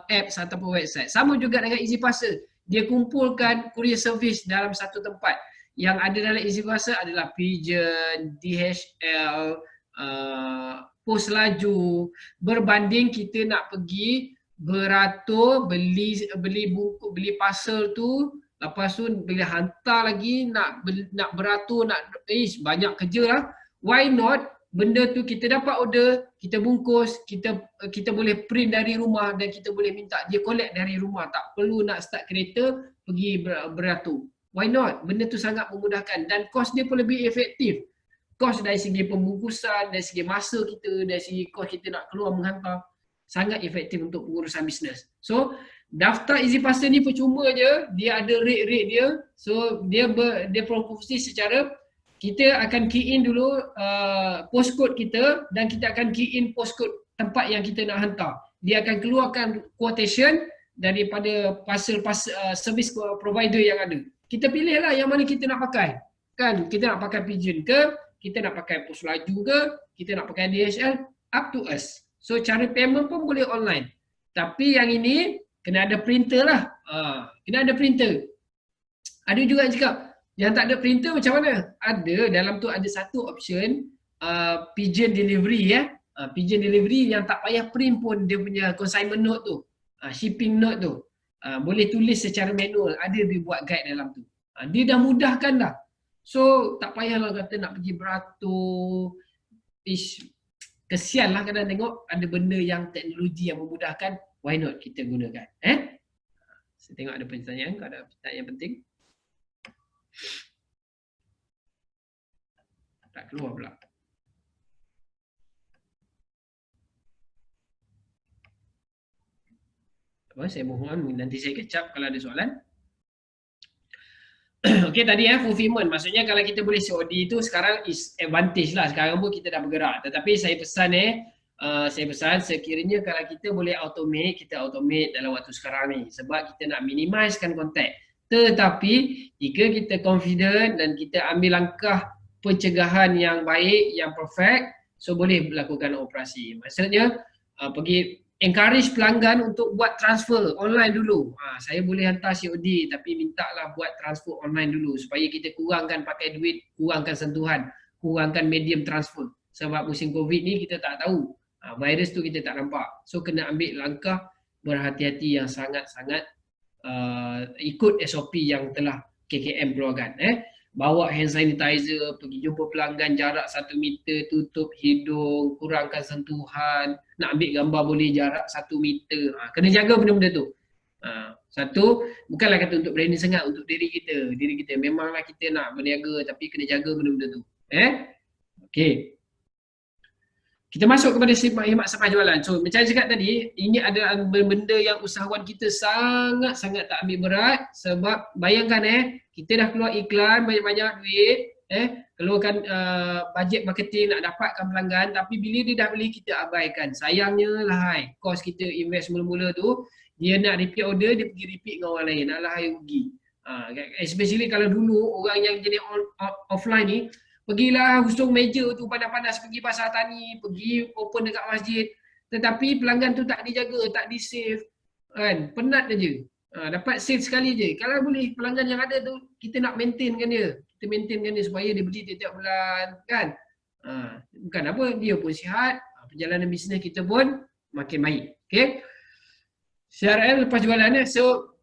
[SPEAKER 1] apps ataupun website. Sama juga dengan Easy Parcel. Dia kumpulkan courier service dalam satu tempat. Yang ada dalam Easy Parcel adalah Pigeon, DHL, Pos Laju. Berbanding kita nak pergi beratur, beli buku, beli parcel tu, lepas tu bila hantar lagi, nak beratur, banyak kerja lah. Why not? Benda tu kita dapat order, kita bungkus, kita boleh print dari rumah dan kita boleh minta dia collect dari rumah. Tak perlu nak start kereta pergi beratur. Why not? Benda tu sangat memudahkan dan kos dia pun lebih efektif. Kos dari segi pembungkusan, dari segi masa kita, dari segi kos kita nak keluar menghantar, sangat efektif untuk pengurusan bisnes. So, daftar Easy Parcel ni percuma je, dia ada rate dia. So, dia berfungsi secara kita akan key in dulu postcode kita dan kita akan key in postcode tempat yang kita nak hantar. Dia akan keluarkan quotation daripada service provider yang ada. Kita pilihlah yang mana kita nak pakai. Kan, kita nak pakai Pigeon ke, kita nak pakai pos laju ke, kita nak pakai DHL, up to us. So cara payment pun boleh online. Tapi yang ini kena ada printer lah. Kena ada printer. Ada juga yang cakap, yang tak ada printer macam mana? Ada, dalam tu ada satu option Pigeon delivery ya. Pigeon delivery yang tak payah print pun dia punya consignment note tu. Shipping note tu. Boleh tulis secara manual, ada dia buat guide dalam tu. Dia dah mudahkan dah. So tak payahlah kata nak pergi beratur. Kesian lah kadang tengok ada benda yang teknologi yang memudahkan, why not kita gunakan. Saya tengok ada pertanyaan, kalau ada pertanyaan yang penting. Tak keluar pula. Saya mohon nanti saya catch up kalau ada soalan. Okey, tadi fulfillment. Maksudnya kalau kita boleh COD itu sekarang is advantage lah. Sekarang pun kita dah bergerak. Tetapi saya pesan sekiranya kalau kita boleh automate, kita automate dalam waktu sekarang ni. Sebab kita nak minimizekan kontak. Tetapi jika kita confident dan kita ambil langkah pencegahan yang baik, yang perfect, so boleh melakukan operasi. Maksudnya pergi encourage pelanggan untuk buat transfer online dulu. Saya boleh hantar COD tapi mintalah buat transfer online dulu supaya kita kurangkan pakai duit, kurangkan sentuhan, kurangkan medium transfer. Sebab musim COVID ni kita tak tahu. Virus tu kita tak nampak. So kena ambil langkah berhati-hati yang sangat-sangat ikut SOP yang telah KKM keluarkan. Bawa hand sanitizer, pergi jumpa pelanggan jarak 1 meter, tutup hidung, kurangkan sentuhan, nak ambil gambar boleh jarak 1 meter. Kena jaga benda-benda tu. Satu, bukanlah kata untuk berani sangat untuk diri kita. Diri kita memanglah kita nak berniaga tapi kena jaga benda-benda tu. Okey. Kita masuk kepada hemat safar jualan. So macam saya cakap tadi, ini adalah benda yang usahawan kita sangat-sangat tak ambil berat. Sebab bayangkan kita dah keluar iklan banyak-banyak duit, keluarkan bajet marketing nak dapatkan pelanggan, tapi bila dia dah beli kita abaikan. Sayangnya lah kos kita invest mula-mula tu, dia nak repeat order, dia pergi repeat dengan orang lain. Alahai rugi. Especially kalau dulu orang yang jenis offline ni, pergilah husung meja tu panas-panas, pergi pasar tani, pergi open dekat masjid. Tetapi pelanggan tu tak dijaga, tak di save. Kan? Penat aja. Dapat save sekali je. Kalau boleh pelanggan yang ada tu, kita nak maintainkan dia. Kita maintainkan dia supaya dia beli tiap-tiap bulan. Kan? Bukan apa, dia pun sihat. Perjalanan bisnes kita pun makin baik. Okay? CRM lepas jualannya. So,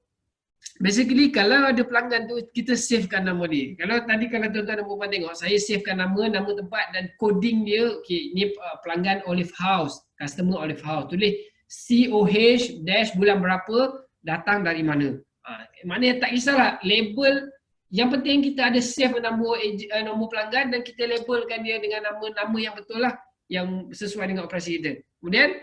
[SPEAKER 1] basically kalau ada pelanggan tu kita savekan nama dia. Kalau tuan-tuan dan puan tengok, saya savekan nama tempat dan coding dia. Okey, ni pelanggan Olive House, customer Olive House. Tulis COH dash bulan berapa, datang dari mana. Maknanya tak kisahlah label, yang penting kita ada save nombor pelanggan dan kita labelkan dia dengan nama-nama yang betul lah, yang sesuai dengan operasi kita. Kemudian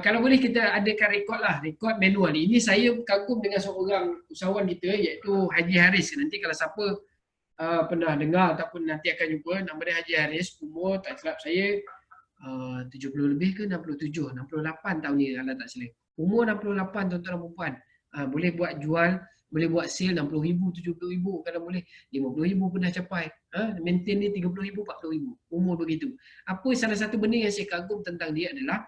[SPEAKER 1] kalau boleh kita adakan rekod manual. Ini saya kagum dengan seorang usahawan kita iaitu Haji Haris. Nanti kalau siapa pernah dengar ataupun nanti akan jumpa, nama dia Haji Haris, umur tak silap saya 70 lebih ke 67, 68 tahun ni kalau tak silap. Umur 68 tuan-tuan dan puan. Boleh buat jual, boleh buat sale 60,000, 70,000, kalau boleh 50,000 pun dah capai. Maintain dia 30,000, 40,000. Umur begitu. Apa salah satu benda yang saya kagum tentang dia adalah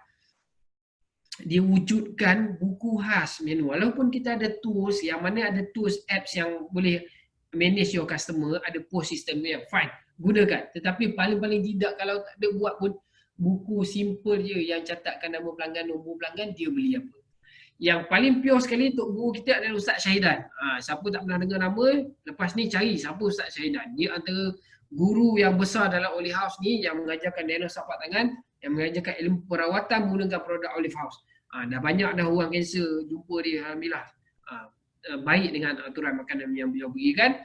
[SPEAKER 1] dia wujudkan buku khas manual. Walaupun kita ada tools, yang mana ada tools apps yang boleh manage your customer, ada post system yang fine, gunakan. Tetapi paling-paling tidak kalau tak ada buat pun buku simple je yang catatkan nama pelanggan, nombor pelanggan, dia beli apa. Yang paling pure sekali untuk guru kita adalah Ustaz Syahidan. Siapa tak pernah dengar nama, lepas ni cari siapa Ustaz Syahidan. Dia antara guru yang besar dalam Olive House ni yang mengajarkan diagnosis tapak tangan, yang mengajarkan ilmu perawatan menggunakan produk Olive House. Dah banyak dah orang kanser jumpa dia, alhamdulillah. Baik dengan aturan makanan yang beliau berikan.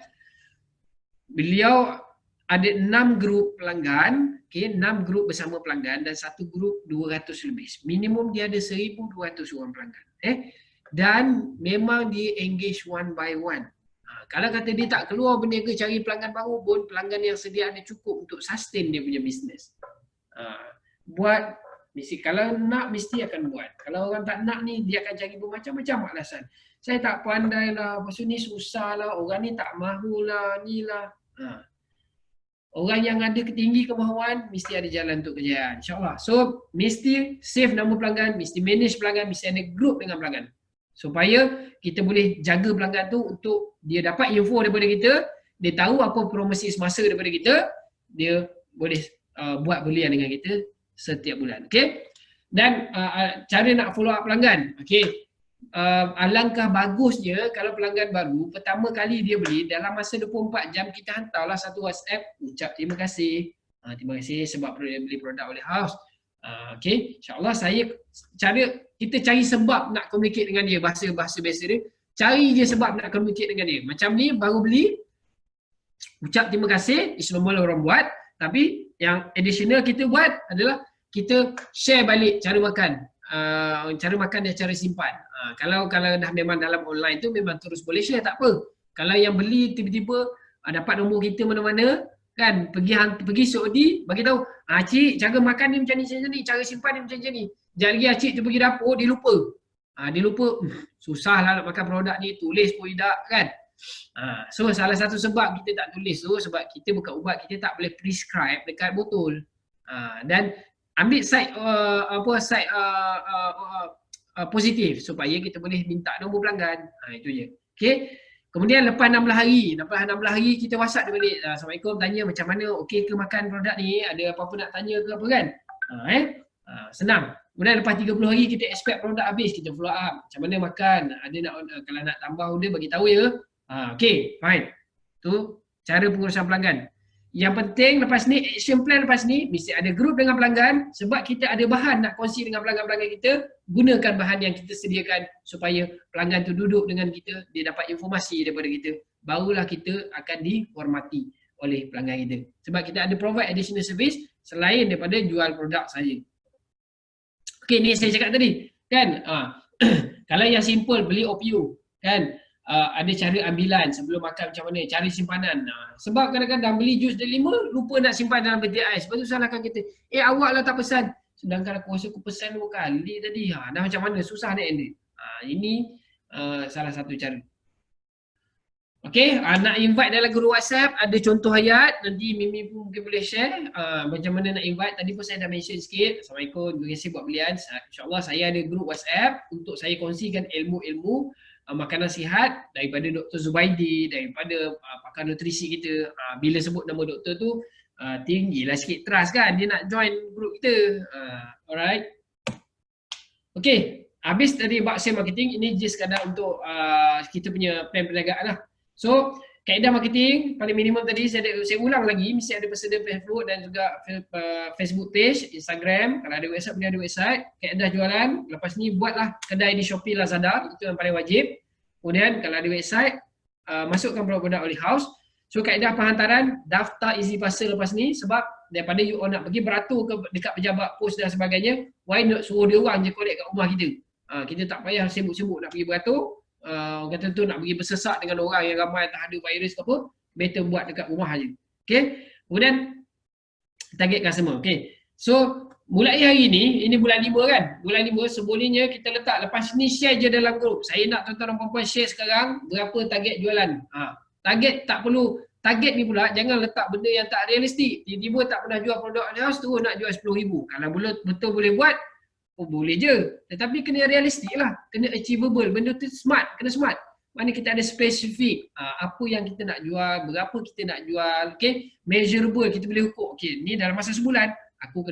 [SPEAKER 1] Beliau ada 6 grup pelanggan, 6 grup bersama pelanggan dan 1 grup 200 lebih. Minimum dia ada 1,200 orang pelanggan. Dan memang dia engage one by one. Kalau kata dia tak keluar berniaga cari pelanggan baru pun, pelanggan yang sedia ada cukup untuk sustain dia punya bisnes. Buat, mesti kalau nak mesti akan buat. Kalau orang tak nak ni, dia akan cari bermacam-macam alasan. Saya tak pandai lah, lepas tu ni susah lah, orang ni tak mahu lah, ni lah. Orang yang ada tinggi kemahuan, mesti ada jalan untuk kejayaan, insyaAllah. So, mesti save nama pelanggan, mesti manage pelanggan, mesti ada group dengan pelanggan. Supaya kita boleh jaga pelanggan tu untuk dia dapat info daripada kita, dia tahu apa promosi semasa daripada kita, dia boleh buat belian dengan kita setiap bulan. Okay? Dan cara nak follow up pelanggan. Okay? Alangkah bagusnya kalau pelanggan baru, pertama kali dia beli, dalam masa 24 jam kita hantarlah satu WhatsApp, ucap terima kasih. Terima kasih sebab beli produk oleh house. Okay? InsyaAllah kita cari sebab nak communicate dengan dia, bahasa biasa dia. Cari je sebab nak communicate dengan dia. Macam ni, baru beli, ucap terima kasih, is normal orang buat. Tapi yang additional kita buat adalah kita share balik cara makan. Cara makan dan cara simpan. Kalau dah memang dalam online tu memang terus boleh share, tak apa. Kalau yang beli tiba-tiba dapat nombor kita mana-mana, kan, pergi Saudi, bagi tahu, cik, cara makan ni macam ni, cara simpan ni macam ni. Sekejap lagi cik tu pergi dapur, dia lupa. Dia lupa, susah lah nak makan produk ni, tulis pun tidak, kan. So salah satu sebab kita tak tulis tu, sebab kita bukan ubat, kita tak boleh prescribe dekat botol. Dan ambil side positif supaya kita boleh minta nombor pelanggan. Itu je. Okay. Kemudian lepas 16 hari kita WhatsApp dia balik. Assalamualaikum, tanya macam mana, okey ke makan produk ni, ada apa-apa nak tanya ke apa kan. Senang. Kemudian lepas 30 hari kita expect produk habis, kita follow up. Macam mana makan, ada nak kalau nak tambah order bagi tahu ya. Okey, fine. Tu cara pengurusan pelanggan. Yang penting lepas ni, action plan lepas ni, mesti ada group dengan pelanggan, sebab kita ada bahan nak kongsi dengan pelanggan-pelanggan kita. Gunakan bahan yang kita sediakan supaya pelanggan tu duduk dengan kita, dia dapat informasi daripada kita. Barulah kita akan dihormati oleh pelanggan kita. Sebab kita ada provide additional service selain daripada jual produk saja. Okey, ni saya cakap tadi, kan? Kalau yang simple, beli OPU, kan? Ada cara ambilan sebelum makan macam mana, cari simpanan. Sebab kadang-kadang beli jus delima, lupa nak simpan dalam peti ais. Lepas tu salahkan kita, awak lah tak pesan. Sedangkan aku rasa aku pesan 2 kali tadi. Dah macam mana, susah nak handle. Ini salah satu cara. Okey, nak invite dalam group WhatsApp, ada contoh ayat, nanti Mimi pun mungkin boleh share macam mana nak invite. Tadi pun saya dah mention sikit. Assalamualaikum, terima kasih buat belian. InsyaAllah saya ada group WhatsApp untuk saya kongsikan ilmu-ilmu makanan sihat daripada Dr. Zubaidi, daripada pakar nutrisi kita. Bila sebut nama doktor tu, tinggilah sikit trust kan, dia nak join group kita. Alright. Okey, habis tadi bab sales marketing, ini just sekadar untuk kita punya plan perniagaan lah. So, kaedah marketing paling minimum tadi saya ulang lagi, mesti ada persediaan Facebook dan juga Facebook page, Instagram. Kalau ada website, boleh ada website. Kaedah jualan, lepas ni buatlah kedai di Shopee, Lazada, itu yang paling wajib. Kemudian kalau ada website, masukkan produk-produk oleh house. So kaedah penghantaran, daftar easy parcel lepas ni, sebab daripada you all nak pergi beratur dekat pejabat pos dan sebagainya, why not suruh dia orang je collect kat rumah kita. Kita tak payah sibuk-sibuk nak pergi beratur. Orang kata tu nak pergi bersesak dengan orang yang ramai tak ada virus ke apa, better buat dekat rumah aja. Okey. Kemudian targetkan semua. Okey. So mulai hari ni, ini bulan 5 kan. Bulan 5 sebolehnya kita letak, lepas ni share je dalam grup. Saya nak tuan-tuan dan puan-puan share sekarang berapa target jualan. Target tak perlu, target ni pula jangan letak benda yang tak realistik. Tiba-tiba tak pernah jual produk house tu nak jual 10,000. Kalau betul boleh buat, boleh je. Tetapi kena realistik lah. Kena achievable. Benda tu smart. Kena smart. Mana kita ada spesifik. Apa yang kita nak jual, berapa kita nak jual. Okay. Measurable. Kita boleh ukur. Okay. Ni dalam masa sebulan, aku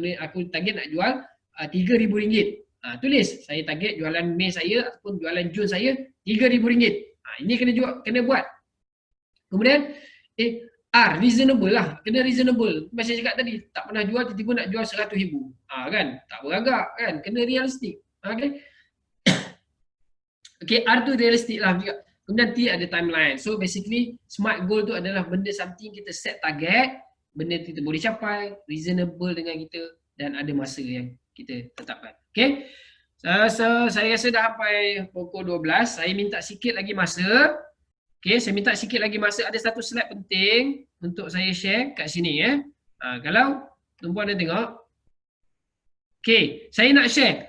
[SPEAKER 1] target nak jual RM3,000. Tulis. Saya target jualan Mei saya ataupun jualan Jun saya RM3,000. Ini kena buat. Kemudian, reasonable lah. Kena reasonable. Macam saya cakap tadi, tak pernah jual, tiba-tiba nak jual RM100,000. Kan? Tak beragak kan? Kena realistik. Okay? Okay, R tu realistik lah juga. Kemudian T ada timeline. So basically, smart goal tu adalah benda something kita set target, benda kita boleh capai, reasonable dengan kita, dan ada masa yang kita tetapkan. Okay? So saya rasa dah sampai pukul 12. Saya minta sikit lagi masa. Okay, saya minta sikit lagi masa. Ada satu slide penting untuk saya share kat sini ya. Kalau tuan-puan ada tengok. Okay, saya nak share.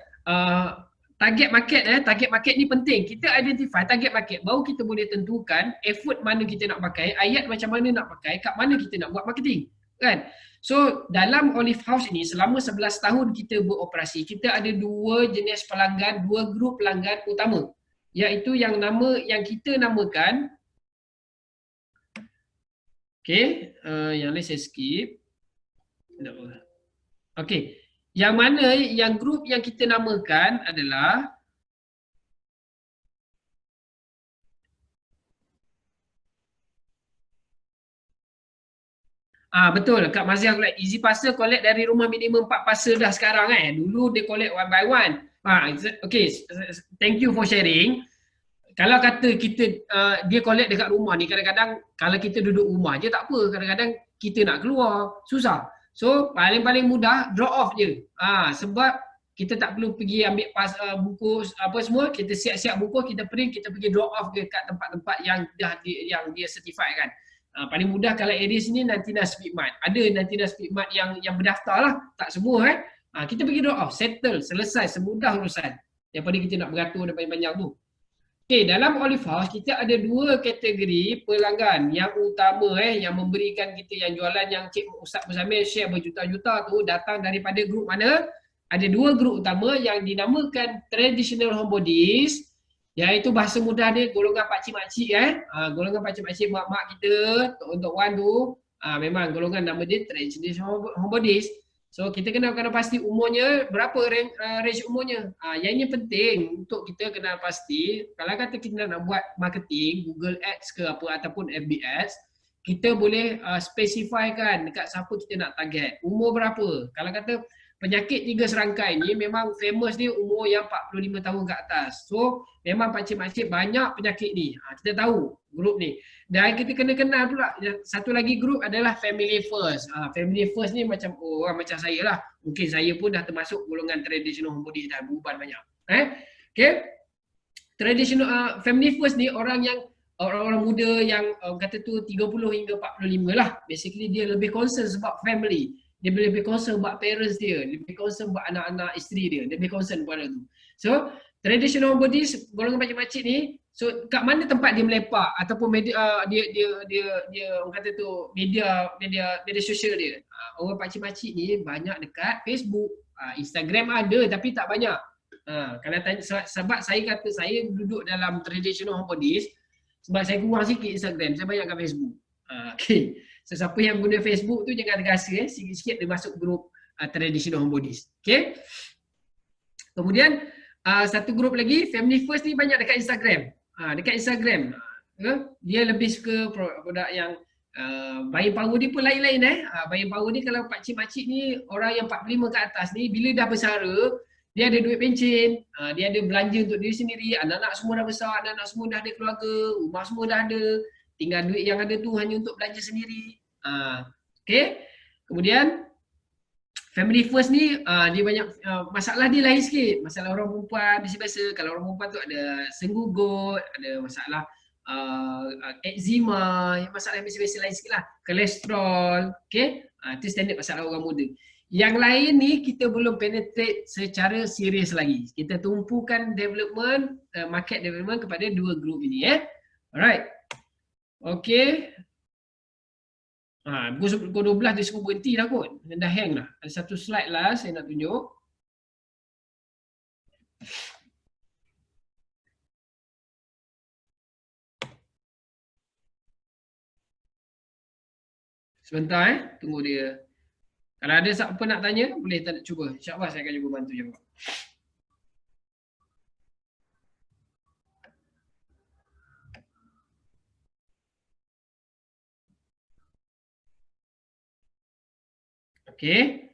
[SPEAKER 1] Target market target market ni penting. Kita identify target market, baru kita boleh tentukan effort mana kita nak pakai, ayat macam mana nak pakai, kat mana kita nak buat marketing. Kan? So, dalam Olive House ini selama 11 tahun kita beroperasi, kita ada dua jenis pelanggan, dua grup pelanggan utama. Iaitu yang kita namakan, okay, yang lain saya skip. Okay, yang mana yang grup yang kita namakan adalah betul, Kak Mazia collect. Easy Parcel collect dari rumah minimum 4 parcel dah sekarang kan. Dulu dia collect one by one. Okay, thank you for sharing. Kalau kata kita dia collect dekat rumah ni, kadang-kadang kalau kita duduk rumah je tak apa, kadang-kadang kita nak keluar susah. So paling mudah drop off je. Sebab kita tak perlu pergi ambil bungkus apa semua, kita siap-siap bungkus, kita print, kita pergi drop off dekat tempat-tempat yang dia certified kan. Paling mudah kalau area sini Nantina Speedmart. Ada Nantina Speedmart yang berdaftar lah, tak semua kan. Kita pergi drop off, settle, selesai, semudah urusan daripada kita nak beratur dan panjang-panjang tu. Okay, dalam Olive House kita ada dua kategori pelanggan. Yang utama yang memberikan kita yang jualan yang Cik Ustaz Muzamil share berjuta-juta tu datang daripada grup mana? Ada dua grup utama yang dinamakan traditional homebodies, iaitu bahasa mudah dia golongan pakcik-makcik golongan pakcik-makcik mak-mak kita, untuk wan tu memang golongan nama dia traditional homebodies. So kita kena pasti umurnya berapa, range umurnya. Yang ini penting untuk kita kenal pasti. Kalau kata kita nak buat marketing, Google Ads ke apa ataupun FB Ads, kita boleh specifykan dekat siapa kita nak target. Umur berapa. Kalau kata penyakit 3 serangkai ni memang famous dia umur yang 45 tahun ke atas. So memang pakcik-makcik banyak penyakit ni. Kita tahu grup ni. Dan kita kena kenal pula satu lagi grup adalah family first. Family first ni macam orang macam saya lah. Mungkin saya pun dah termasuk golongan traditional homebody dah beruban banyak. Okay. Traditional family first ni orang muda yang kata tu 30 hingga 45 lah. Basically dia lebih concern sebab family. Dia lebih concern buat parents dia, lebih concern buat anak-anak isteri dia, lebih concern pada tu. So, traditional homebodies golongan pakcik-makcik ni, so kat mana tempat dia melepak ataupun media dia orang kata tu media sosial dia. Orang pakcik-makcik ni banyak dekat Facebook, Instagram ada tapi tak banyak. Kalau tanya sebab saya kata saya duduk dalam traditional homebodies sebab saya kurang sikit Instagram, saya banyak kat Facebook. Okay. So, siapa yang guna Facebook tu jangan terasa sikit-sikit dia masuk grup traditional homebodies. Okay. Kemudian satu grup lagi, family first ni banyak dekat Instagram. Dekat Instagram dia lebih suka produk yang buying power dia pun lain-lain buying power ni kalau pakcik-makcik ni orang yang 45 ke atas ni bila dah bersara, dia ada duit pencen, dia ada belanja untuk diri sendiri, anak-anak semua dah besar, anak-anak semua dah ada keluarga, rumah semua dah ada. Tinggal duit yang ada tu hanya untuk belanja sendiri. Okay. Kemudian family first ni dia banyak masalah dia lain sikit. Masalah orang perempuan biasa-biasa. Kalau orang perempuan tu ada senggugut, ada masalah eczema, masalah biasa-biasa lain sikit lah. Kolesterol. Okay. Itu standard masalah orang muda. Yang lain ni kita belum penetrate secara serius lagi. Kita tumpukan development, market development kepada dua grup ini. Alright. Okey. Pukul 12 dia suruh berhenti dah kot. Dah hang dah. Ada satu slide lah saya nak tunjuk. Sebentar tunggu dia. Kalau ada siapa nak tanya, boleh cuba. InsyaAllah saya akan cuba bantu jawab. Okey.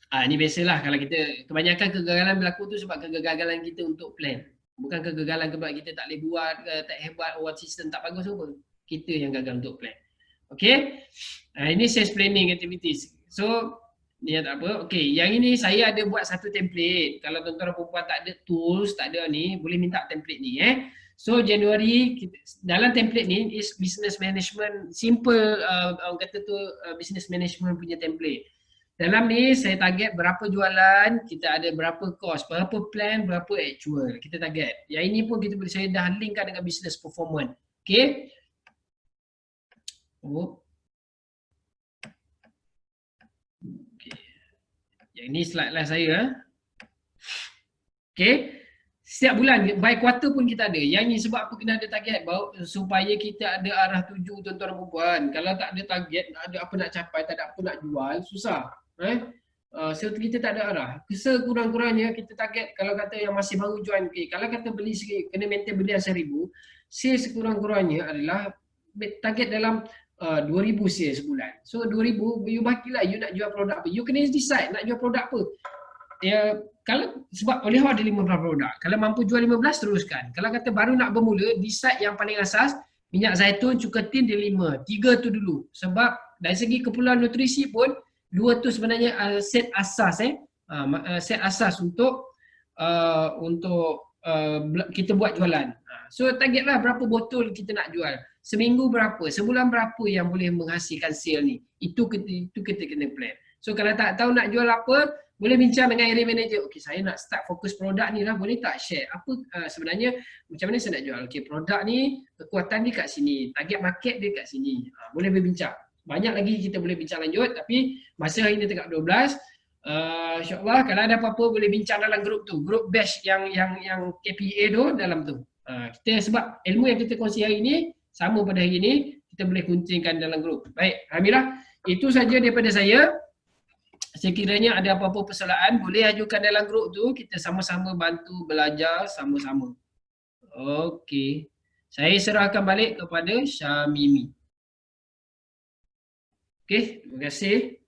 [SPEAKER 1] Ini biasalah kalau kita, kebanyakan kegagalan berlaku tu sebab kegagalan kita untuk plan. Bukan kegagalan sebab kita tak boleh buat, tak hebat, orang sistem tak bagus apa. Kita yang gagal untuk plan. Okey. Ini sales planning activities. So, ni tak apa. Okey, yang ini saya ada buat satu template. Kalau tuan-tuan perempuan tak ada tools, tak ada ni, boleh minta template ni So Januari dalam template ni is business management simple, orang kata tu business management punya template. Dalam ni saya target berapa jualan, kita ada berapa cost, berapa plan, berapa actual kita target. Yang ini pun kita boleh, saya dah linkkan dengan business performance. Okay. Okay. Yang ini slide lah saya. Okay. Setiap bulan, by quarter pun kita ada. Yang ni sebab apa kena ada target, supaya kita ada arah tuju tuan-tuan dan puan. Kalau tak ada target, tak ada apa nak capai, tak ada apa nak jual, susah. So kita tak ada arah. Sekurang-kurangnya kita target, kalau kata yang masih baru join, okay, kalau kata beli kena maintain beli 1,000, sale sekurang-kurangnya adalah target dalam 2,000 sale sebulan. So 2,000, you bakilah you nak jual produk apa. You kena decide nak jual produk apa. Ya, kalau sebab oleh ada 15 produk. Kalau mampu jual 15 teruskan. Kalau kata baru nak bermula, decide yang paling asas, minyak zaitun, cukatin dia 5. 3 tu dulu. Sebab dari segi keperluan nutrisi pun 2 tu sebenarnya set asas set asas untuk kita buat jualan. So targetlah berapa botol kita nak jual. Seminggu berapa, sebulan berapa yang boleh menghasilkan sale ni. Itu kita kena plan. So kalau tak tahu nak jual apa, boleh bincang dengan area manager. Okey, saya nak start fokus produk ni lah, boleh tak share apa sebenarnya macam mana saya nak jual. Okey, produk ni kekuatan dia kat sini, target market dia kat sini. Boleh berbincang. Banyak lagi kita boleh bincang lanjut, tapi masa hari ni tengah 12. InsyaAllah kalau ada apa-apa boleh bincang dalam grup tu, grup bash yang KPA tu dalam tu. Kita sebab ilmu yang kita kongsi hari ni sama pada hari ni, kita boleh kuncingkan dalam grup. Baik, alhamdulillah. Itu saja daripada saya. Sekiranya ada apa-apa persoalan, boleh ajukan dalam grup tu, kita sama-sama bantu belajar sama-sama. Okey. Saya serahkan balik kepada Syamimi. Okey, terima kasih.